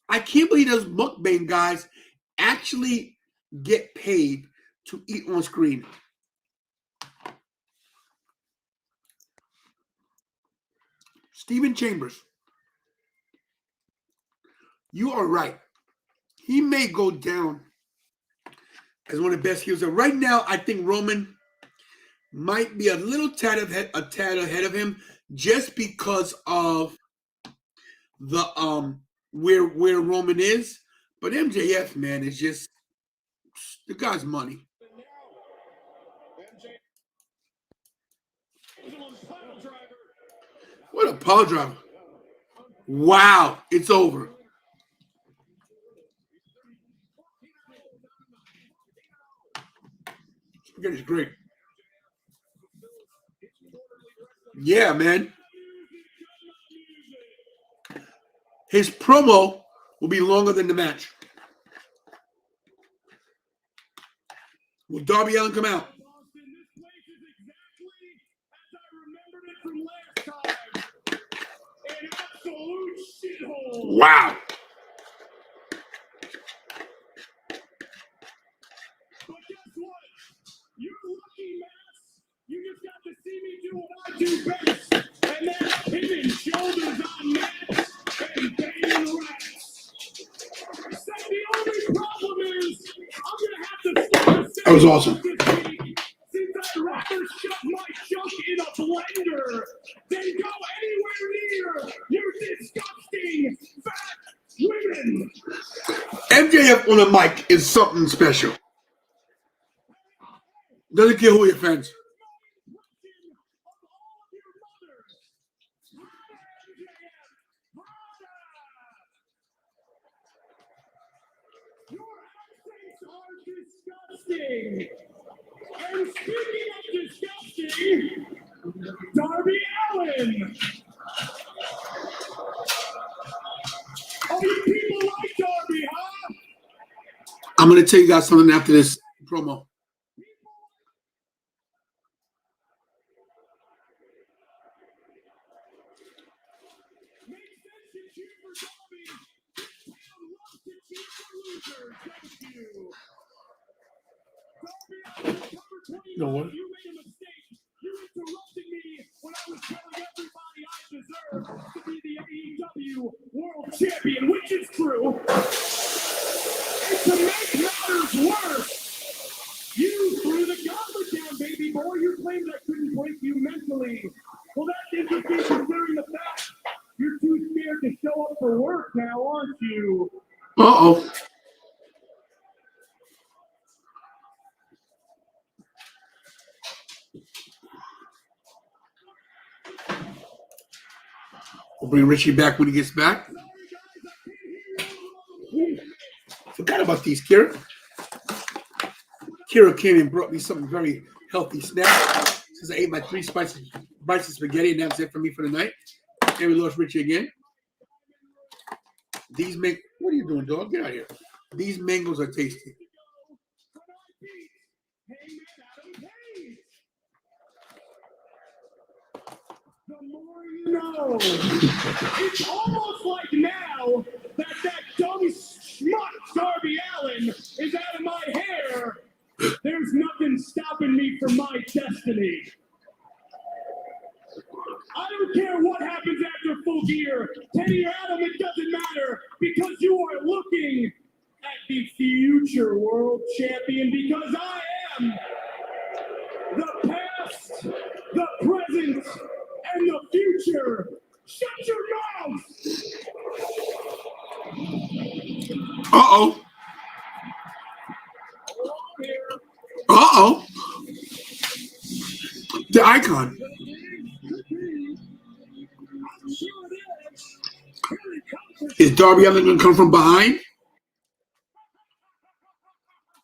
I can't believe those mukbang guys actually get paid to eat on screen. Steven Chambers, you are right. He may go down as one of the best heels. Right now, I think Roman might be a little tad ahead of him, just because of the where Roman is. But MJF, man, is just the guy's money. What a power driver! Wow, it's over. Spaghetti's great. Yeah, man. His promo will be longer than the match. Will Darby Allin come out? Wow. But guess what? You're lucky, Max. You just got to see me do what I do best. And that's pinning shoulders on mats and banging rats. Say the only problem is I'm going to have to start That was awesome. this week since I'd rather shut my junk in a blender than go anywhere near your disgusting fat women. MJF on the mic is something special. Doesn't care who he offends. Your accents are disgusting. And speaking of disgusting, Darby Allin. Oh, you people like Darby, huh? I'm going to tell you guys something after this promo. Makes sense you cheer for Darby. I love to cheer for losers, don't you? Darby Allin, cover 20. You know what? You made a mistake. You interrupted me when I was telling everybody I deserve to be the AEW World Champion, which is true. And to make matters worse, you threw the gauntlet down, baby boy. You claimed I couldn't break you mentally. Well, that's interesting considering the fact you're too scared to show up for work now, aren't you? Uh-oh. We'll bring Richie back when he gets back. Forgot about these, Kira. Kira came and brought me something very healthy snack. Since I ate my 3 spicy spaghetti, and that's it for me for the night. And we lost Richie again. These what are you doing, dog? Get out of here. These mangoes are tasty. The more you know. It's almost like now that dumb schmuck Darby Allin is out of my hair, there's nothing stopping me from my destiny. I don't care what happens after Full Gear. Kenny or Adam, it doesn't matter because you are looking at the future world champion because I am the past, the present, and the future. Shut your mouth! Uh-oh. Uh-oh. The icon. Is Darby Allin going to come from behind?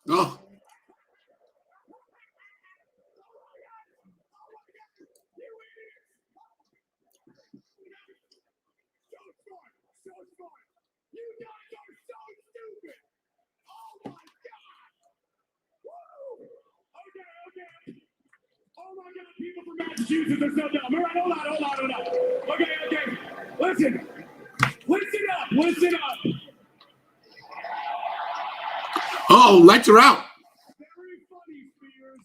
Oh. You guys are so stupid! Oh my god! Woo! Okay. Oh my god, people from Massachusetts are so dumb. All right, hold on. Okay. Listen up. Uh-oh, lights are out. Very funny, Spears.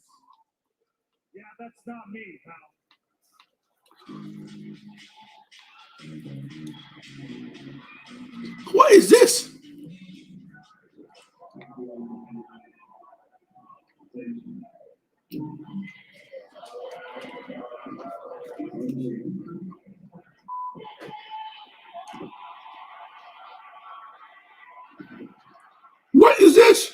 Yeah, that's not me, pal. What is this? What is this?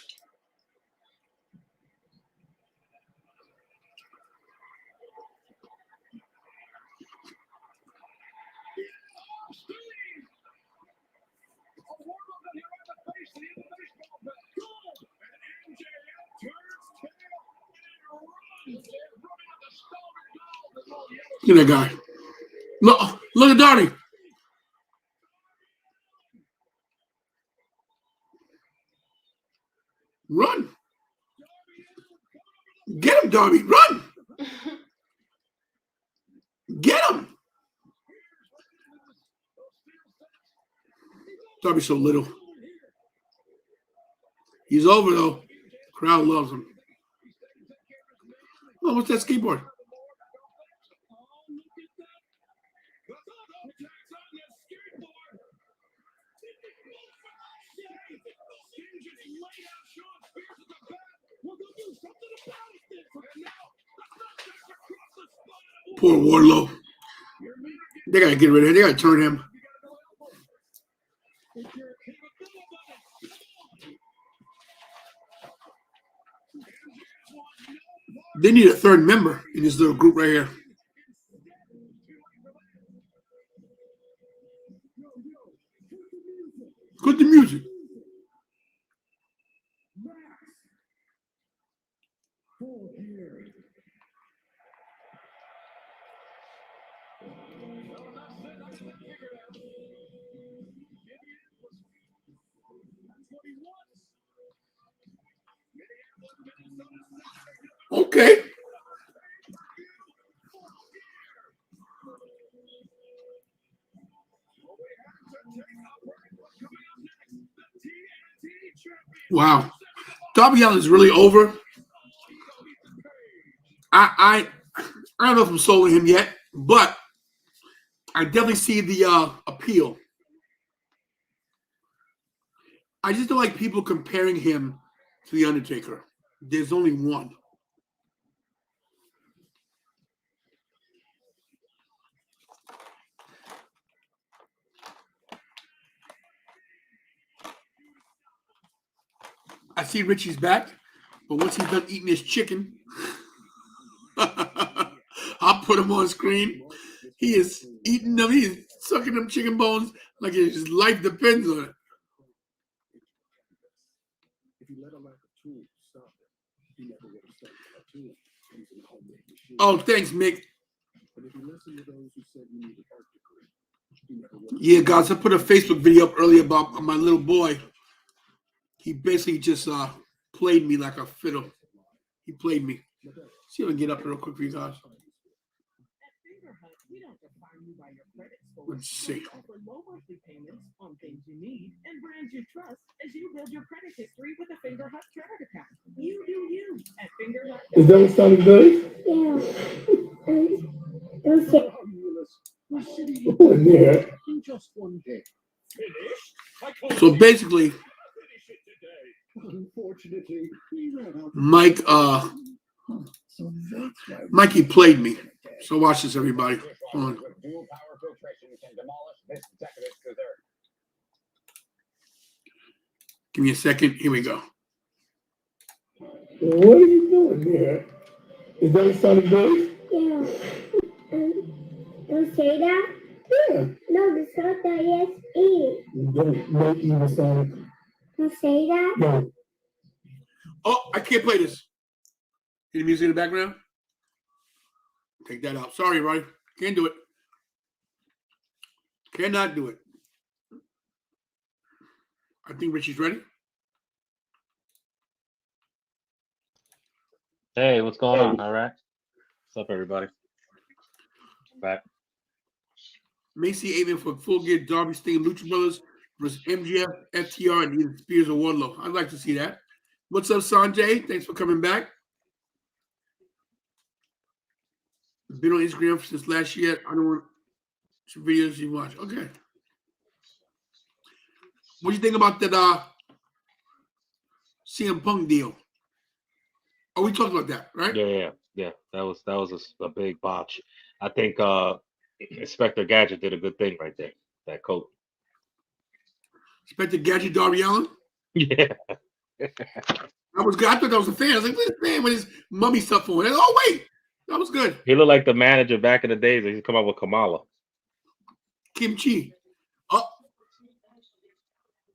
Look at that guy. Look at Darby. Run. Get him, Darby. Run. Get him. Darby's so little. He's over though. Crowd loves him. Oh, what's that skateboard? Poor Wardlow. They gotta get rid of him. They gotta turn him. They need a third member in this little group right here. Good the music. Okay. Wow. Darby Allin is really over. I don't know if I'm sold on him yet, but I definitely see the appeal. I just don't like people comparing him to The Undertaker. There's only one. I see Richie's back, but once he's done eating his chicken, I'll put him on screen. He is eating them. He's sucking them chicken bones like his life depends on it. Oh, thanks, Mick. Yeah, guys, I put a Facebook video up earlier about my little boy. He basically just played me like a fiddle. He played me. See if I can get up real quick for you guys. Let's see. Low monthly payments on things you need and brands you trust as you build your credit history with a Finger Hut credit account. You do you at Finger Hut. Is that what sounded good? Yeah. In just one day. So basically, Unfortunately, Mike, Mikey played me. So watch this, everybody. Hold on. Give me a second. Here we go. what are you doing here? Is that what sounded good? Yeah. Don't say that. Yeah. No, the salt that yes eat. Don't make me sound. Don't say that. No. Oh, I can't play this. Hear the music in the background? Take that out. Sorry, everybody. Can't do it. Cannot do it. I think Richie's ready. Hey, what's going on? All right. What's up, everybody? Back. Macy aiming for full gear Darby Sting Lucha Brothers versus MGF, FTR, and either Spears or Wardlow. I'd like to see that. What's up, Sanjay? Thanks for coming back. Been on Instagram since last year. I don't want some videos you watch. Okay. What do you think about that CM Punk deal? Oh, we talked about that, right? Yeah. That was a big botch. I think Inspector Gadget did a good thing right there. That coat. Inspector Gadget, Darby Allin? Yeah. I was good. I thought that was a fan. I was like, this man with his mummy stuff on. Oh, wait. That was good. He looked like the manager back in the days. He come out with Kamala. Kimchi. Oh.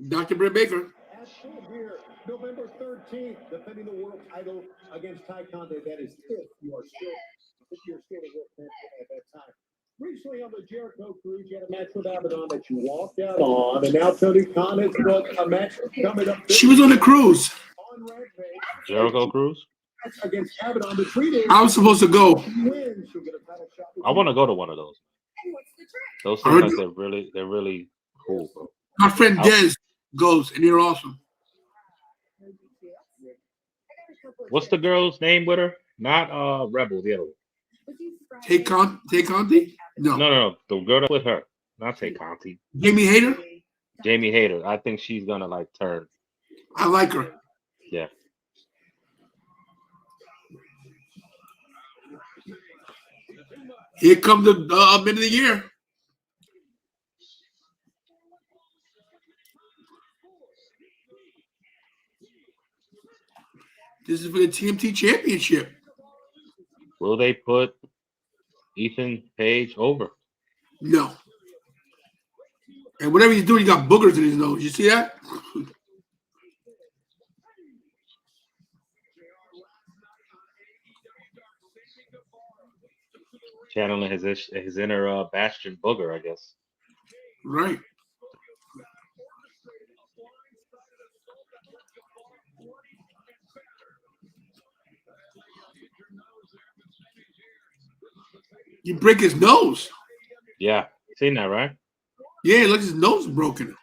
Dr. Britt Baker. As shown here, November 13th, defending the world title against Ty Conde. That is if you're still the world champion at that time. Recently on the Jericho Cruise, you had a match with Abaddon that you walked out on, and now Tony Khan has booked a match coming up. She was on the cruise. On Rampage. Jericho Cruise? Against Abaddon, the 3 days. I was supposed to go. I want to go to one of those. Those seem like they're really cool, bro. Our friend Dez goes, and they're awesome. What's the girl's name with her? Not Rebel, the other one. Tay Conti? No. The girl that's with her. Not Tay Conti. Jamie Hayter? Jamie Hayter. I think she's gonna like turn. I like her. Yeah. Here comes the men of the year. This is for the TMT Championship. Will they put Ethan Page over? No. And whatever he's doing, he got boogers in his nose. You see that? Channeling his inner Bastion Booger, I guess. Right. You break his nose. Yeah, seen that, right? Yeah, look, his nose is broken.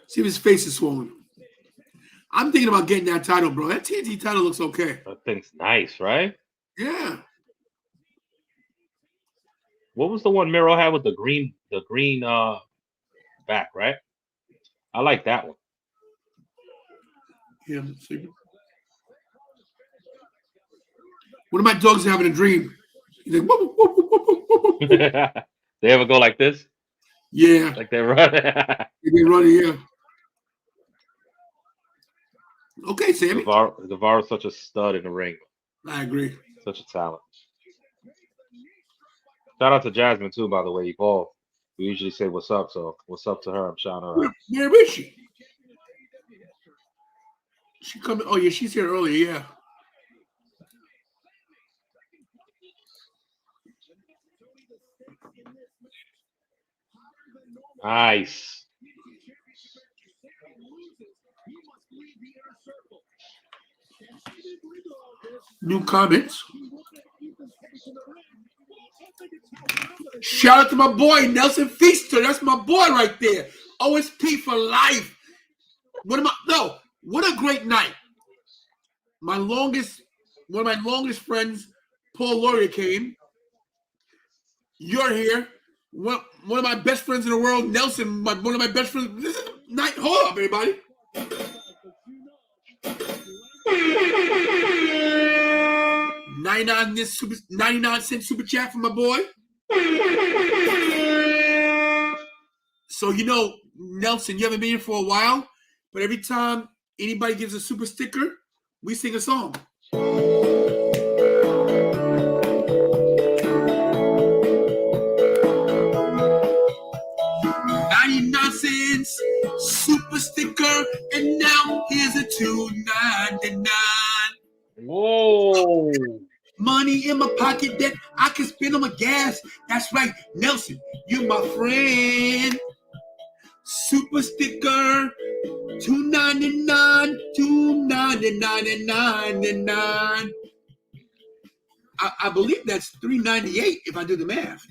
See if his face is swollen. I'm thinking about getting that title, bro. That TNT title looks okay. That thing's nice, right? Yeah. What was the one Miro had with the green back, right? I like that one. Yeah. One of my dogs is having a dream. He's like, whoop, whoop, whoop, whoop, whoop, whoop. They ever go like this? Yeah. Like they run. They run, yeah. Okay, Sammy. Guevara's such a stud in the ring. I agree. Such a talent. Shout out to Jasmine too, by the way. Evolve. We usually say what's up, so what's up to her? I'm shouting her out. Where is she? She coming? Oh yeah, she's here earlier. Yeah. Nice. New comments. Shout out to my boy Nelson Feaster. That's my boy right there. OSP for life. What a great night. One of my longest friends, Paul Lauria, came. You're here. One of my best friends in the world, Nelson, one of my best friends. This is night. Hold up, everybody. 99-cent super chat from my boy. So Nelson, you haven't been here for a while, but every time anybody gives a super sticker, we sing a song. 99 cents super sticker, and now here's a $2.99. Whoa. Money in my pocket that I can spend on my gas. That's right, Nelson, you're my friend. Super sticker, $2.99, $2.99. I believe that's $3.98 if I do the math.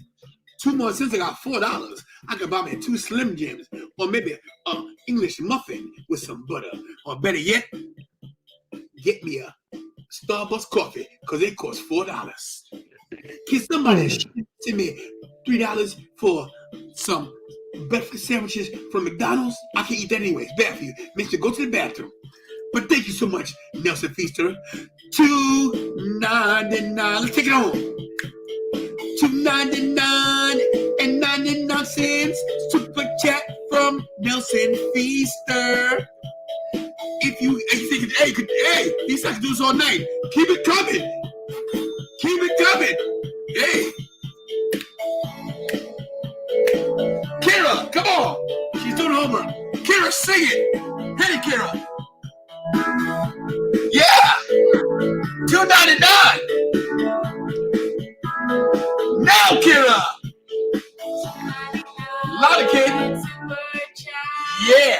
2 more cents, I got $4. I could buy me 2 Slim Jims, or maybe an English muffin with some butter, or better yet, get me a Starbucks coffee because it costs $4. Can somebody send me $3 for some breakfast sandwiches from McDonald's? I can eat that anyway. It's bad for you. Makes you go to the bathroom. But thank you so much, Nelson Feaster. $2.99. Let's take it home. $2.99 super chat from Nelson Feaster. If you thinking, hey, these guys can do this all night. Keep it coming. Hey. Kira, come on. She's doing homework. Kira, sing it. Hey, Kira. Yeah. $2.99. Now, Kira. Louder, kid. Yeah.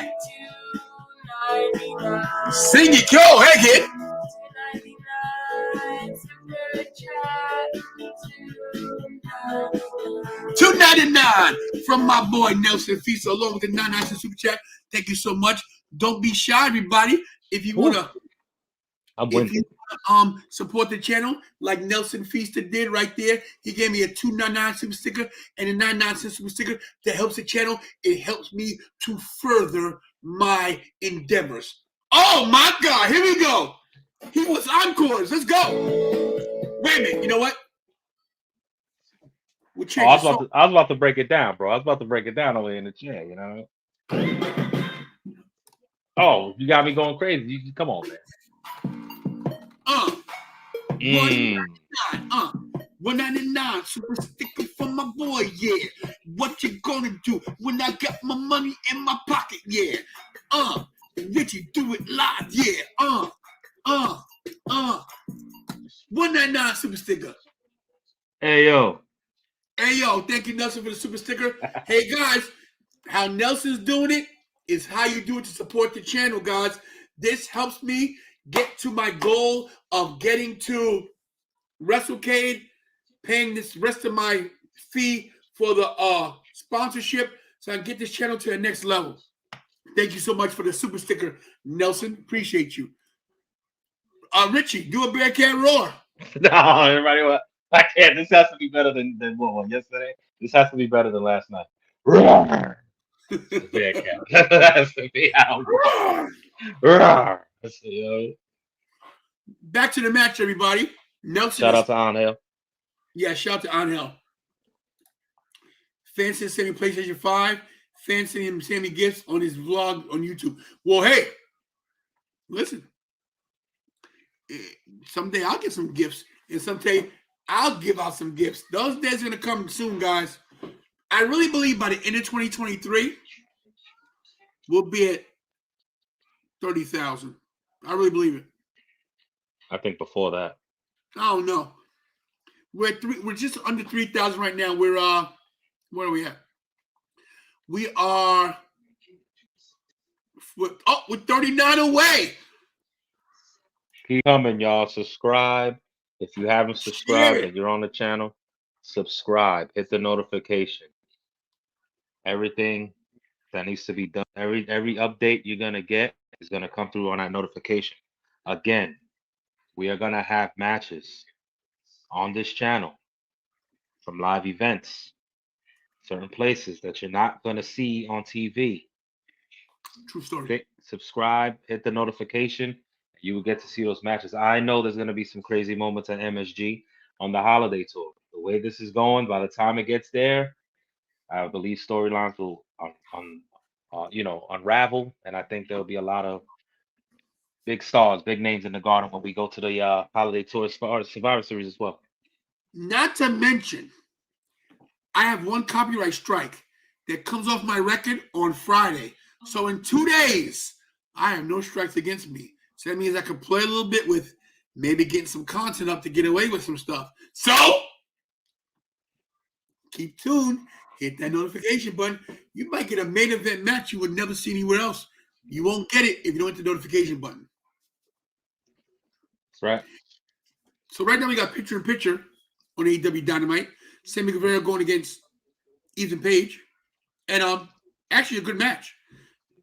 Sing it, go. Hey, kid. $1.99 from my boy Nelson Feast, along with the 99 super chat. Thank you so much. Don't be shy, everybody. If you wanna, support the channel like Nelson Feaster did right there, he gave me a $2.99 super sticker and a 99-cent super sticker that helps the channel. It helps me to further my endeavors. Oh my God! Here we go. He was encores. Let's go. Wait a minute. You know what? We'll I was about to break it down, bro. I was about to break it down over in the chair, you know. Oh, you got me going crazy. You come on, man. $1.99 super sticker for my boy, yeah. What you gonna do when I got my money in my pocket, yeah. Richie, do it live, yeah. $1.99 super sticker. Hey yo, thank you, Nelson, for the super sticker. Hey guys, how Nelson's doing it is how you do it to support the channel, guys. This helps me get to my goal of getting to WrestleCade, paying this rest of my fee for the sponsorship so I can get this channel to the next level. Thank you so much for the super sticker, Nelson. Appreciate you. Richie, do a Bearcat roar. No, everybody, what? I can't. This has to be better than what one yesterday. This has to be better than last night. Roar. Bearcat. That has to be out. Roar. Back to the match, everybody. Nelson. Shout out to Angel. Yeah, shout out to Angel. Fans sent me PlayStation 5. Fans sent me gifts on his vlog on YouTube. Well, hey, listen. Someday I'll get some gifts, and someday I'll give out some gifts. Those days are going to come soon, guys. I really believe by the end of 2023, we'll be at 30,000. I really believe it. I think before that. I don't know. We're just under 3,000 right now. We're where are we at? We are we're 39 away. Keep coming, y'all. Subscribe. If you haven't subscribed and you're on the channel, subscribe. Hit the notification. Everything that needs to be done, every update you're gonna get is gonna come through on that notification. Again, we are gonna have matches on this channel from live events, certain places that you're not gonna see on TV. True story. Subscribe, hit the notification. You will get to see those matches. I know there's gonna be some crazy moments at MSG on the holiday tour. The way this is going, by the time it gets there, I believe storylines will unravel, and I think there'll be a lot of big stars, big names in the garden when we go to the holiday tour Survivor Series as well. Not to mention, I have one copyright strike that comes off my record on Friday. So in 2 days, I have no strikes against me. So that means I can play a little bit with maybe getting some content up to get away with some stuff. So keep tuned. Hit that notification button. You might get a main event match you would never see anywhere else. You won't get it if you don't hit the notification button. That's right. So right now we got picture-in-picture on AEW Dynamite. Sammy Guevara going against Ethan Page. And actually a good match.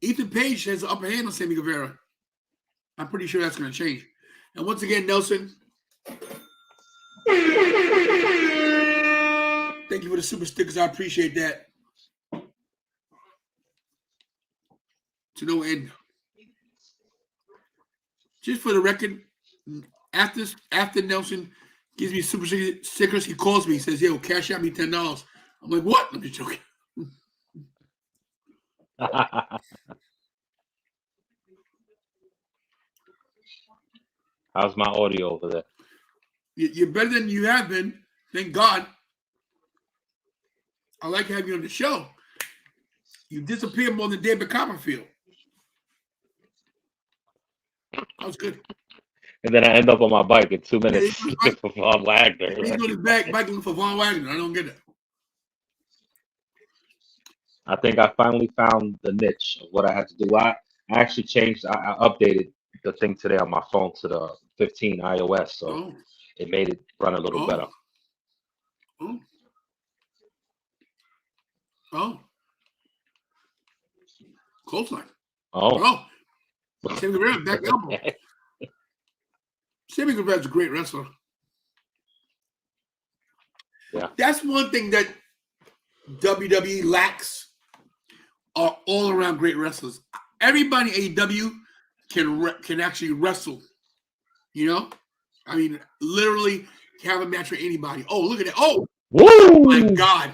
Ethan Page has the upper hand on Sammy Guevara. I'm pretty sure that's going to change. And once again, Nelson, thank you for the super stickers. I appreciate that. To no end. Just for the record, after Nelson gives me super stickers, he calls me. He says, "Yo, cash out me $10." I'm like, "What?" I'm just joking. How's my audio over there? You're better than you have been. Thank God. I like having you on the show. You disappear more than David Copperfield. That was good. And then I end up on my bike in 2 minutes for Von Wagner. He's on his back biking for Von Wagner. I don't get it. I think I finally found the niche of what I had to do. I actually changed. I updated the thing today on my phone to the 15 iOS, so it made it run a little better. Oh. Clothesline. Oh. Oh. Sammy Guevara, back elbow. Sammy Guevara's a great wrestler. Yeah. That's one thing that WWE lacks are all around great wrestlers. Everybody in AEW can actually wrestle. You know? I mean, literally have a match with anybody. Oh, look at that. Oh, woo! My God.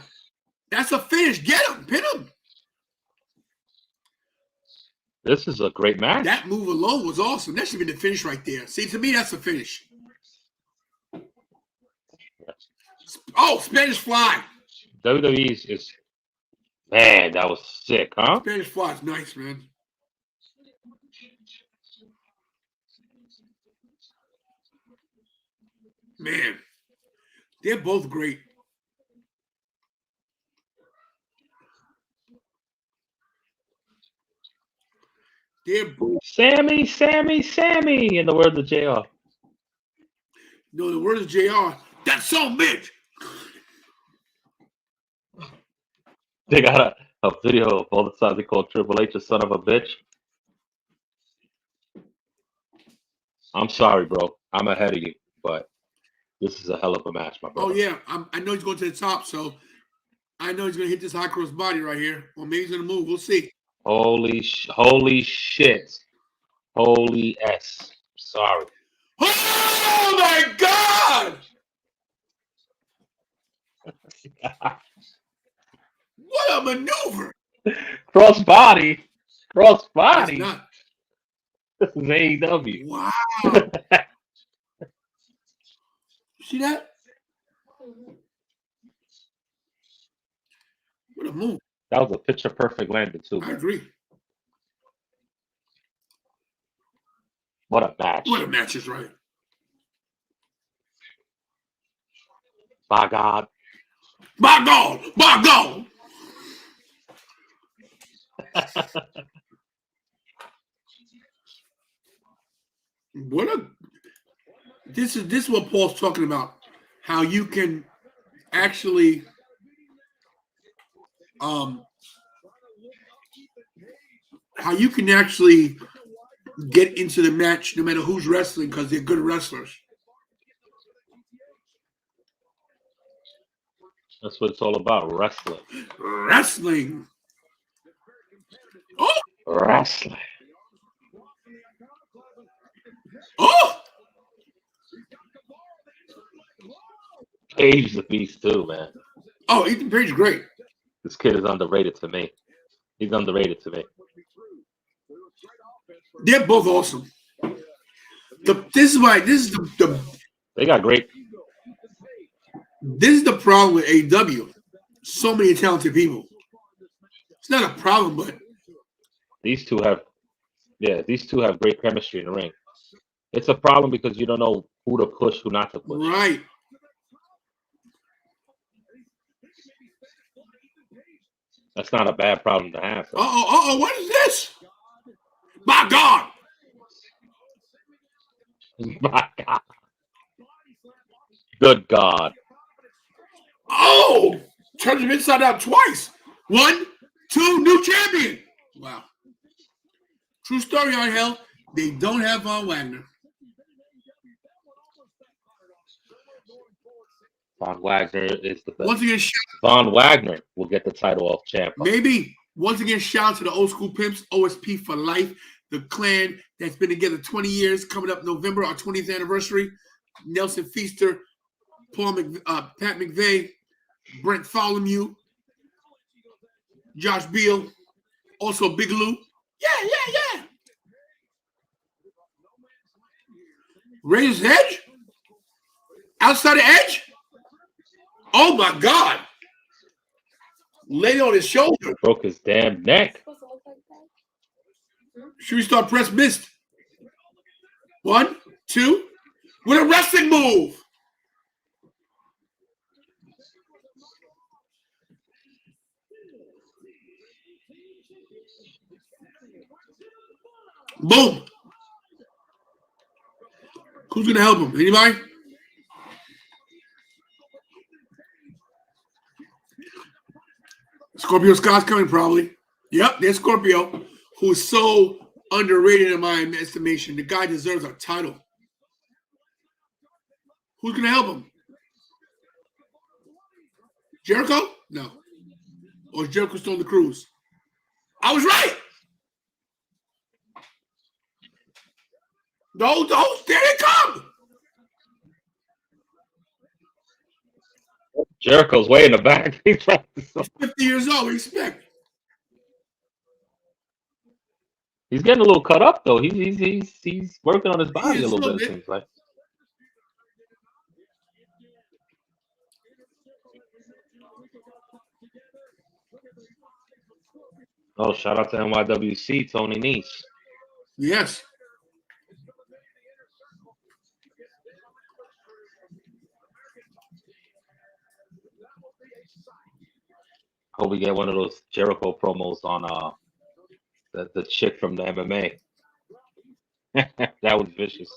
That's a finish. Get him. Pin him. This is a great match. That move alone was awesome. That should be the finish right there. See, to me, that's a finish. Oh, Spanish Fly. WWE is man, that was sick, huh? Spanish Fly is nice, man. Man, they're both great. They're both. Sammy, in the words of JR. No, the word is JR. That's so bitch. They got a video of all the times they called Triple H a son of a bitch. I'm sorry, bro. I'm ahead of you, but this is a hell of a match, my brother. Oh, yeah. I know he's going to the top, so I know he's going to hit this high cross body right here. Or maybe he's going to move. We'll see. Holy shit. Holy S. Sorry. Oh, my God! What a maneuver! Cross body. It's not. This is AEW. Wow. See that? What a move. That was a picture perfect landing too. I agree. What a match. What a match is right. By God. By God! By God! What a this is what Paul's talking about. How you can actually get into the match no matter who's wrestling because they're good wrestlers. That's what it's all about, wrestling. Wrestling. Oh! Wrestling. Oh! Page the beast too, man. Oh, Ethan Page is great. This kid is underrated to me. He's underrated to me. They're both awesome. This is the They got great. This is the problem with AEW. So many talented people. It's not a problem, but These two have great chemistry in the ring. It's a problem because you don't know who to push, who not to push. right. That's not a bad problem to have. though. What is this? My God. My God. Good God. Oh! Turns him inside out twice. 1, 2, new champion. Wow. True story on hell. They don't have Von Wagner. Von Wagner is the best. Once again, Von Wagner will get the title off champ. maybe. Once again, shout out to the old school pimps, OSP for life, the clan that's been together 20 years, coming up November, our 20th anniversary. Nelson Feaster, Pat McVeigh, Brent Tholomew, Josh Beal, also Big Lou. Yeah. Razor's Edge? Outside the Edge? Oh, my God. Laid on his shoulder. Broke his damn neck. Should we start press missed? 1, 2. With a wrestling move. Boom. Who's going to help him? Anybody? Scorpio Scott's coming probably. Yep, there's Scorpio, who's so underrated in my estimation. The guy deserves a title. Who's going to help him? Jericho? No. Or is Jericho still on the cruise? I was right. Those, there they come. Jericho's way in the back. He's 50 years old. We expect. He's getting a little cut up though. He's working on his body a little bit. It seems like. Oh, shout out to NYWC, Tony Nese. Yes. Hope we get one of those Jericho promos on the chick from the MMA. That was vicious.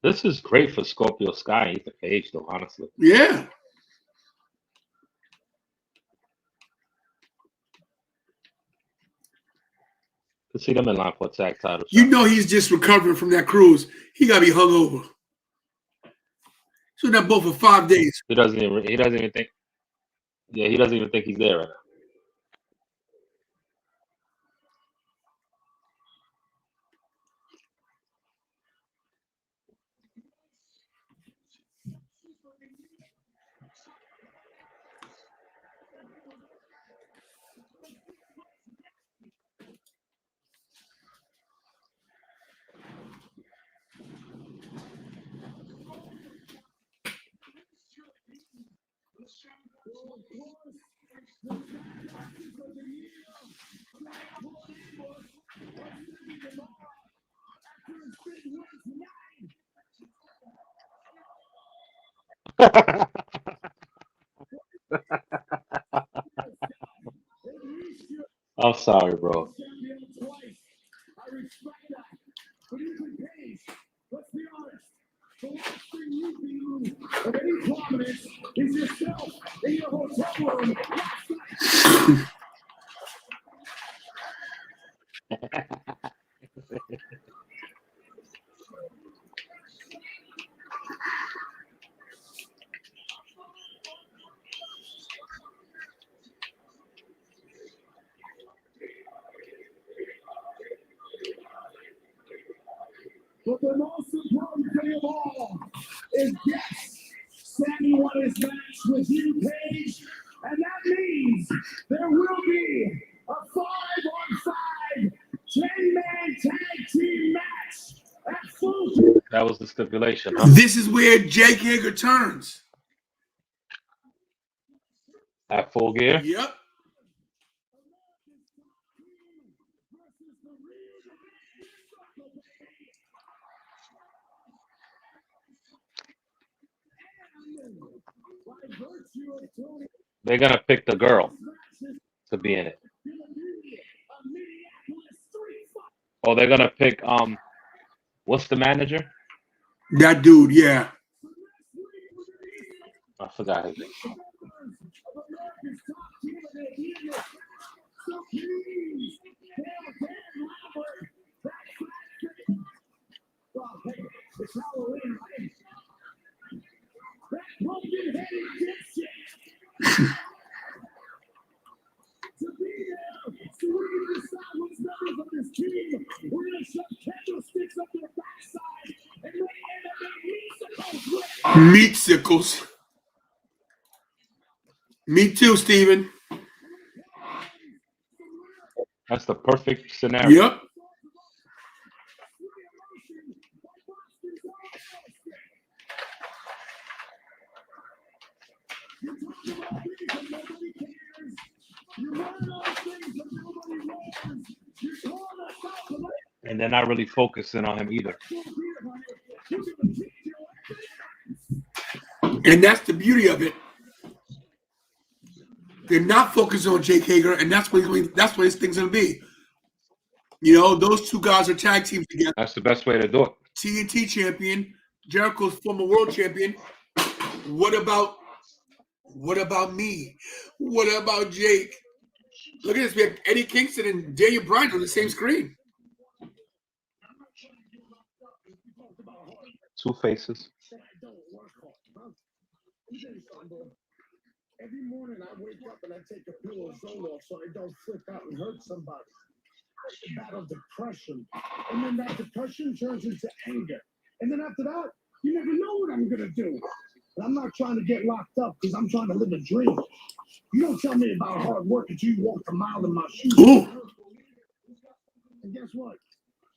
This is great for Scorpio Sky and Ethan Page, though, honestly. Yeah. Could see them in line for a tag title. You know he's just recovering from that cruise. He got to be hungover. So that both for 5 days. He doesn't even think. Yeah, he doesn't even think he's there right now. I'm sorry, bro. I respect that. But Ethan Page, let's be honest. The last thing you do of any prominence is yourself in your hotel room last night. But the most important thing of all is, yes, Sammy won his match with you, Page, and that means there will be a 5-on-5 10-man tag team match at Full. That was the stipulation, huh? This is where Jake Hager turns. At Full Gear? Yep. They're gonna pick the girl to be in it. Oh, they're gonna pick what's the manager? That dude, yeah. I forgot his name. Meat sickles. Me too, Steven. That's the perfect scenario. Yep. And they're not really focusing on him either. And that's the beauty of it. They're not focused on Jake Hager, and that's what this thing's gonna be. You know, those two guys are tag teams together. That's the best way to do it. TNT champion, Jericho's former world champion. What about me? What about Jake? Look at this. We have Eddie Kingston and Daniel Bryan on the same screen. Two faces. Every morning I wake up and I take a pill of Zoloft so I don't flip out and hurt somebody. I battle depression, and then that depression turns into anger, and then after that, you never know what I'm gonna do. And I'm not trying to get locked up because I'm trying to live a dream. You don't tell me about hard work until you walk a mile in my shoes. Ooh. And guess what?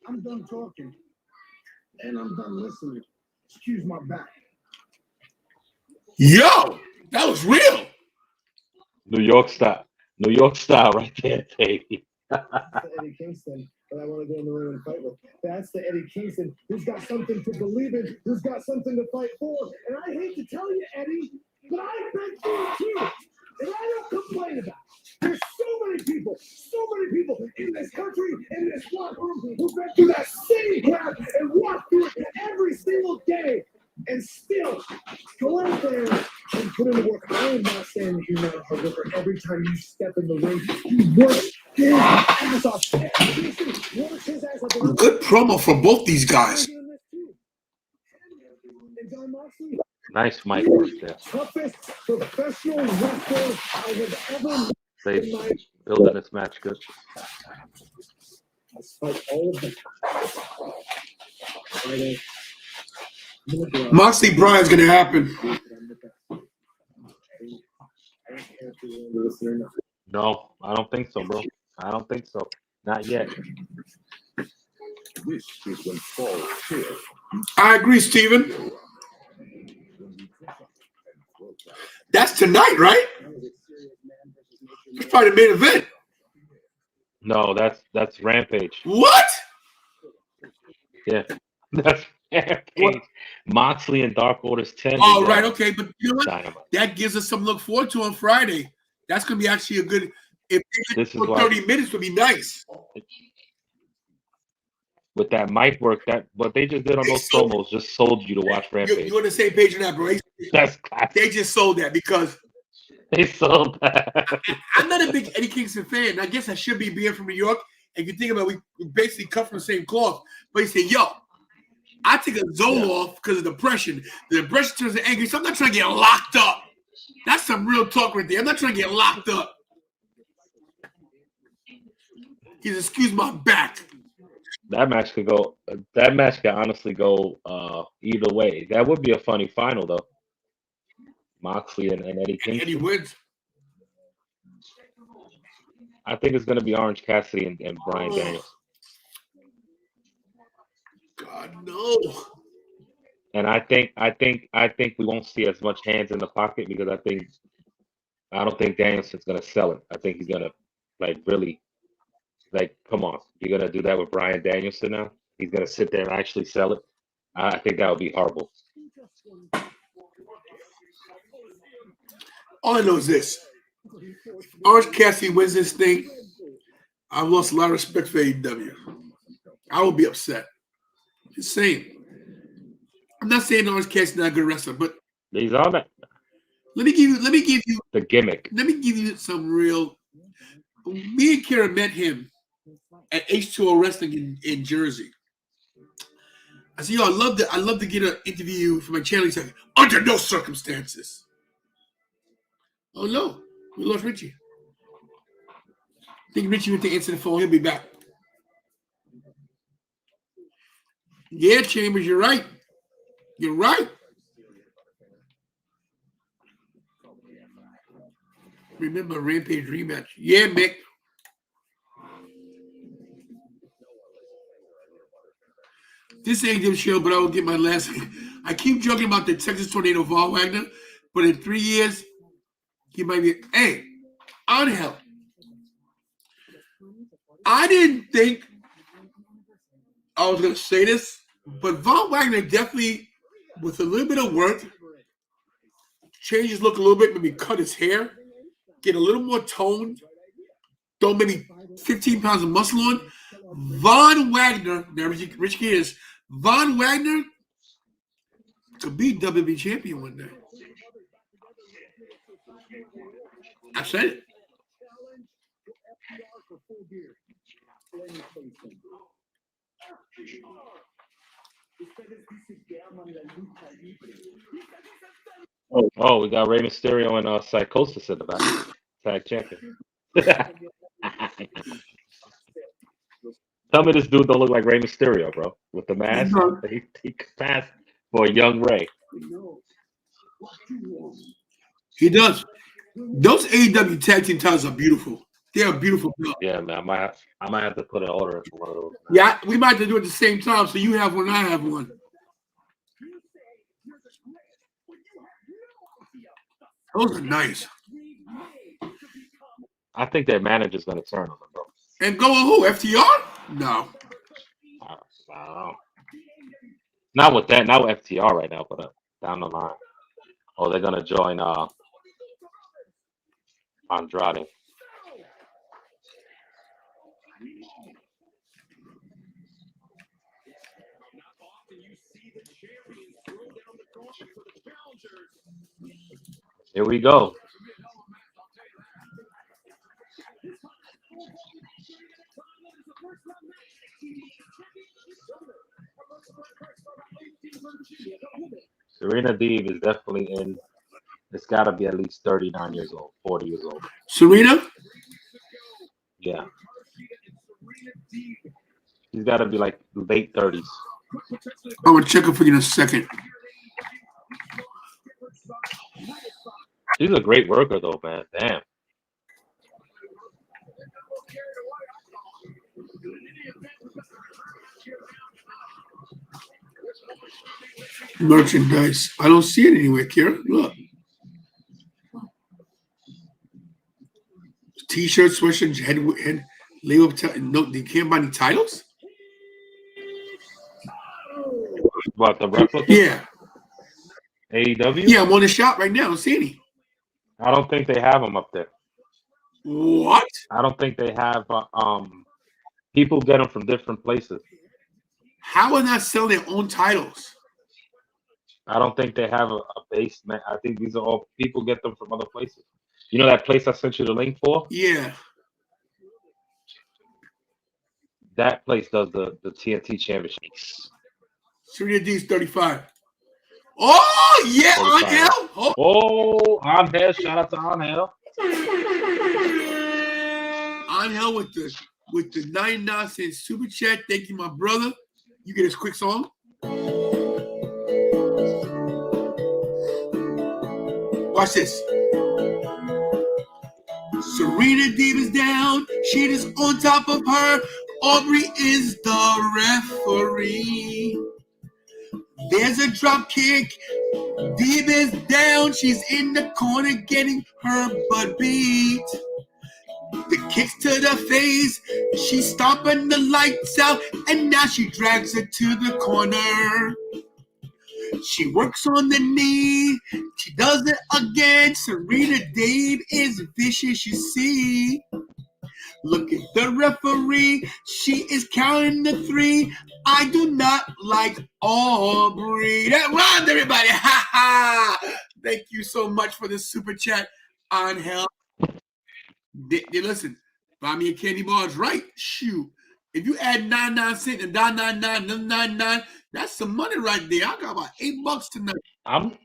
I'm done talking, and I'm done listening. Excuse my back. Yo, that was real. New York style right there, baby. That's the Eddie Kingston that I want to go in the ring and fight with. That's the Eddie Kingston who's got something to believe in, who's got something to fight for. And I hate to tell you, Eddie, but I've been through it too. And I don't complain about it. There's so many people in this country, in this locker room, who've been through that same crap and walked through it every single day. And still go out there and put in the work. I am not saying that you're not a hard worker. Every time you step in the ring, you work his ass off. Good promo for both these guys. Nice mic work there. Toughest professional wrestler I have ever They building this match good. Despite all of them. Moxley Bryan's gonna happen. No, I don't think so, bro. I don't think so. Not yet. This is when fall fear. I agree, Steven. That's tonight, right? It's probably the main event. No, that's Rampage. What? Yeah, that's Rampage. Moxley and Dark Order's 10. Oh, right, okay, but you know what? Dynamite. That gives us something to look forward to on Friday. That's going to be actually a good. If This is 30 minutes would be nice. With that mic work, that what they just did on those promos just sold you to watch Rampage. You're on the same page on that, bro. That's classic. They just sold that because They sold that. I'm not a big Eddie Kingston fan. I guess I should be being from New York. And if you think about it, we basically cut from the same cloth. But he said, yo, I take a Zoloft because of depression. The depression turns to anger. So I'm not trying to get locked up. That's some real talk right there. I'm not trying to get locked up. He's excuse my back. That match could go. That match could honestly go either way. That would be a funny final, though. Moxley and Eddie Kingston. Eddie wins. I think it's going to be Orange Cassidy and Bryan Daniels. God no. And I think we won't see as much hands in the pocket because I don't think Danielson's going to sell it. I think he's going to really. Come on, you're gonna do that with Bryan Danielson now? He's gonna sit there and actually sell it? I think that would be horrible. All I know is this. If Orange Cassidy wins this thing, I've lost a lot of respect for AEW. I will be upset. Just saying. I'm not saying Orange Cassidy's not a good wrestler, but he's on that. Let me give you the gimmick. Let me give you some real. Me and Kara met him at H2O Wrestling in Jersey. I said, yo, I'd love to get an interview for my channel. He said, under no circumstances. Oh no, we lost Richie. I think Richie went to answer the phone. He'll be back. Yeah, Chambers, you're right. You're right. Remember Rampage rematch. Yeah, Mick. This ain't the show, but I will get my last. I keep joking about the Texas Tornado Von Wagner, but in 3 years, he might be. Hey, on hell. I didn't think I was going to say this, but Von Wagner definitely, with a little bit of work, changed his look a little bit, maybe cut his hair. get a little more toned, throw maybe 15 pounds of muscle on. Von Wagner, there Rich Kid is. Von Wagner could be WWE champion one day. I said it. Oh, we got Rey Mysterio and Psychosis in the back. Tag champion. Tell me this dude don't look like Rey Mysterio, bro. With the mask, he could pass for a young Rey. He does. Those AEW tag team titles are beautiful. They are beautiful. Yeah, man. I might have to put an order in for one of those. Yeah, we might have to do it at the same time. So you have one, I have one. Those are nice. I think their manager's gonna turn on them, bro. And go on who? FTR? No. I don't know. Not with that. Not with FTR right now, but down the line. Oh, they're gonna join Andrade. Here we go. Serena Deeb is definitely in. It's got to be at least 39 years old, 40 years old. Serena? Yeah. She's got to be like late 30s. I'm going to check her for you in a second. She's a great worker, though, man. Damn. Merchandise. I don't see it anywhere, Kira. Look. T-shirts, sweatshirts, head label. No, they can't buy any titles? What, the replica? Yeah. AEW? Yeah, I'm on the shop right now. I don't see any. I don't think they have them up there. What? I don't think they have. People get them from different places. How are they not selling their own titles? I don't think they have a base. Man, I think these are all people get them from other places. You know that place I sent you the link for? Yeah. That place does the TNT championships. Serena D's 35. Oh, yeah, 35. Angel. Oh, Angel. Shout out to Angel. Angel with the 99-cent super chat. Thank you, my brother. You get this quick song. Watch this. Serena Deeb is down. She is on top of her. Aubrey is the referee. There's a drop kick. Deeb is down. She's in the corner getting her butt beat. The kicks to the face. She's stomping the lights out. And now she drags her to the corner. She works on the knee. She does it again. Serena Deeb is vicious, you see. Look at the referee. She is counting the 3. I do not like Aubrey. That rhymed, everybody. Ha ha. Thank you so much for the super chat, Angel. Listen, buy me a candy bar is right. Shoot. If you add 99 cents and $9.99, that's some money right there. I got about $8 tonight. I'm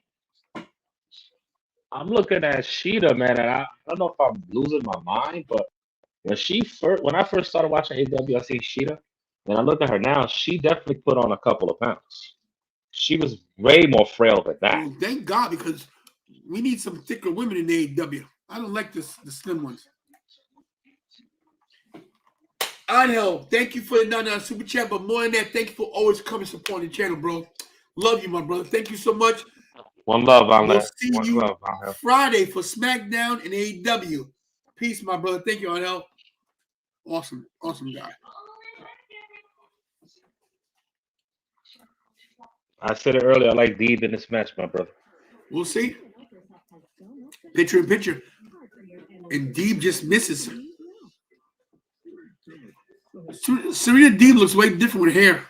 looking at Sheeta, man, and I don't know if I'm losing my mind, but when I first started watching AEW, I seen Sheeta, and I look at her now. She definitely put on a couple of pounds. She was way more frail than that. Well, thank God, because we need some thicker women in AEW. I don't like the slim ones. Angel, thank you for the 99 super chat, but more than that, thank you for always coming supporting the channel, bro. Love you, my brother. Thank you so much. One love, Angel. We'll see you Friday for SmackDown and AEW. Peace, my brother. Thank you, Angel. Awesome guy. I said it earlier. I like Deeb in this match, my brother. We'll see. Picture in picture. And Deeb just misses. Serena Deeb looks way different with hair.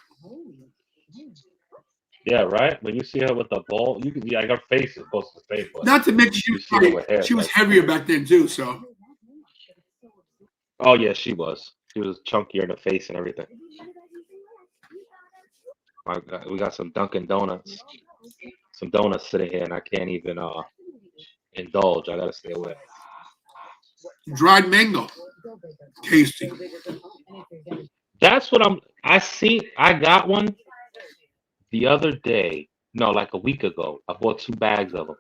Yeah, right. When you see her with the ball, you can like her face is close to the face. But Not to mention she was heavier back then too. So. Oh yeah, she was. She was chunkier in the face and everything. My God, we got some Dunkin' Donuts. Some donuts sitting here, and I can't even indulge. I gotta stay away. Dried mango, tasty. That's what I see. I got one the other day. No, like a week ago. I bought 2 bags of them,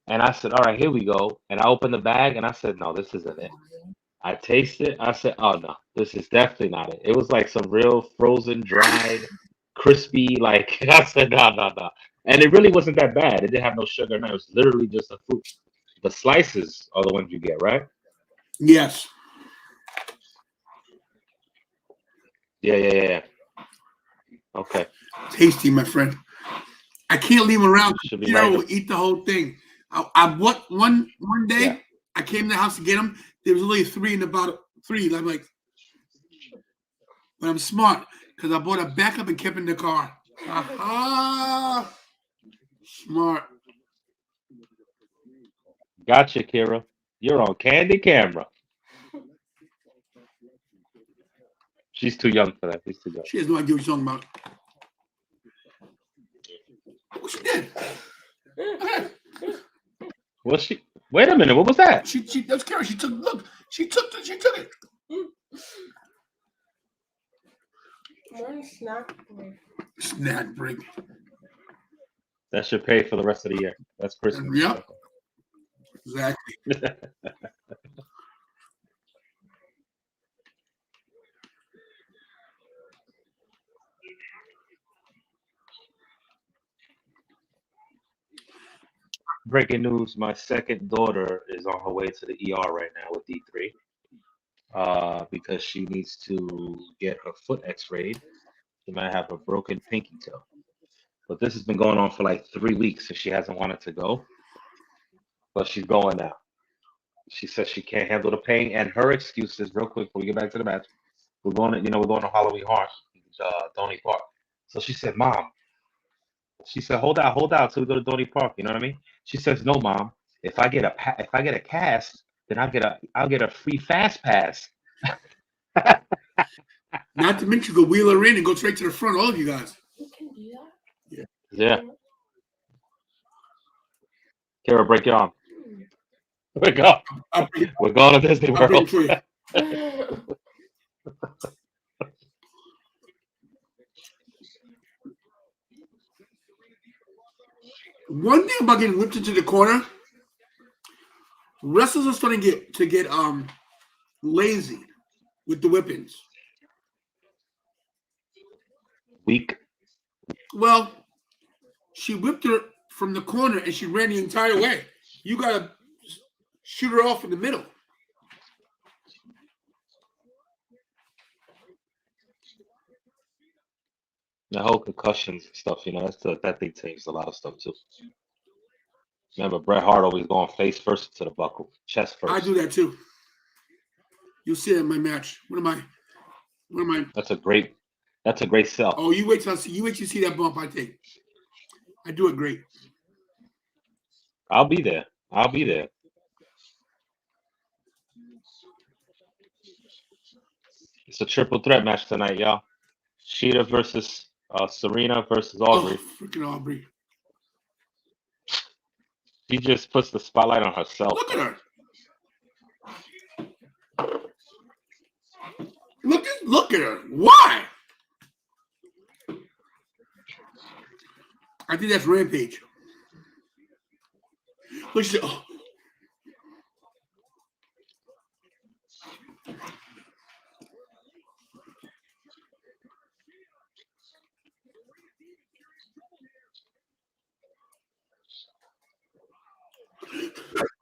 and I said, "All right, here we go." And I opened the bag, and I said, "No, this isn't it." I tasted it. I said, "Oh no, this is definitely not it." It was like some real frozen, dried, crispy. Like I said, no. And it really wasn't that bad. It didn't have no sugar. No, it was literally just a fruit. The slices are the ones you get, right? Yes. Yeah. Okay. Tasty, my friend. I can't leave them around. Should be You know, we'll eat the whole thing. I bought one day. Yeah. I came to the house to get them. There was only 3 in the bottle. 3. I'm like, but I'm smart because I bought a backup and kept in the car. Aha! Smart. Gotcha, Kira. You're on candy camera. She's too young for that. She's too young. She has no idea what you're talking about. What she did? What's she? Wait a minute. What was that? She that's Kara. She took it. Snack break. That should pay for the rest of the year. That's Christmas. Yep. Exactly. Breaking news, my second daughter is on her way to the ER right now with D3 because she needs to get her foot x-rayed. She might have a broken pinky toe. But this has been going on for like 3 weeks and she hasn't wanted to go. But she's going now. She says she can't handle the pain, and her excuse is, real quick before we get back to the match, we're going to Halloween Horror, Donny Park. So she said, Mom, she said, hold out till we go to Donny Park. You know what I mean? She says, no, Mom. If I get a cast, then I'll get a free fast pass. Not to mention, go wheel her in and go straight to the front. All of you guys. You can do that. Yeah. Kara, break your arm. We're going to Disney World. One thing about getting whipped into the corner, wrestlers are starting to get lazy with the whippings. Weak. Well, she whipped her from the corner and she ran the entire way. You gotta shoot her off in the middle. The whole concussions and stuff, that thing changed a lot of stuff too. Remember, Bret Hart always going face first to the buckle, chest first. I do that too. You'll see it in my match. What am I? That's a great sell. Oh, you wait till you see that bump I take. I do it great. I'll be there. It's a triple threat match tonight, y'all. Sheeta versus Serena versus Aubrey. Oh, freaking Aubrey. She just puts the spotlight on herself. Look at her. Look at her. Why? I think that's Rampage. Look, she said, oh.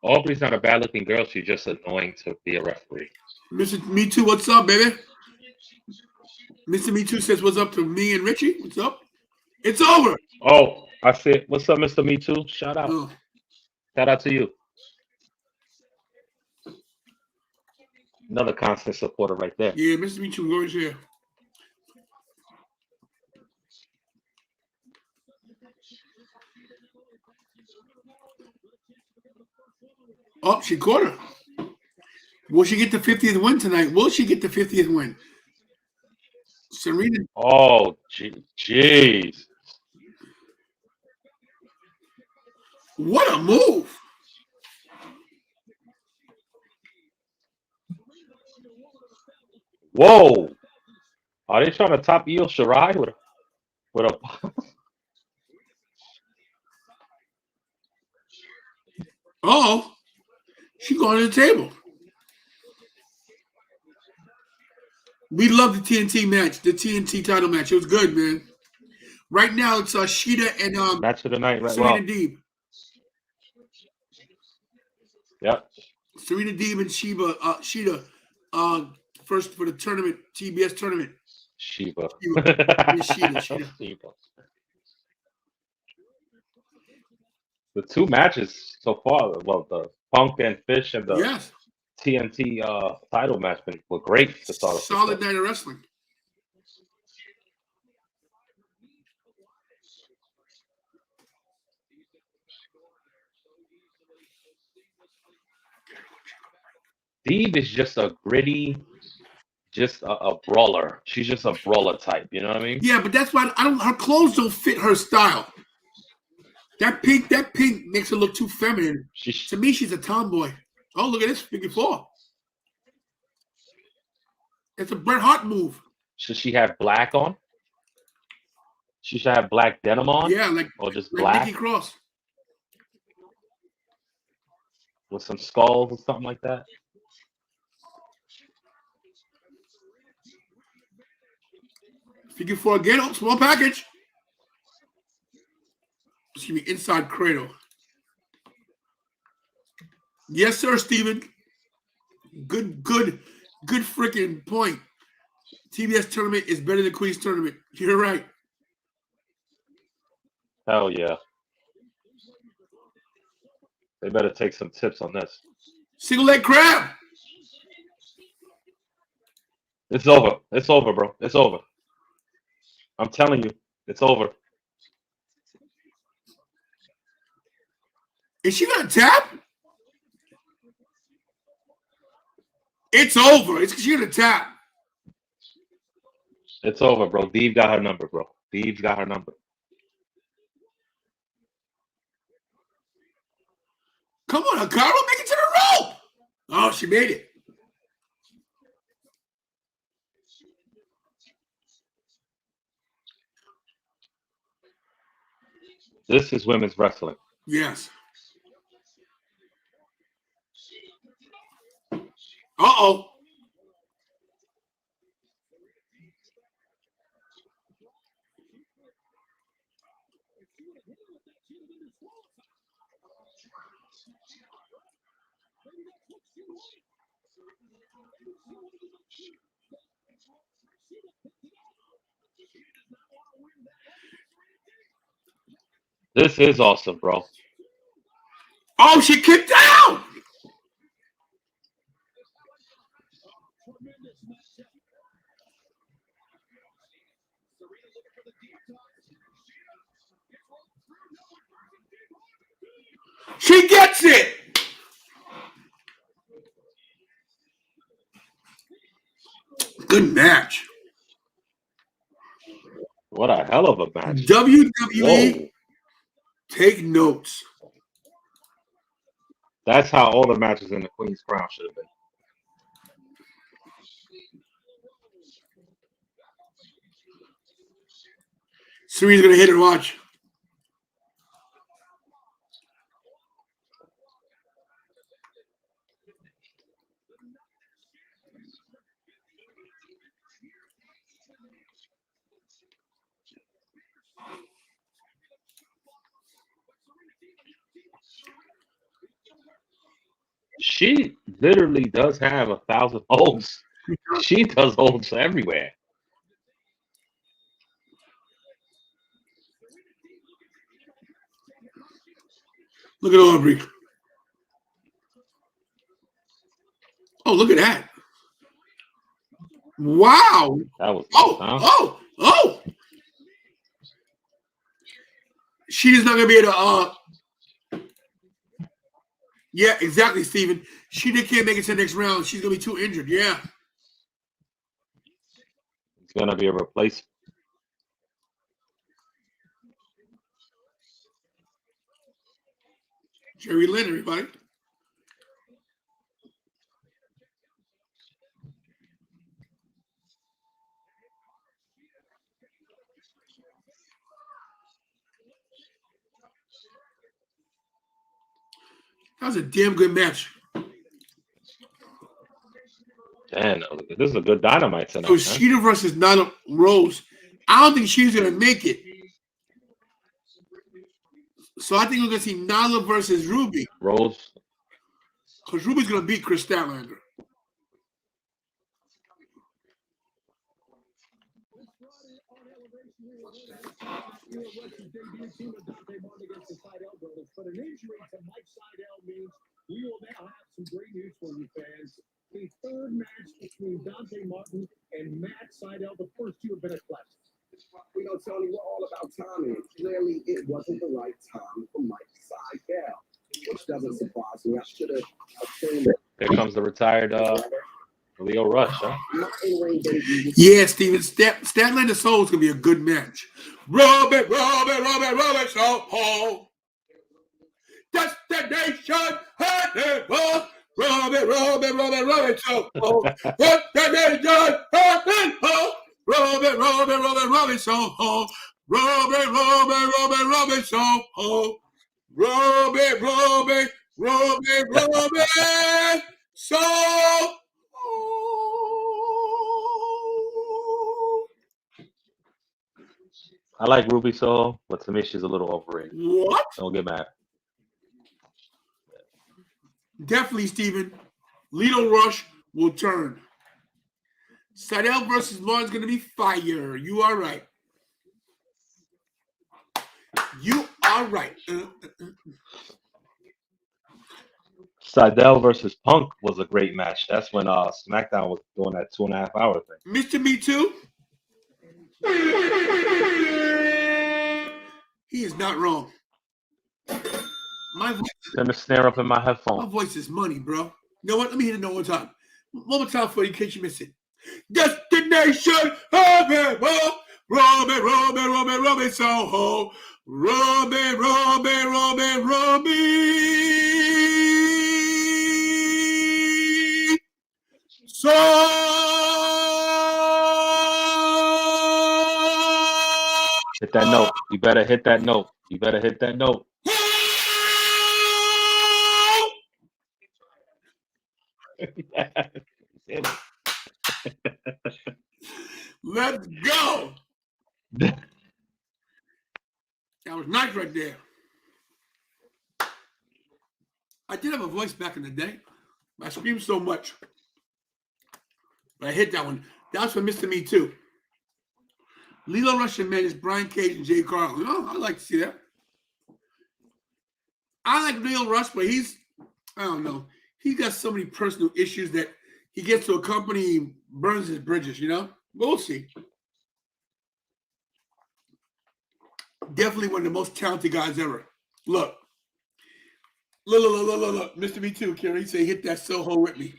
Aubrey's not a bad-looking girl. She's just annoying to be a referee. Mr. Me Too, what's up, baby? Mr. Me Too says, what's up to me and Richie? What's up? It's over. Oh, I said, what's up, Mr. Me Too? Shout out. Oh. Shout out to you. Another constant supporter right there. Yeah, Mr. Michu, Gloria's here. Oh, she caught her. Will she get the 50th win tonight? Will she get the 50th win? Serena. Oh, jeez. What a move. Whoa. Are they trying to top Io Shirai with a Oh, she going to the table. We love the TNT match, the TNT title match. It was good, man. Right now it's Shida and match of the night, right? Serena Well, Deeb. yep. Serena Deeb and Shida first for the tournament, TBS tournament. Sheba. Shida. The two matches so far, well, the Punk and Fish and the Yes. TNT title match were great to start off. Solid night of wrestling. Deeb is just a gritty, just a brawler. She's just a brawler type. You know what I mean? Yeah, but that's why her clothes don't fit her style. That pink makes her look too feminine. To me, she's a tomboy. Oh, look at this, figure four. It's a Bret Hart move. Should she have black on? She should have black denim on? Yeah, or just like black Nikki Cross. with some skulls or something like that. Figure four again. Oh, small package. Excuse me, inside cradle. Yes, sir, Steven. Good freaking point. TBS tournament is better than Queen's tournament. You're right. Hell yeah. They better take some tips on this. Single leg crab. It's over. It's over, bro. It's over. I'm telling you, it's over. Is she gonna tap? It's over. She's gonna tap. It's over, bro. Deeb got her number, bro. Deeb's got her number. Come on, Hikaru, make it to the rope. Oh, she made it. This is women's wrestling. Yes. Uh-oh. This is awesome, bro. Oh, she kicked out. She gets it. Good match. What a hell of a match. WWE, Whoa. take notes. That's how all the matches in the Queen's Crown should have been. Serena's gonna hit her. Watch. She literally does have 1,000 holds. She does holds everywhere. Look at Aubrey. Oh, look at that. Wow. That was Oh. She's not gonna be able to. Yeah, exactly, Steven. She can't make it to the next round. She's gonna be too injured. Yeah. It's gonna be a replacement. Jerry Lynn, everybody. That was a damn good match. Damn, this is a good Dynamite tonight. So Sheeta versus Nyla Rose. I don't think she's gonna make it. So I think we're gonna see Nyla versus Ruby. Rose. Because Ruby's gonna beat Chris Statlander. But an injury to Mike Seidel means we will now have some great news for you fans. The third match between Dante Martin and Matt Seidel. The first two have been a classic. You know, Tony, we're all about timing. Clearly, it wasn't the right time for Mike Seidel, which doesn't surprise me. I should have assumed it. Here comes the retired Leo Rush, huh? Yeah, Steven. Statlander Soul is gonna be a good match. Robert, so Destination Hollywood. Robert, so Destination Hollywood. Robert, so Robert, so Robert, so. I like Ruby Soul, but to me she's a little overrated. What? Don't get mad. Definitely, Steven. Lito Rush will turn. Seidel versus Law is going to be fire. You are right. You are right. Seidel versus Punk was a great match. That's when SmackDown was doing that 2.5 hour thing. Mr. Me Too. He is not wrong. My voice. Gonna snare up in my headphone. My voice is money, bro. You know what? Let me hit it one more time. One more time for you in case you miss it. Destination Hollywood. Robert, Soho. Robert. So. Hit that note. You better hit that note. You better hit that note. Let's go. That was nice right there. I did have a voice back in the day. I screamed so much. But I hit that one. That was for Mr. Me Too. Lilo Rush and managed Brian Cage and Jay Carlin. Oh, I'd like to see that. I like Lilo Rush, but I don't know. He's got so many personal issues that he gets to a company, he burns his bridges, you know? We'll see. Definitely one of the most talented guys ever. Look. Look. Mr. Me Too, Kerry. Say, hit that Soho with me.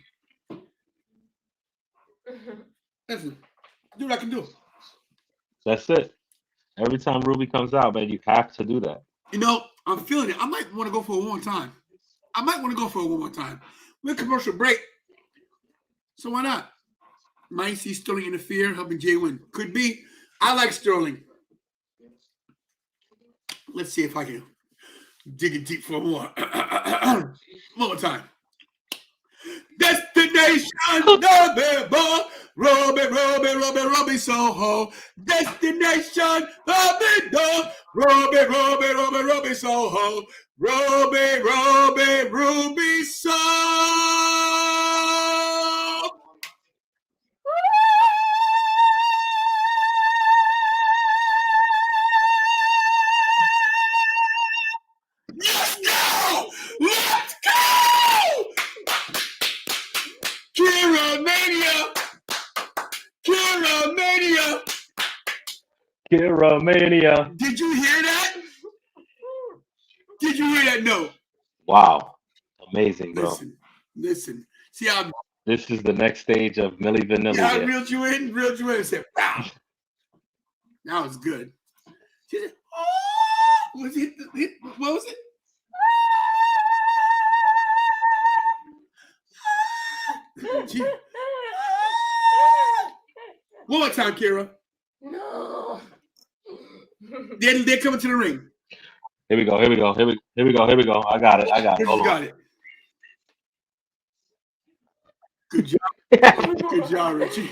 Listen, do what I can do. That's it. Every time Ruby comes out, man, you have to do that. You know, I'm feeling it. I might want to go for it one more time. We're commercial break. So why not? Might see Sterling interfere, helping Jay win. Could be. I like Sterling. Let's see if I can dig it deep for more. One more time. Destination November. Robbie Soho. Destination November. Robbie Soho. Ruby Soho. Let's go! Kira Mania! Kira Mania. Did you hear that? Did you hear that note? Wow. Amazing, bro. Listen. See how This is the next stage of Milli Vanilli I here. reeled you in and said, wow. That was good. She said, oh, was it, what was it? She, one more time, Kira. No. They're coming to the ring. Here we go. I got it. Hold Got on. it. Good job. Good job, Richie.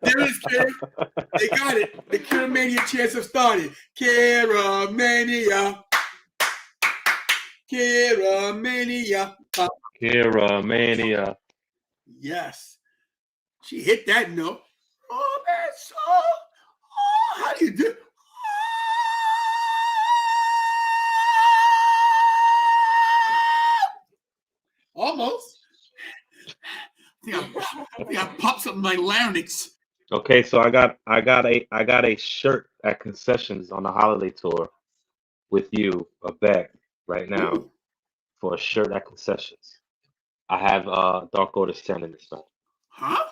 There it is, Kira. They got it. The Kira Mania chants have started. Kira Mania. Kira Mania. Kira Mania. Yes. She hit that note. Oh, man. So, oh, how do you do? Almost. I think I popped something like larynx. Okay, so I got a shirt at concessions on the holiday tour with you, a bet right now. Ooh. For a shirt at concessions. I have Dark Orders 10 in this one. Huh?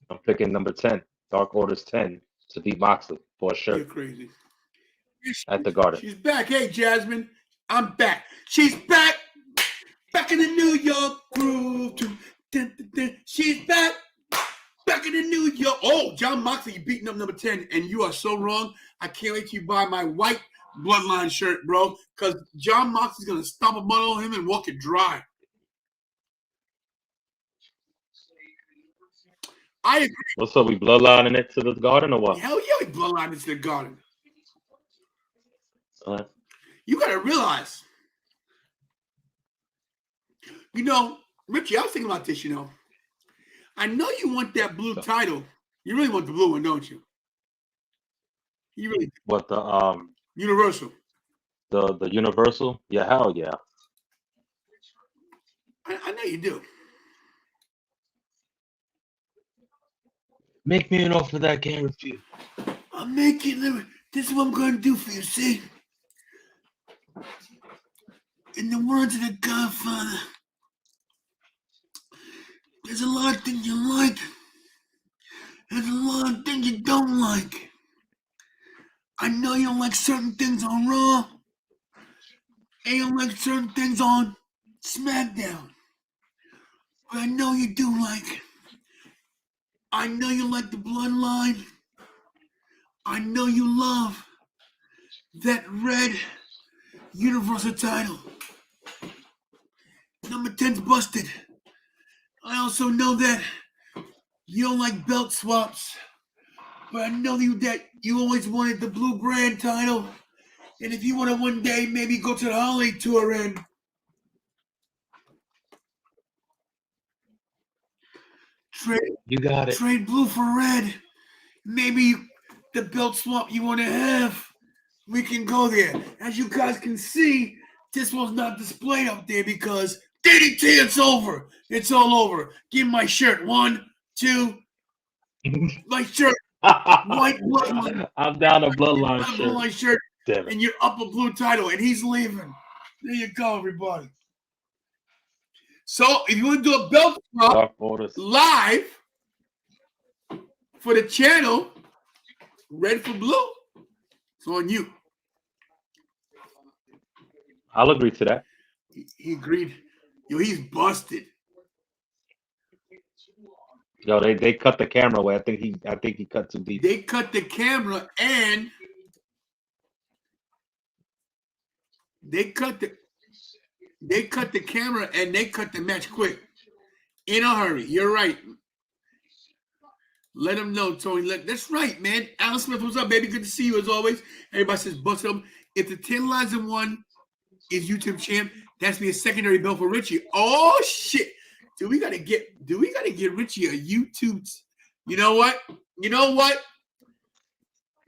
I'm picking number 10, Dark Orders 10 to beat Moxley for a shirt. You're crazy. At the Garden. She's back. Hey, Jasmine. I'm back. She's back. Back in the New York groove. She's back. Back in the New York. Oh, John Moxley, you beating up number 10, and you are so wrong. I can't wait till you buy my white Bloodline shirt, bro, because John Moxley's going to stomp a mud on him and walk it dry. I agree. What's up? We bloodlining it to the Garden or what? Hell yeah, we bloodline it to the Garden. You got to realize, you know, Richie, I was thinking about this, you know. I know you want that blue title. You really want the blue one, don't you? You really do. What, the Universal. The Universal? Yeah, hell yeah. I know you do. Make me an offer that I can't refuse. I'm making them. This is what I'm going to do for you, see? In the words of the Godfather, there's a lot of things you like. There's a lot of things you don't like. I know you don't like certain things on Raw. And you don't like certain things on SmackDown. But I know you do like. I know you like the Bloodline. I know you love that red Universal title. Number 10's busted. I also know that you don't like belt swaps. But I know that you always wanted the Blue Brand title. And if you want to one day maybe go to the Holiday Tour and trade blue for red, maybe the belt swap you want to have, we can go there. As you guys can see, this was not displayed up there because DDT, it's over. It's all over. Give me my shirt. 1, 2. My shirt. White Bloodline. I'm down a Bloodline shirt. shirt. Bloodline shirt. Damn it. And you're up a blue title, and he's leaving. There you go, everybody. So if you want to do a belt swap live for the channel, red for blue, it's on you. I'll agree to that. He agreed. Yo, he's busted. Yo, they cut the camera away. I think he cut too deep. They cut the camera and they cut the camera and they cut the match quick. In a hurry. You're right. Let him know, Tony. That's right, man. Alan Smith, what's up, baby? Good to see you as always. Everybody says bust up. If the 10 Lives in 1 is YouTube champ, that's be a secondary belt for Richie. Oh shit. Do we gotta get Richie a YouTube? You know what?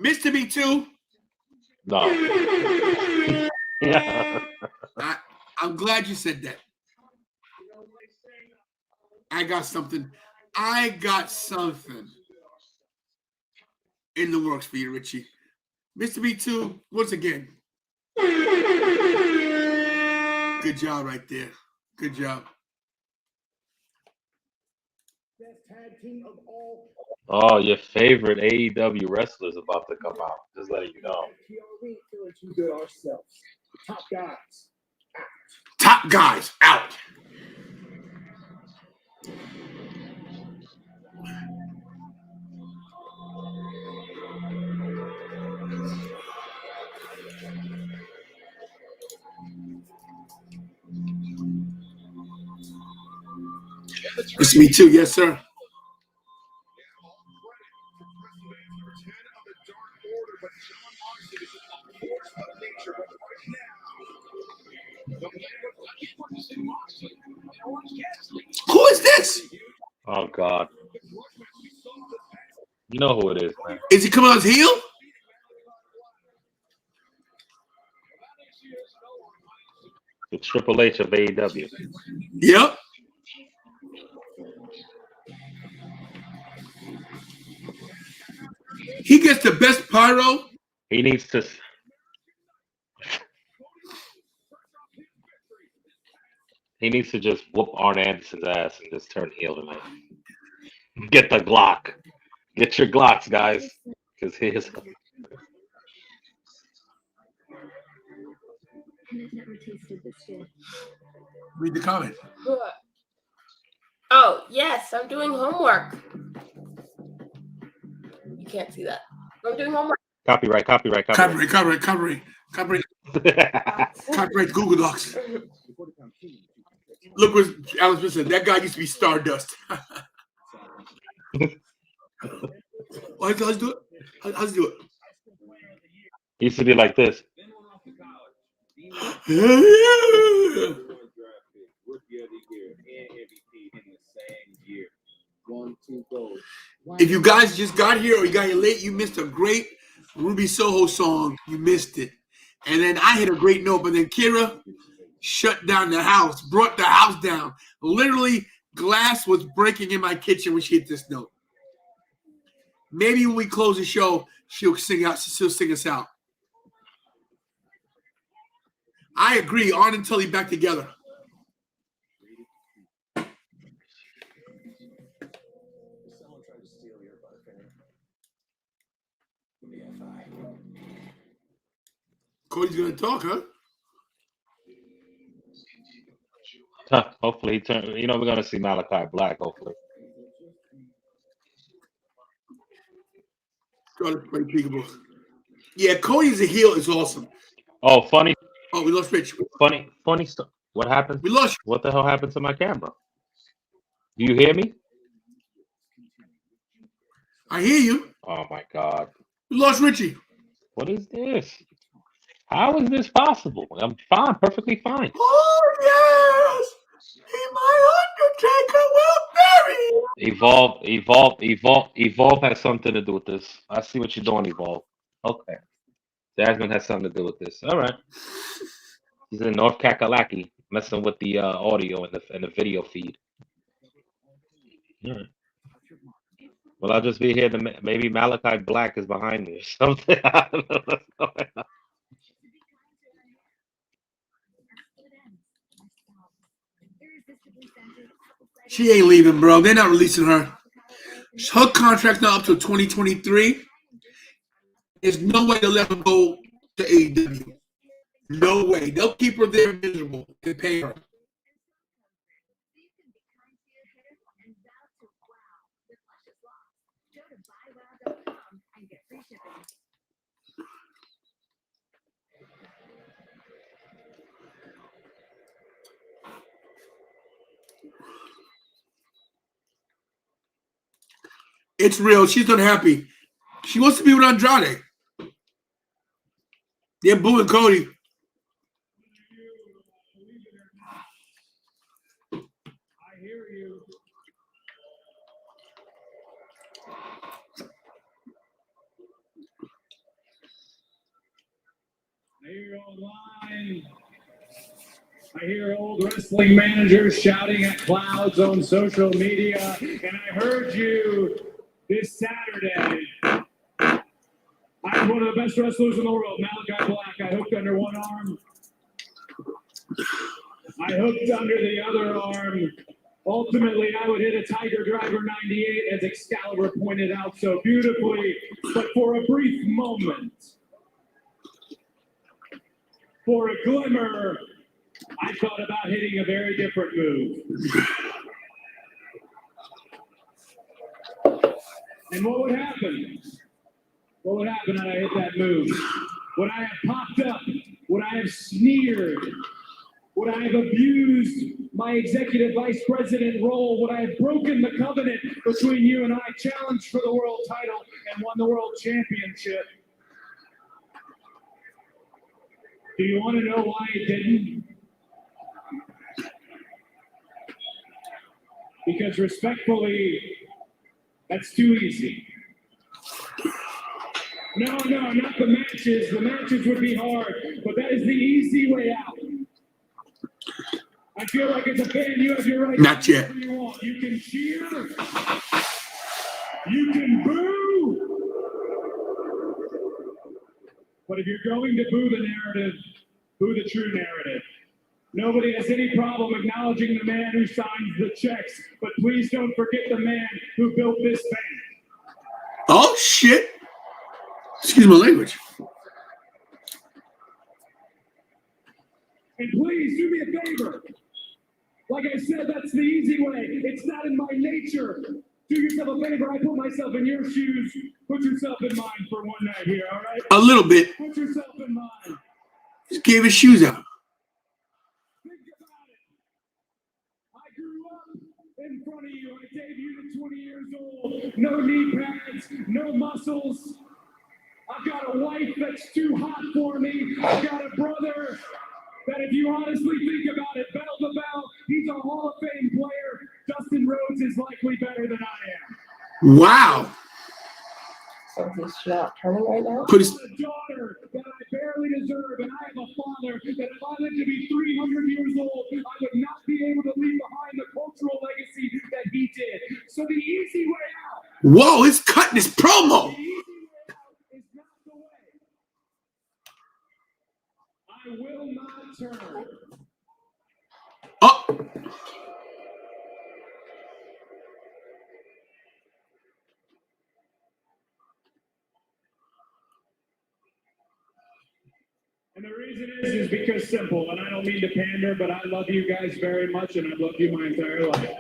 Mr. Me Too. No. Yeah. I'm glad you said that. I got something. in the works for you, Richie. Mr. B2, once again. Good job right there. Good job. Best tag team of all. Oh, your favorite AEW wrestler is about to come out. Just letting you know. We feeling too good ourselves. Top guys. Top guys out. It's me too, yes, sir. Who is this? Oh God. You know who it is, man. Is he coming out as heel? The Triple H of AEW. Yep. He gets the best pyro. He needs to. He needs to just whoop Arn Anderson's ass and just turn heel tonight. Get the Glock. Get your Glocks, guys. Because his. Read the comment. Oh, yes, I'm doing homework. You can't see that. I'm doing homework. Copyright. Copyright Google Docs. Look what Alex said. That guy used to be Stardust. How's do it? How's do it? He used to be like this. If you guys just got here or you got here late, you missed a great Ruby Soho song. You missed it. And then I hit a great note, but then Kira shut down the house, brought the house down. Literally, glass was breaking in my kitchen when she hit this note. Maybe when we close the show, she'll sing us out. I agree. Arn and Tully back together. Cody's gonna talk, huh? Hopefully, he turn. You know, we're gonna see Malachi Black. Hopefully. Gotta play peekaboo. Yeah, Cody's a heel is awesome. Oh, funny. Oh, we lost Rich. Funny stuff. What happened? We lost you. What the hell happened to my camera? Do you hear me? I hear you. Oh my God. We lost Richie. What is this? How is this possible? I'm fine, perfectly fine. Oh yes, my Undertaker will bury. Evolve has something to do with this. I see what you're doing, Evolve. Okay. Jasmine has something to do with this. All right. He's in North Kakalaki, messing with the audio and the video feed. Well, I'll just be here. Maybe Malachi Black is behind me or something. I don't know what's going on. She ain't leaving, bro. They're not releasing her. Her contract's not up till 2023. There's no way they'll let her go to AEW. No way. They'll keep her there miserable and pay her. It's real. She's unhappy. She wants to be with Andrade. They're booing Cody. I hear you. I hear online. I hear old wrestling managers shouting at clouds on social media, and I heard you this Saturday. one of the best wrestlers in the world, Malachi Black. I hooked under one arm. I hooked under the other arm. Ultimately, I would hit a Tiger Driver 98, as Excalibur pointed out so beautifully. But for a brief moment, for a glimmer, I thought about hitting a very different move. And what would happen? What would happen when I hit that move? Would I have popped up? Would I have sneered? Would I have abused my executive vice president role? Would I have broken the covenant between you and I, challenged for the world title, and won the world championship? Do you want to know why I didn't? Because respectfully, that's too easy. No, not the matches. The matches would be hard, but that is the easy way out. I feel like as a fan, you have your right. Not yet. You want. You can cheer. You can boo. But if you're going to boo the narrative, boo the true narrative. Nobody has any problem acknowledging the man who signs the checks, but please don't forget the man who built this band. Oh, shit. Excuse my language. And please do me a favor. Like I said, that's the easy way. It's not in my nature. Do yourself a favor. I put myself in your shoes. Put yourself in mine for one night here, all right? A little bit. Put yourself in mine. Just gave his shoes out. Think about it. I grew up in front of you. I debuted at 20 years old. No knee pads, no muscles. I've got a wife that's too hot for me. I've got a brother that, if you honestly think about it, bell to bell, he's a Hall of Fame player. Dustin Rhodes is likely better than I am. Wow. So he's not turning right now? Put his... I have a daughter that I barely deserve, and I have a father that, if I lived to be 300 years old, I would not be able to leave behind the cultural legacy that he did. So the easy way out. Whoa, he's cutting his promo. The easy way out is not the way. I will not turn. Oh. And the reason is because simple, and I don't mean to pander, but I love you guys very much, and I've loved you my entire life.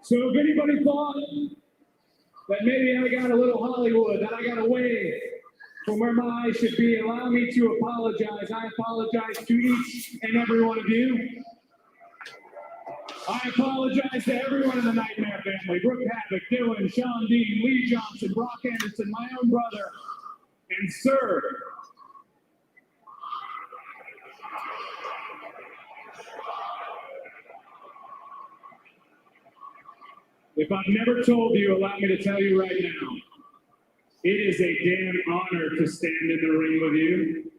So if anybody thought that maybe I got a little Hollywood, that I got away from where my eyes should be, allow me to apologize. I apologize to each and every one of you. I apologize to everyone in the Nightmare family. Brooke Havoc, Dylan, Sean Dean, Lee Johnson, Brock Anderson, my own brother, and Sir. If I've never told you, allow me to tell you right now. It is a damn honor to stand in the ring with you.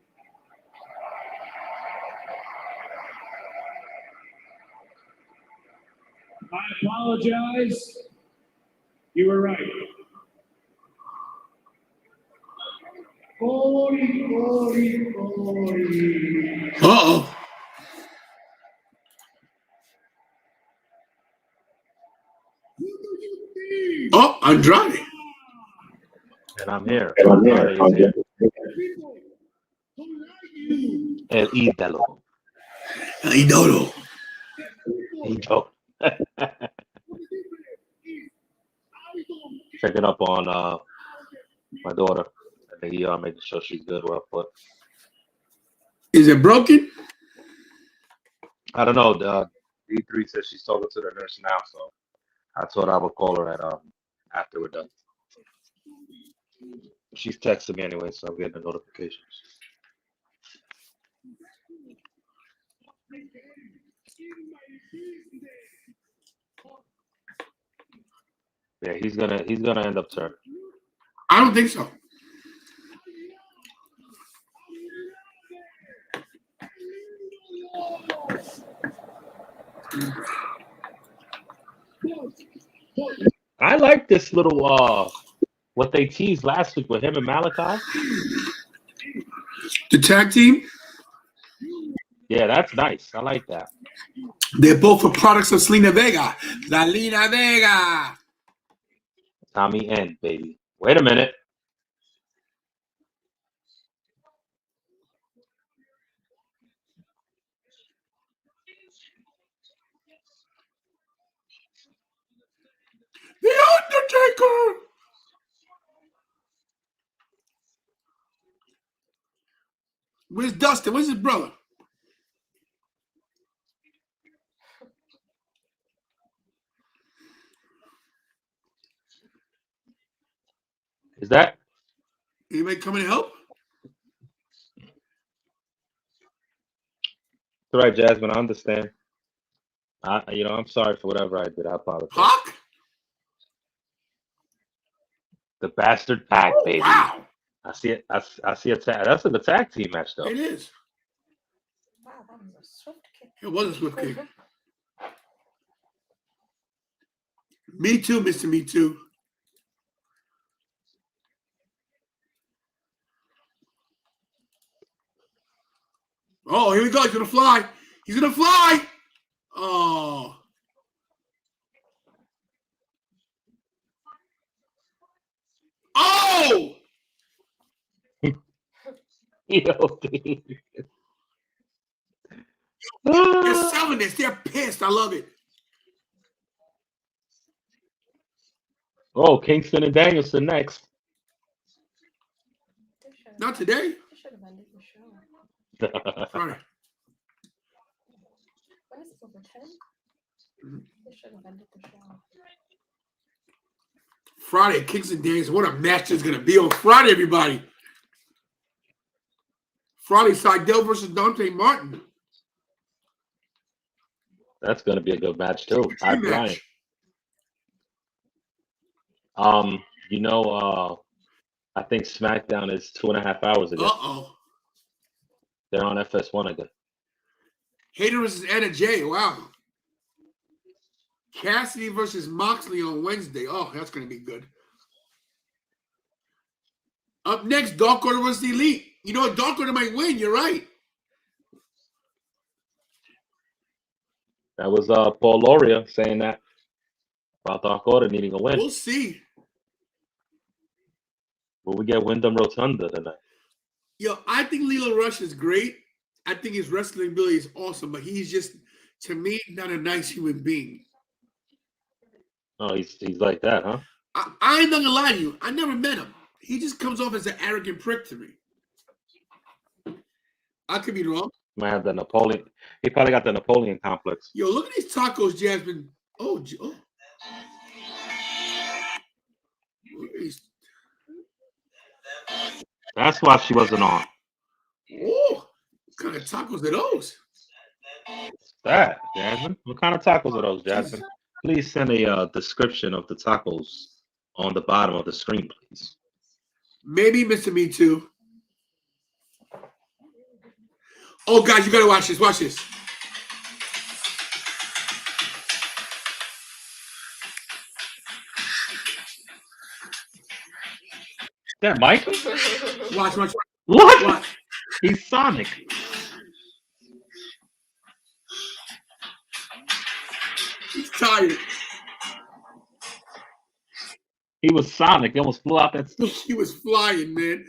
I apologize. You were right. Uh-oh. Oh, Andrade. And I'm here. I'm here. El ídolo. Idolo. Ídolo. Check it up on my daughter at the ER, making sure she's good with her foot. Is it broken? I don't know. D3 says she's talking to the nurse now, so I thought I would call her at after we're done. She's texting me anyway, so I'm getting the notifications. Yeah, he's gonna end up turning. I don't think so. I like this little what they teased last week with him and Malachi. The tag team, Yeah, that's nice. I like that. they're both for products of Selena Vega. La Lina Vega. Tommy End, baby. Wait a minute. The Undertaker. Where's Dustin? Where's his brother? Is that? Anybody coming to help? It's all right, Jasmine. I understand. I'm sorry for whatever I did. I apologize. Pac? The bastard pack, Oh, baby. wow. I see it. I see a tag. That's in the tag team match, though. It is. Wow, that was a swift kick. It was a swift kick. Me too, Mr. Me Too. Oh, here we go. He's going to fly. He's going to fly. Oh. Oh! EOD. They're selling this. They're pissed. I love it. Oh, Kingston and Danielson next. Not today. They should have ended the show. Friday. When is it over 10? They should have ended the show. Friday, Kingston Daniels. What a match is going to be on Friday, everybody. Friday, Seidel versus Dante Martin. That's going to be a good match, too. High flying. Match. I think SmackDown is 2.5 hours ago. Uh-oh. They're on FS1 again. Hayter versus Anna Jay. Wow. Cassidy versus Moxley on Wednesday. Oh, that's going to be good. Up next, Dark Order versus the Elite. You know what? Dark Order might win. You're right. That was Paul Lauria saying that about Dark Order needing a win. We'll see. Will we get Wyndham Rotunda tonight? Yo, I think Lilo Rush is great. I think his wrestling ability is awesome, but he's just, to me, not a nice human being. Oh, he's like that, huh? I ain't not gonna lie to you. I never met him. He just comes off as an arrogant prick to me. I could be wrong. Might have the Napoleon. He probably got the Napoleon complex. Yo, look at these tacos, Jasmine. Oh. Look at these. That's why she wasn't on. Oh, what kind of tacos are those? What's that, Jasmine? What kind of tacos are those, Jasmine? Please send a description of the tacos on the bottom of the screen, please. Maybe Mr. Me Too. Oh, guys, you gotta watch this. Watch this. Is that Mike? Watch. What? Watch. He's Sonic. He's tired. He was Sonic. He almost flew out that. He was flying, man.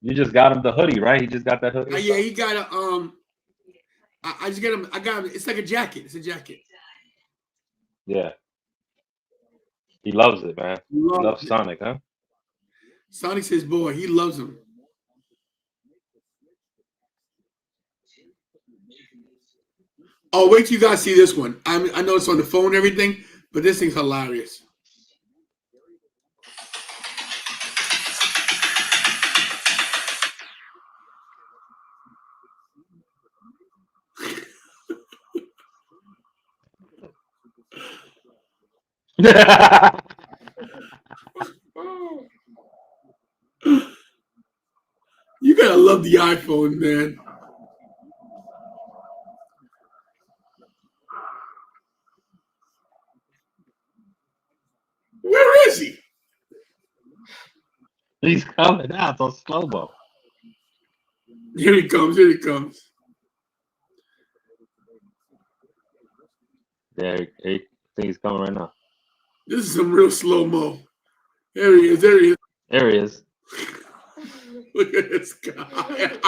You just got him the hoodie, right? He just got that hoodie. Yeah, he got a I just got him. I got him. It's like a jacket. It's a jacket. Yeah. He loves it, man. He loves it. Sonic, huh? Sonic's his boy. He loves him. Oh, wait till you guys see this one. I know it's on the phone and everything, but this thing's hilarious. You gotta love the iPhone, man. He's coming out on slow-mo. Here he comes. Here he comes. There, I think he's coming right now. This is some real slow-mo. There he is. There he is. There he is. Look at this guy.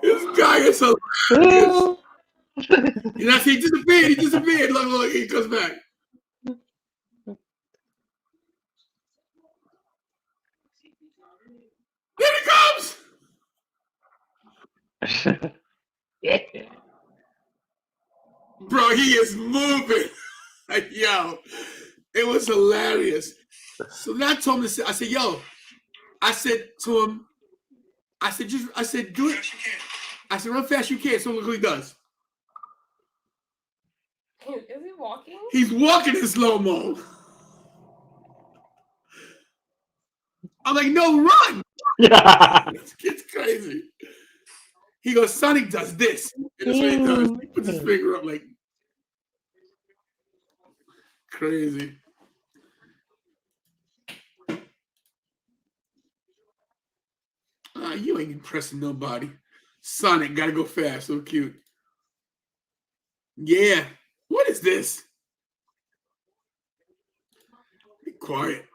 This guy is hilarious. You know, see, he disappeared. He disappeared. Look, he comes back. There he comes. Yeah. Bro, he is moving. Like, yo, it was hilarious. So then I told him to say, I said, yo, I said to him, I said, do it. I said, run fast you can. So look what he does. Is he walking? He's walking in slow-mo. I'm like, no, run. It's crazy. He goes, Sonic does this. And that's what he does. He puts his finger up like crazy. You ain't impressing nobody. Sonic, gotta go fast. So cute. Yeah. What is this? Be quiet.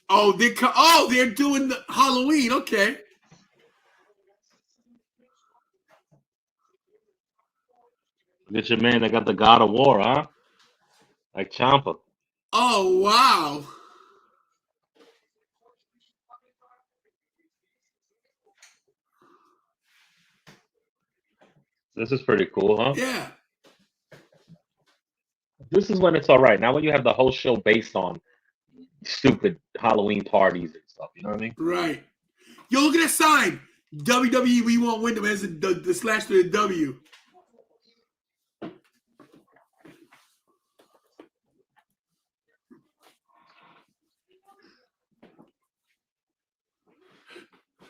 Oh, they're doing the Halloween. Okay. Look at your man that got the God of War, huh? Like Ciampa. Oh, wow. This is pretty cool, huh? Yeah. This is when it's all right. Now when you have the whole show based on stupid Halloween parties and stuff, you know what I mean? Right. Yo, look at that sign. WWE, we won't win them as the slash to the W.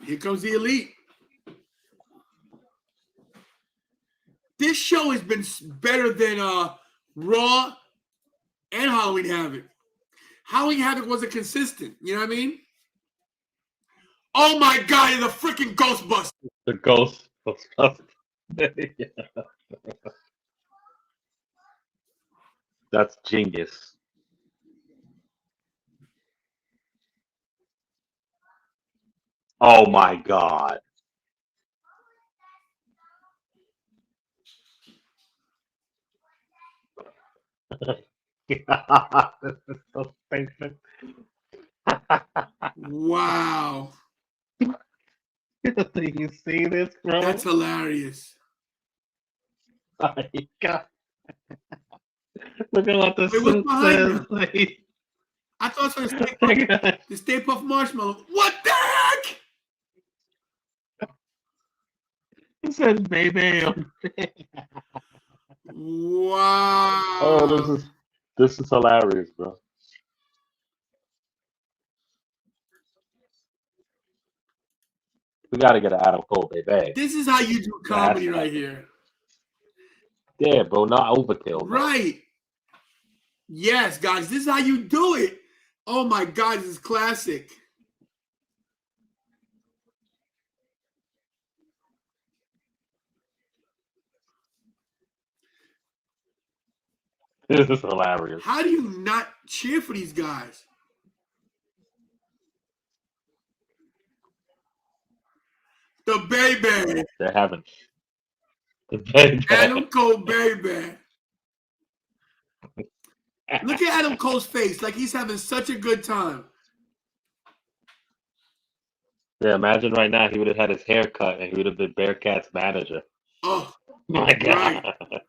Here comes the Elite. This show has been better than Raw and Halloween Havoc. Halloween Havoc wasn't consistent. You know what I mean? Oh my God, the freaking Ghostbusters. The Ghostbusters. Yeah. That's genius. Oh my God. This is so stupid. Wow. Do you see this, bro? That's hilarious. Oh my God. Look at what the Wait, what's suit behind says. them? Like, I thought it was the Stay Puft Marshmallow. What the heck? it says baby. Wow. Oh, this is hilarious, bro. We gotta get an Adam Cole, baby. This is how you do comedy right here. Yeah, bro, not overkill. Bro. Right. Yes, guys, this is how you do it. Oh my God, this is classic. This is hilarious. How do you not cheer for these guys? The baby. They haven't. The baby. Adam Cole, baby. Look at Adam Cole's face. Like he's having such a good time. Yeah, imagine right now he would have had his hair cut and he would have been Bearcat's manager. Oh, my God. Right.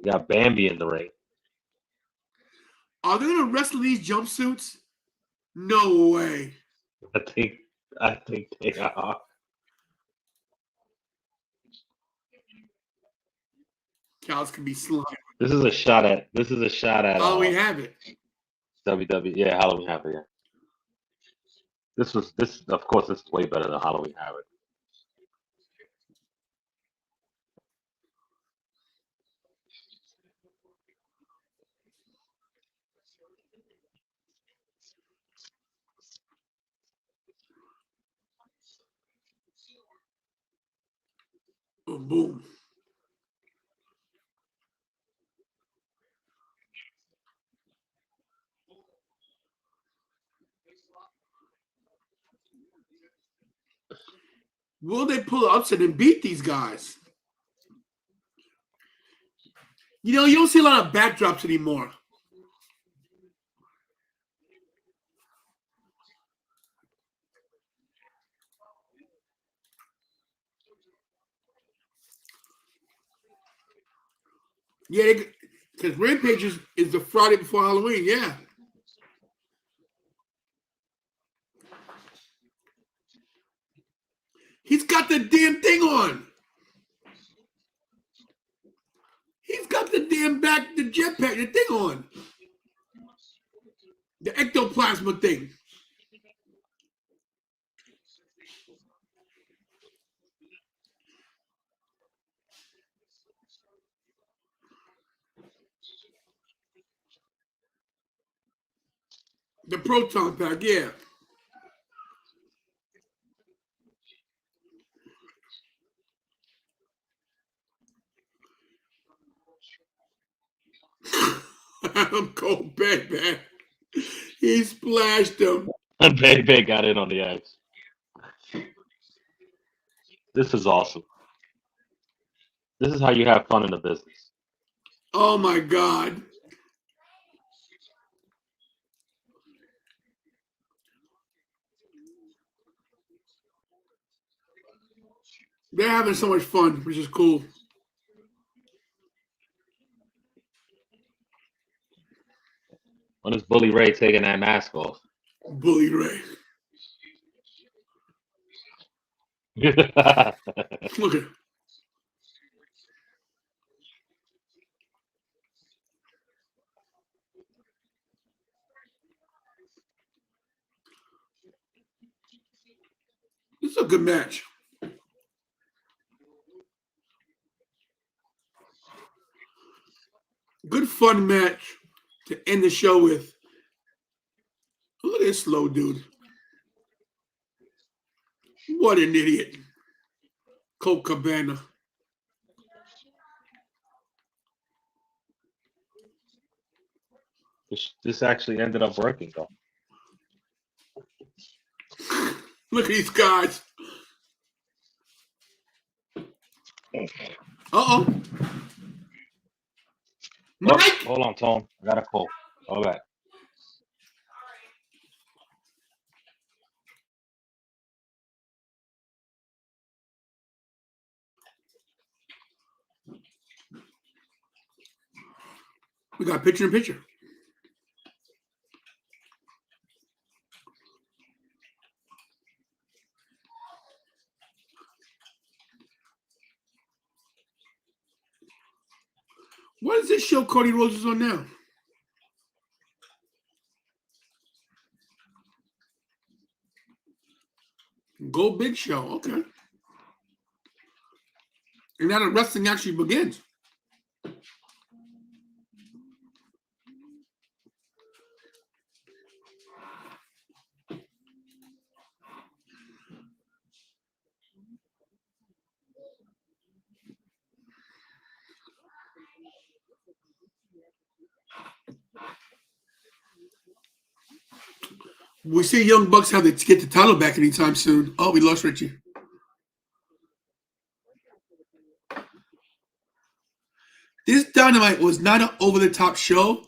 You got Bambi in the ring. Are they gonna wrestle these jumpsuits? No way. I think they are. Cows can be slimy. This is a shot at. Oh, we have it. WWE. Yeah, Halloween Havoc. Yeah. This. Of course, this is way better than Halloween Havoc. Boom, boom. Will they pull an upset and beat these guys? You know, you don't see a lot of backdrops anymore. Yeah, because Rampage is the Friday before Halloween. Yeah. He's got the damn thing on. He's got the damn the jetpack, the thing on. The ectoplasma thing. The proton pack, yeah. I'm cold, bad. He splashed him. Baby got in on the ice. This is awesome. This is how you have fun in the business. Oh my God. They're having so much fun, which is cool. When is Bully Ray taking that mask off? Bully Ray. Look at it. This is a good match. Good fun match to end the show with. Look at this slow dude. What an idiot. Colt Cabana. This actually ended up working though. Look at these guys. Uh-oh. Mike! Oh, hold on, Tom. I got a call. All right. We got picture in picture. What is this show Cody Rhodes is on now? Go Big Show. Okay. And now the wrestling actually begins. We see Young Bucks have to get the title back anytime soon. Oh, we lost Richie. This Dynamite was not an over-the-top show,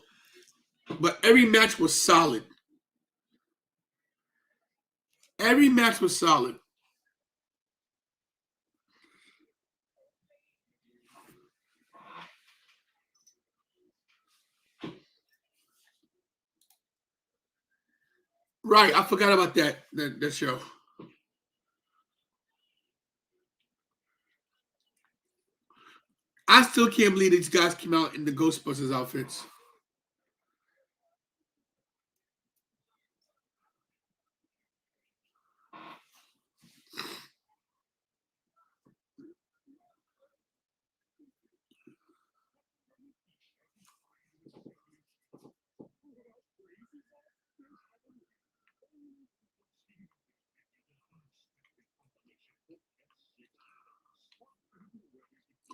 but every match was solid. Every match was solid. Right, I forgot about that show. I still can't believe these guys came out in the Ghostbusters outfits.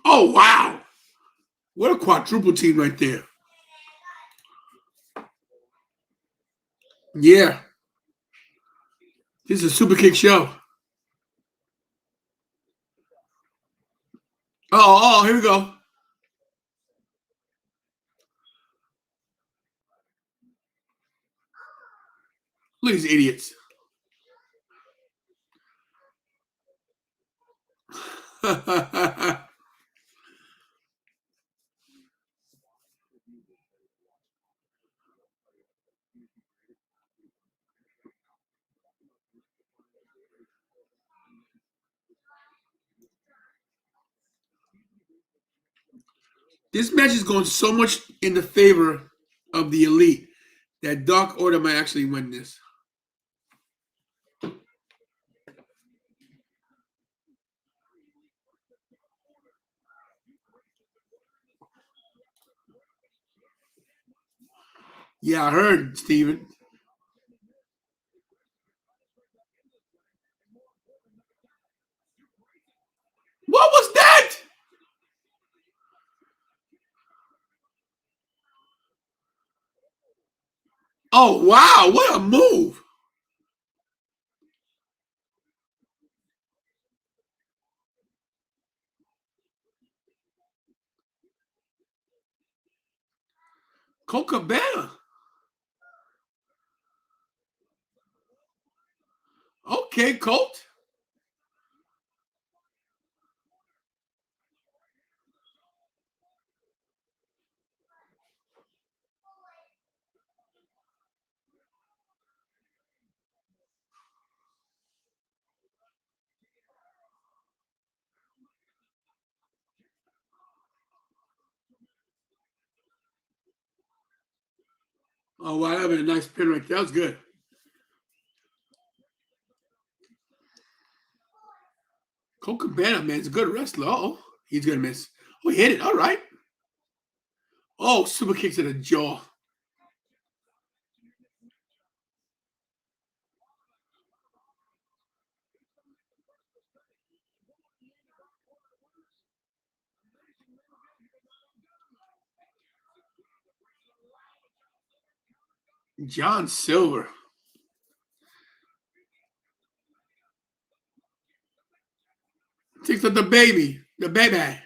Oh, wow. What a quadruple team right there. Yeah. This is a super kick show. Oh, here we go. Look at these idiots. This match is going so much in the favor of the Elite that Dark Order might actually win this. Yeah, I heard, Steven. What was that? Oh, wow. What a move. Colt Cabana. Okay, Colt. Oh, wow. That was a nice pin right there. That was good. Colt Cabana, man, is a good wrestler. Uh-oh. He's going to miss. Oh, he hit it. All right. Oh, super kick to the jaw. John Silver. Takes up the baby. The baby.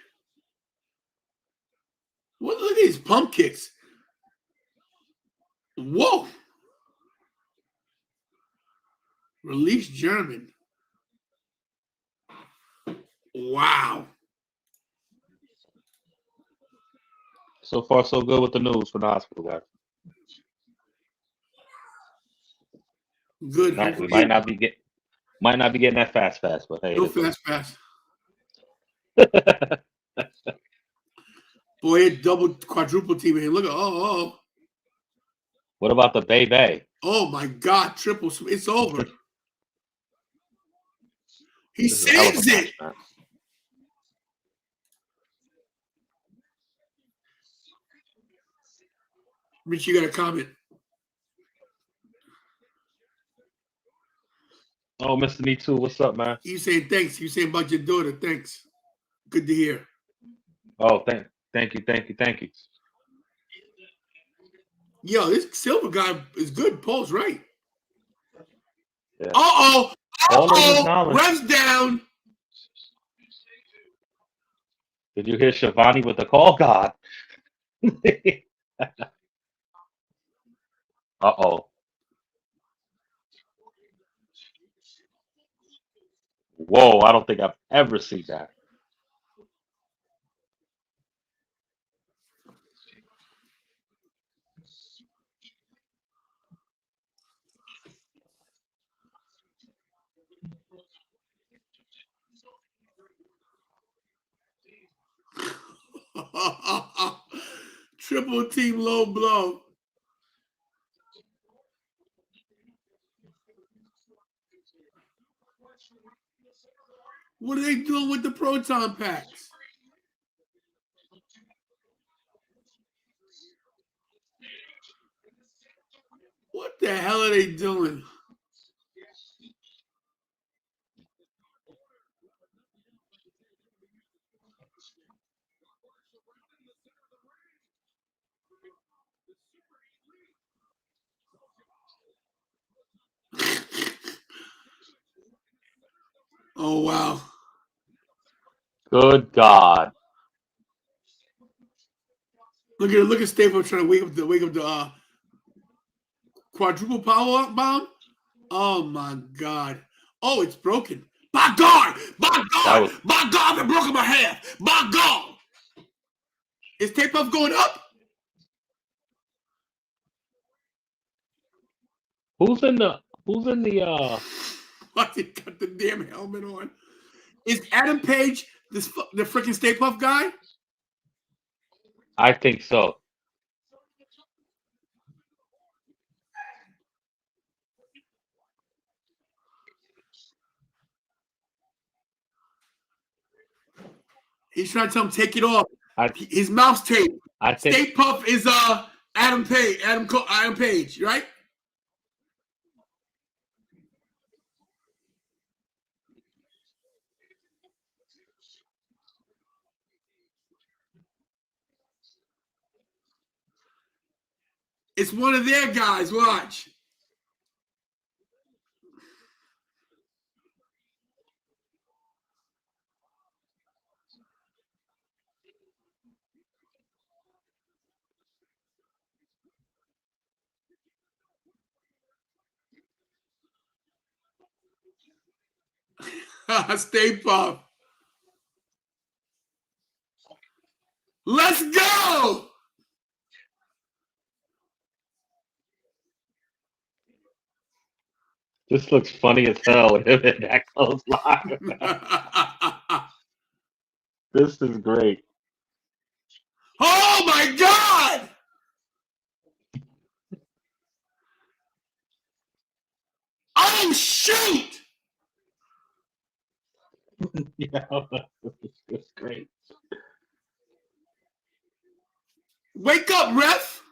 What? Look at these pump kicks. Whoa. Release German. Wow. So far, so good with the news for the hospital, guys. Good. We might not be getting that fast, but hey, No it is fast. Boy, it double quadruple team here. Look at What about the baby? Oh my God, triple. It's over. He This is a hell of a saves match, it. man. Rich, you got a comment. Oh, Mr. Me Too, what's up, man? You saying thanks. You saying about your daughter. Thanks. Good to hear. Oh, thank you. Yo, this Silver guy is good. Paul's right. Yeah. All of his knowledge. Revs down. Did you hear Shivani with the call? God. Uh-oh. Whoa, I don't think I've ever seen that. Triple team low blow. What are they doing with the proton packs? What the hell are they doing? Oh wow! Good God. Look at Staple trying to wake up the quadruple power bomb. Oh my God! Oh, it's broken. By God! By God! By God! I've broken my half. By God! Is Tape Puff going up? Who's in the Why he got the damn helmet on? Is Adam Page the freaking Stay Puff guy? I think so. He's trying to tell him take it off. His mouth's taped. I think Stay Puff is Adam Page. Adam Page, right? It's one of their guys. Watch. Stay Puff. Let's go. this looks funny as hell with him in that clothesline. This is great. Oh my God! Oh shoot! Yeah, it's great. Wake up, ref!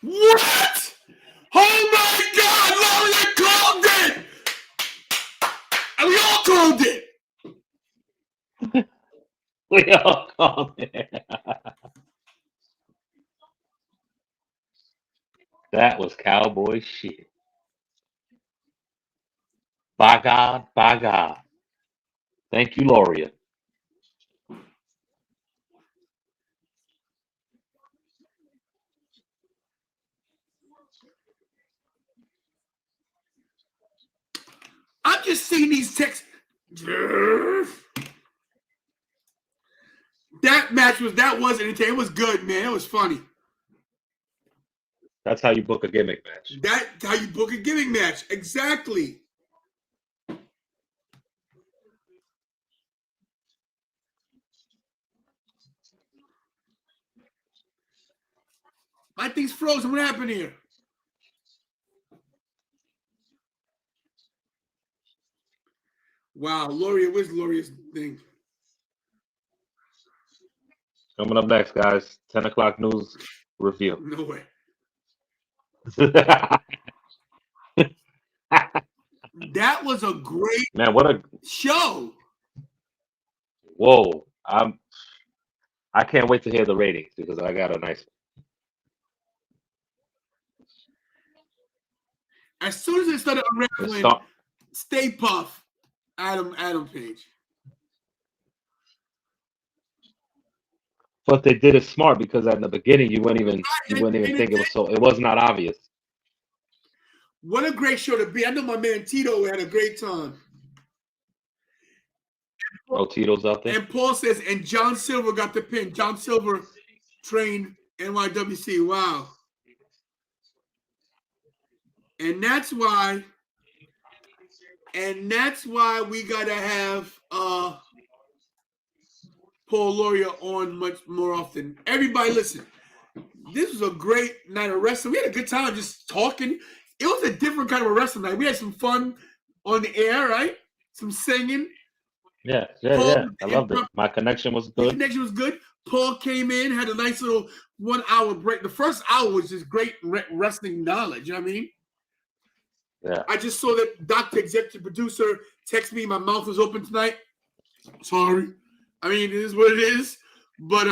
What? Oh my God! Lauria called it! And we all called it! We all called it. That was cowboy shit. By God, by God. Thank you, Lauria. I'm just seeing these texts. That match was entertaining. It was good, man. It was funny. That's how you book a gimmick match. That's how you book a gimmick match. Exactly. My thing's frozen. What happened here? Wow, Lauria, where's Lauria's thing? Coming up next, guys. 10 o'clock news review. No way. That was a great Man, show. Whoa. I can't wait to hear the ratings because I got a nice As soon as they started unraveling, Stay Puff, Adam Page. But they did it smart because at the beginning you wouldn't even think it was not obvious. What a great show to be. I know my man Tito had a great time. Oh, Tito's out there. And Paul says, and John Silver got the pin. John Silver trained NYWC. Wow. And that's why And that's why we gotta have Paul Lauria on much more often. Everybody listen. This was a great night of wrestling. We had a good time just talking. It was a different kind of a wrestling night. We had some fun on the air, right? Some singing. Yeah. Paul, I loved it. My connection was the good. connection was good. Paul came in, had a nice little 1 hour break. The first hour was just great wrestling knowledge. You know what I mean? Yeah. I just saw that Dr. Executive Producer text me. My mouth was open tonight. Sorry. I mean, it is what it is. But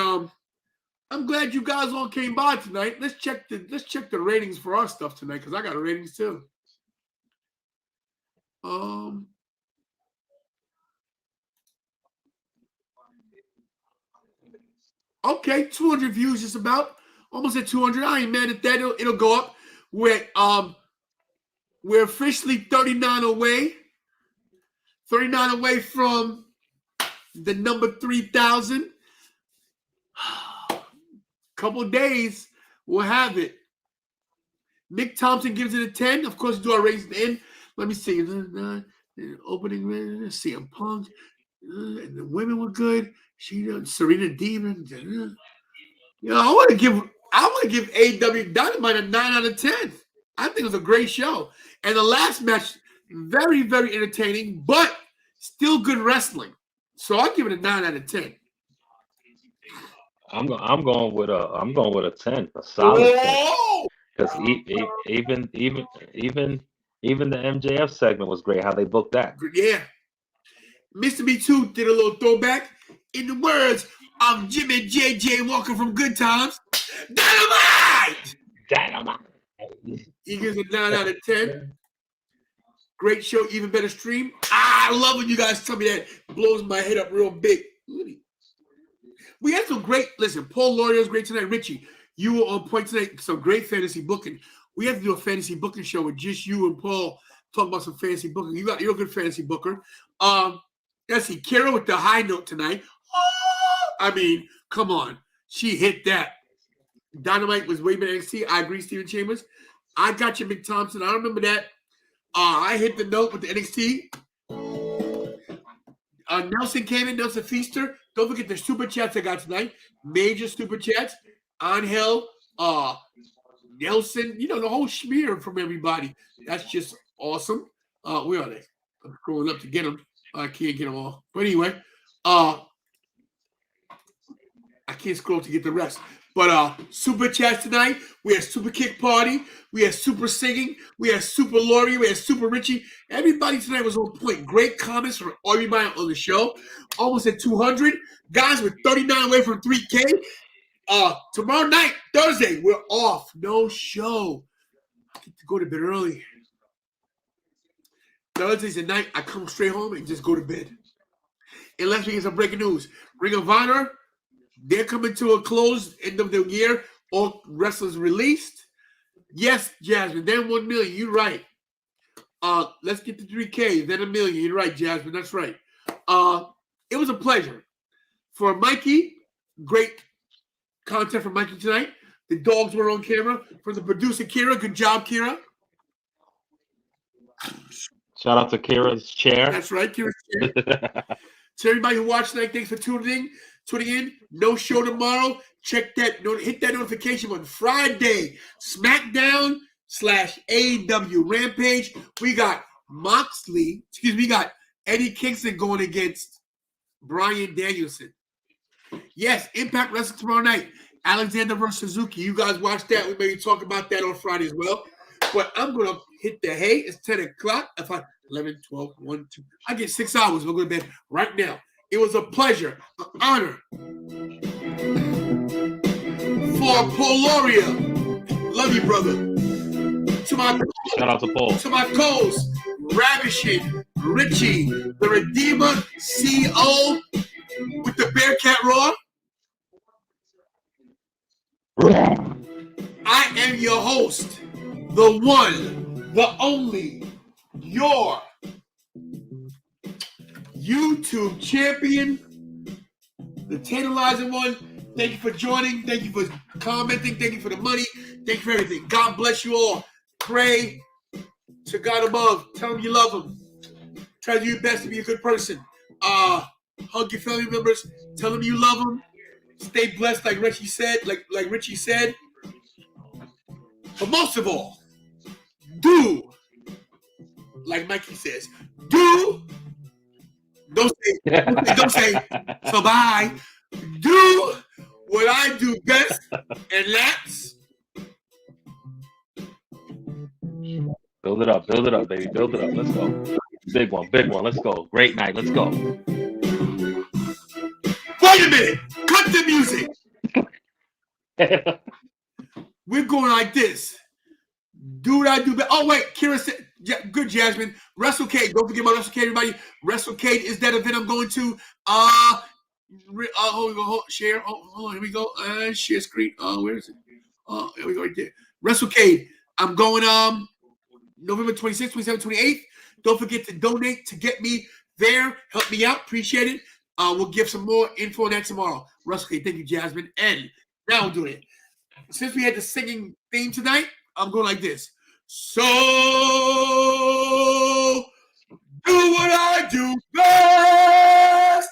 I'm glad you guys all came by tonight. Let's check the ratings for our stuff tonight because I got ratings too. Okay, 200 views just about. Almost at 200. I ain't mad at that. It'll go up. We're officially 39 away. 39 away from the number 3,000. Couple days, we'll have it. Nick Thompson gives it a 10. Of course, do our ratings at the end. Let me see. Opening, CM Punk. And the women were good. Serena Demon. I want to give AEW Dynamite a 9 out of 10. I think it was a great show. And the last match, very, very entertaining, but still good wrestling. So I'll give it a 9 out of 10. I'm going with a 10, a solid 10. Because even the MJF segment was great. How they booked that. Yeah. Mr. B2 did a little throwback. In the words of Jimmy JJ Walker from Good Times, Dynamite! He gives it a 9 out of 10. Great show, even better stream. I love when you guys tell me that. It blows my head up real big. We had some great, listen, Paul Lauria was great tonight. Richie, you were on point tonight. Some great fantasy booking. We have to do a fantasy booking show with just you and Paul talking about some fantasy booking. You're a good fantasy booker. Let's see, Kara with the high note tonight. Oh, I mean, come on. She hit that. Dynamite was way better than NXT. I agree, Steven Chambers. I got you, Mick Thompson. I remember that. I hit the note with the NXT. Nelson came in, Nelson Feaster. Don't forget the super chats I got tonight. Major super chats. Angel, Nelson, the whole smear from everybody. That's just awesome. Where are they? I'm scrolling up to get them. I can't get them all. But anyway, I can't scroll to get the rest. But super chats tonight. We had super kick party. We had super singing. We had super Laurie. We had super Richie. Everybody tonight was on point. Great comments from everybody on the show. Almost at 200. Guys, we're 39 away from 3K. Tomorrow night, Thursday, we're off. No show. I get to go to bed early. Thursdays at night, I come straight home and just go to bed. Unless we get some breaking news. Ring of Honor, they're coming to a close end of the year. All wrestlers released. Yes, Jasmine, then 1 million. You're right. Let's get to 3K, then 1 million. You're right, Jasmine. That's right. It was a pleasure. For Mikey, great content from Mikey tonight. The dogs were on camera. For the producer, Kira, good job, Kira. Shout out to Kira's chair. That's right, Kira's chair. To everybody who watched tonight, thanks for tuning in. No show tomorrow. Check that. Hit that notification on Friday. SmackDown / AEW Rampage. We got we got Eddie Kingston going against Bryan Danielson. Yes, Impact Wrestling tomorrow night. Alexander versus Suzuki. You guys watch that. We maybe talk about that on Friday as well. But I'm going to hit the hay. It's 10 o'clock. 11, 12, 1, 2. I get 6 hours. We'll go to bed right now. It was a pleasure, an honor. For Paul Lauria. Love you, brother. Shout out to Paul. To my co-host, Ravishing Richie, the Redeemer CO with the Bearcat Roar. I am your host, the one, the only, your YouTube champion, the tantalizing one. Thank you for joining. Thank you for commenting. Thank you for the money. Thank you for everything. God bless you all. Pray to God above. Tell him you love him. Try to do your best to be a good person. Hug your family members. Tell them you love them. Stay blessed, like Richie said. Like Richie said. But most of all, do like Mikey says. Do. Don't say. So bye. Do what I do best, and that's Build it up, baby. Build it up. Let's go. Big one. Let's go. Great night. Let's go. Wait a minute. Cut the music. We're going like this. Do what I do best. Oh, wait. Kira said, yeah, good, Jasmine. WrestleCade. Don't forget about WrestleCade, everybody. WrestleCade is that event I'm going to. Share. Oh, here we go. Share screen. Where is it? Oh, here we go right there. WrestleCade. I'm going November 26th, 27th, 28th. Don't forget to donate to get me there. Help me out. Appreciate it. We'll give some more info on that tomorrow. WrestleCade. Thank you, Jasmine. And now we'll do it. Since we had the singing theme tonight, I'm going like this. So do what I do best,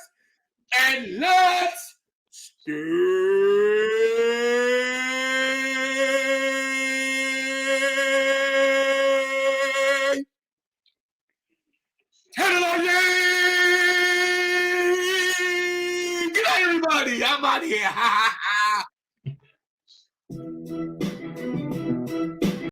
and let's stay. Good night, everybody. I'm out of here.